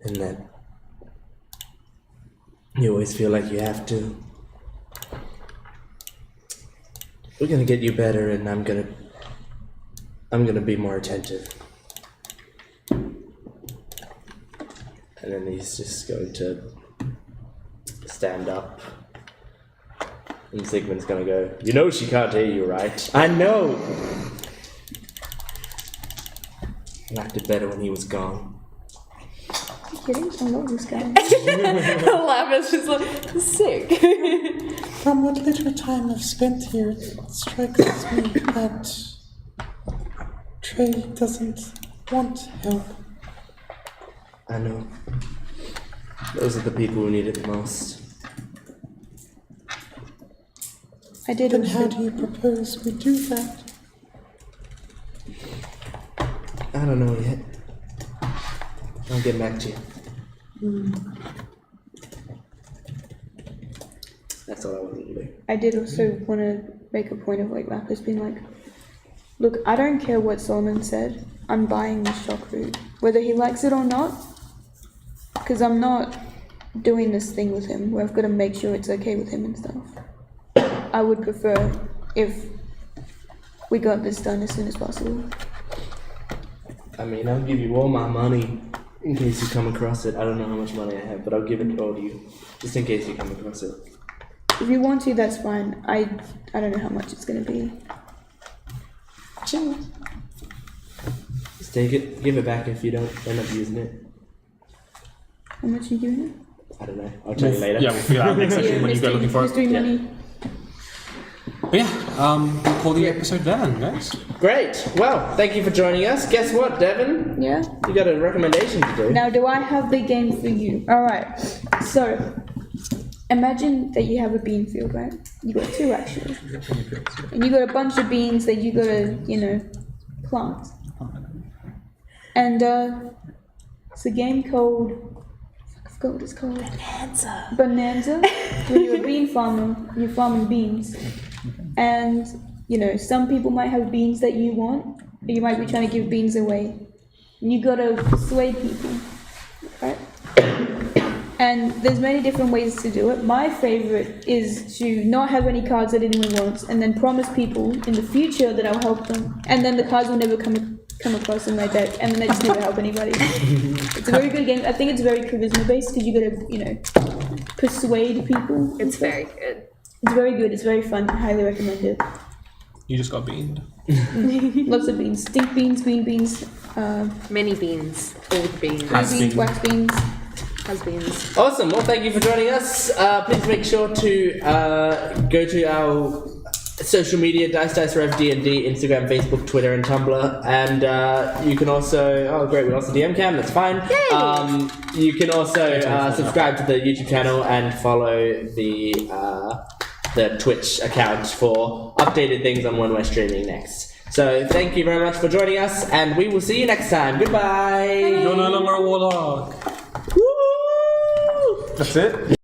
[SPEAKER 12] and that you always feel like you have to. We're gonna get you better, and I'm gonna be more attentive. And then he's just going to stand up. And Sigmund's gonna go, you know she can't hear you, right? I know! I liked it better when he was gone.
[SPEAKER 2] Are you kidding? I love this guy.
[SPEAKER 7] Laugh is just like, sick.
[SPEAKER 6] From what little time I've spent here, it strikes me that Trey doesn't want help.
[SPEAKER 12] I know. Those are the people who need it the most.
[SPEAKER 2] I did
[SPEAKER 6] Then
[SPEAKER 2] also.
[SPEAKER 6] how do you propose we do that?
[SPEAKER 12] I don't know yet. I'll get back to you. That's all I wanted to do.
[SPEAKER 2] I did also want to make a point of like Lapis being like, look, I don't care what Solomon said. I'm buying this shock root, whether he likes it or not, because I'm not doing this thing with him where I've got to make sure it's okay with him and stuff. I would prefer if we got this done as soon as possible.
[SPEAKER 12] I mean, I'll give you all my money in case you come across it. I don't know how much money I have, but I'll give it all to you just in case you come across it.
[SPEAKER 2] If you want to, that's fine. I don't know how much it's gonna be.
[SPEAKER 12] Just take it, give it back if you don't end up using it.
[SPEAKER 2] How much are you giving it?
[SPEAKER 12] I don't know. I'll tell you later.
[SPEAKER 1] Yeah, we'll figure out next session when you go looking for it.
[SPEAKER 2] Mystery money.
[SPEAKER 1] But yeah, we'll call the episode there then, guys.
[SPEAKER 12] Great. Well, thank you for joining us. Guess what, Devin?
[SPEAKER 2] Yeah.
[SPEAKER 12] You got a recommendation to do.
[SPEAKER 2] Now, do I have the game for you? All right. So, imagine that you have a bean field, right? You got two actually, and you got a bunch of beans that you gotta, plant. And it's a game called, I forgot what it's called. Bonanza. When you're a bean farmer, you're farming beans, and some people might have beans that you want, but you might be trying to give beans away. You gotta persuade people, right? And there's many different ways to do it. My favorite is to not have any cards that anyone wants, and then promise people in the future that I'll help them, and then the cards will never come across in my deck, and then I just never help anybody. It's a very good game. I think it's very charisma based because you gotta, persuade people.
[SPEAKER 7] It's very good.
[SPEAKER 2] It's very good. It's very fun. I highly recommend it.
[SPEAKER 1] You just got beamed.
[SPEAKER 2] Lots of beans. Stink beans, green beans,
[SPEAKER 7] Many beans. Old beans.
[SPEAKER 1] Has
[SPEAKER 2] beans,
[SPEAKER 1] been.
[SPEAKER 2] wax beans.
[SPEAKER 7] Has beans.
[SPEAKER 4] Awesome. Well, thank you for joining us. Please make sure to go to our social media, Dice Rev D&D, Instagram, Facebook, Twitter, and Tumblr. And you can also, great, we lost the DM cam, that's fine. You can also subscribe to the YouTube channel and follow the Twitch account for updated things on when we're streaming next. So thank you very much for joining us, and we will see you next time. Goodbye.
[SPEAKER 1] You're no longer a warlock.
[SPEAKER 4] Woo!
[SPEAKER 9] That's it.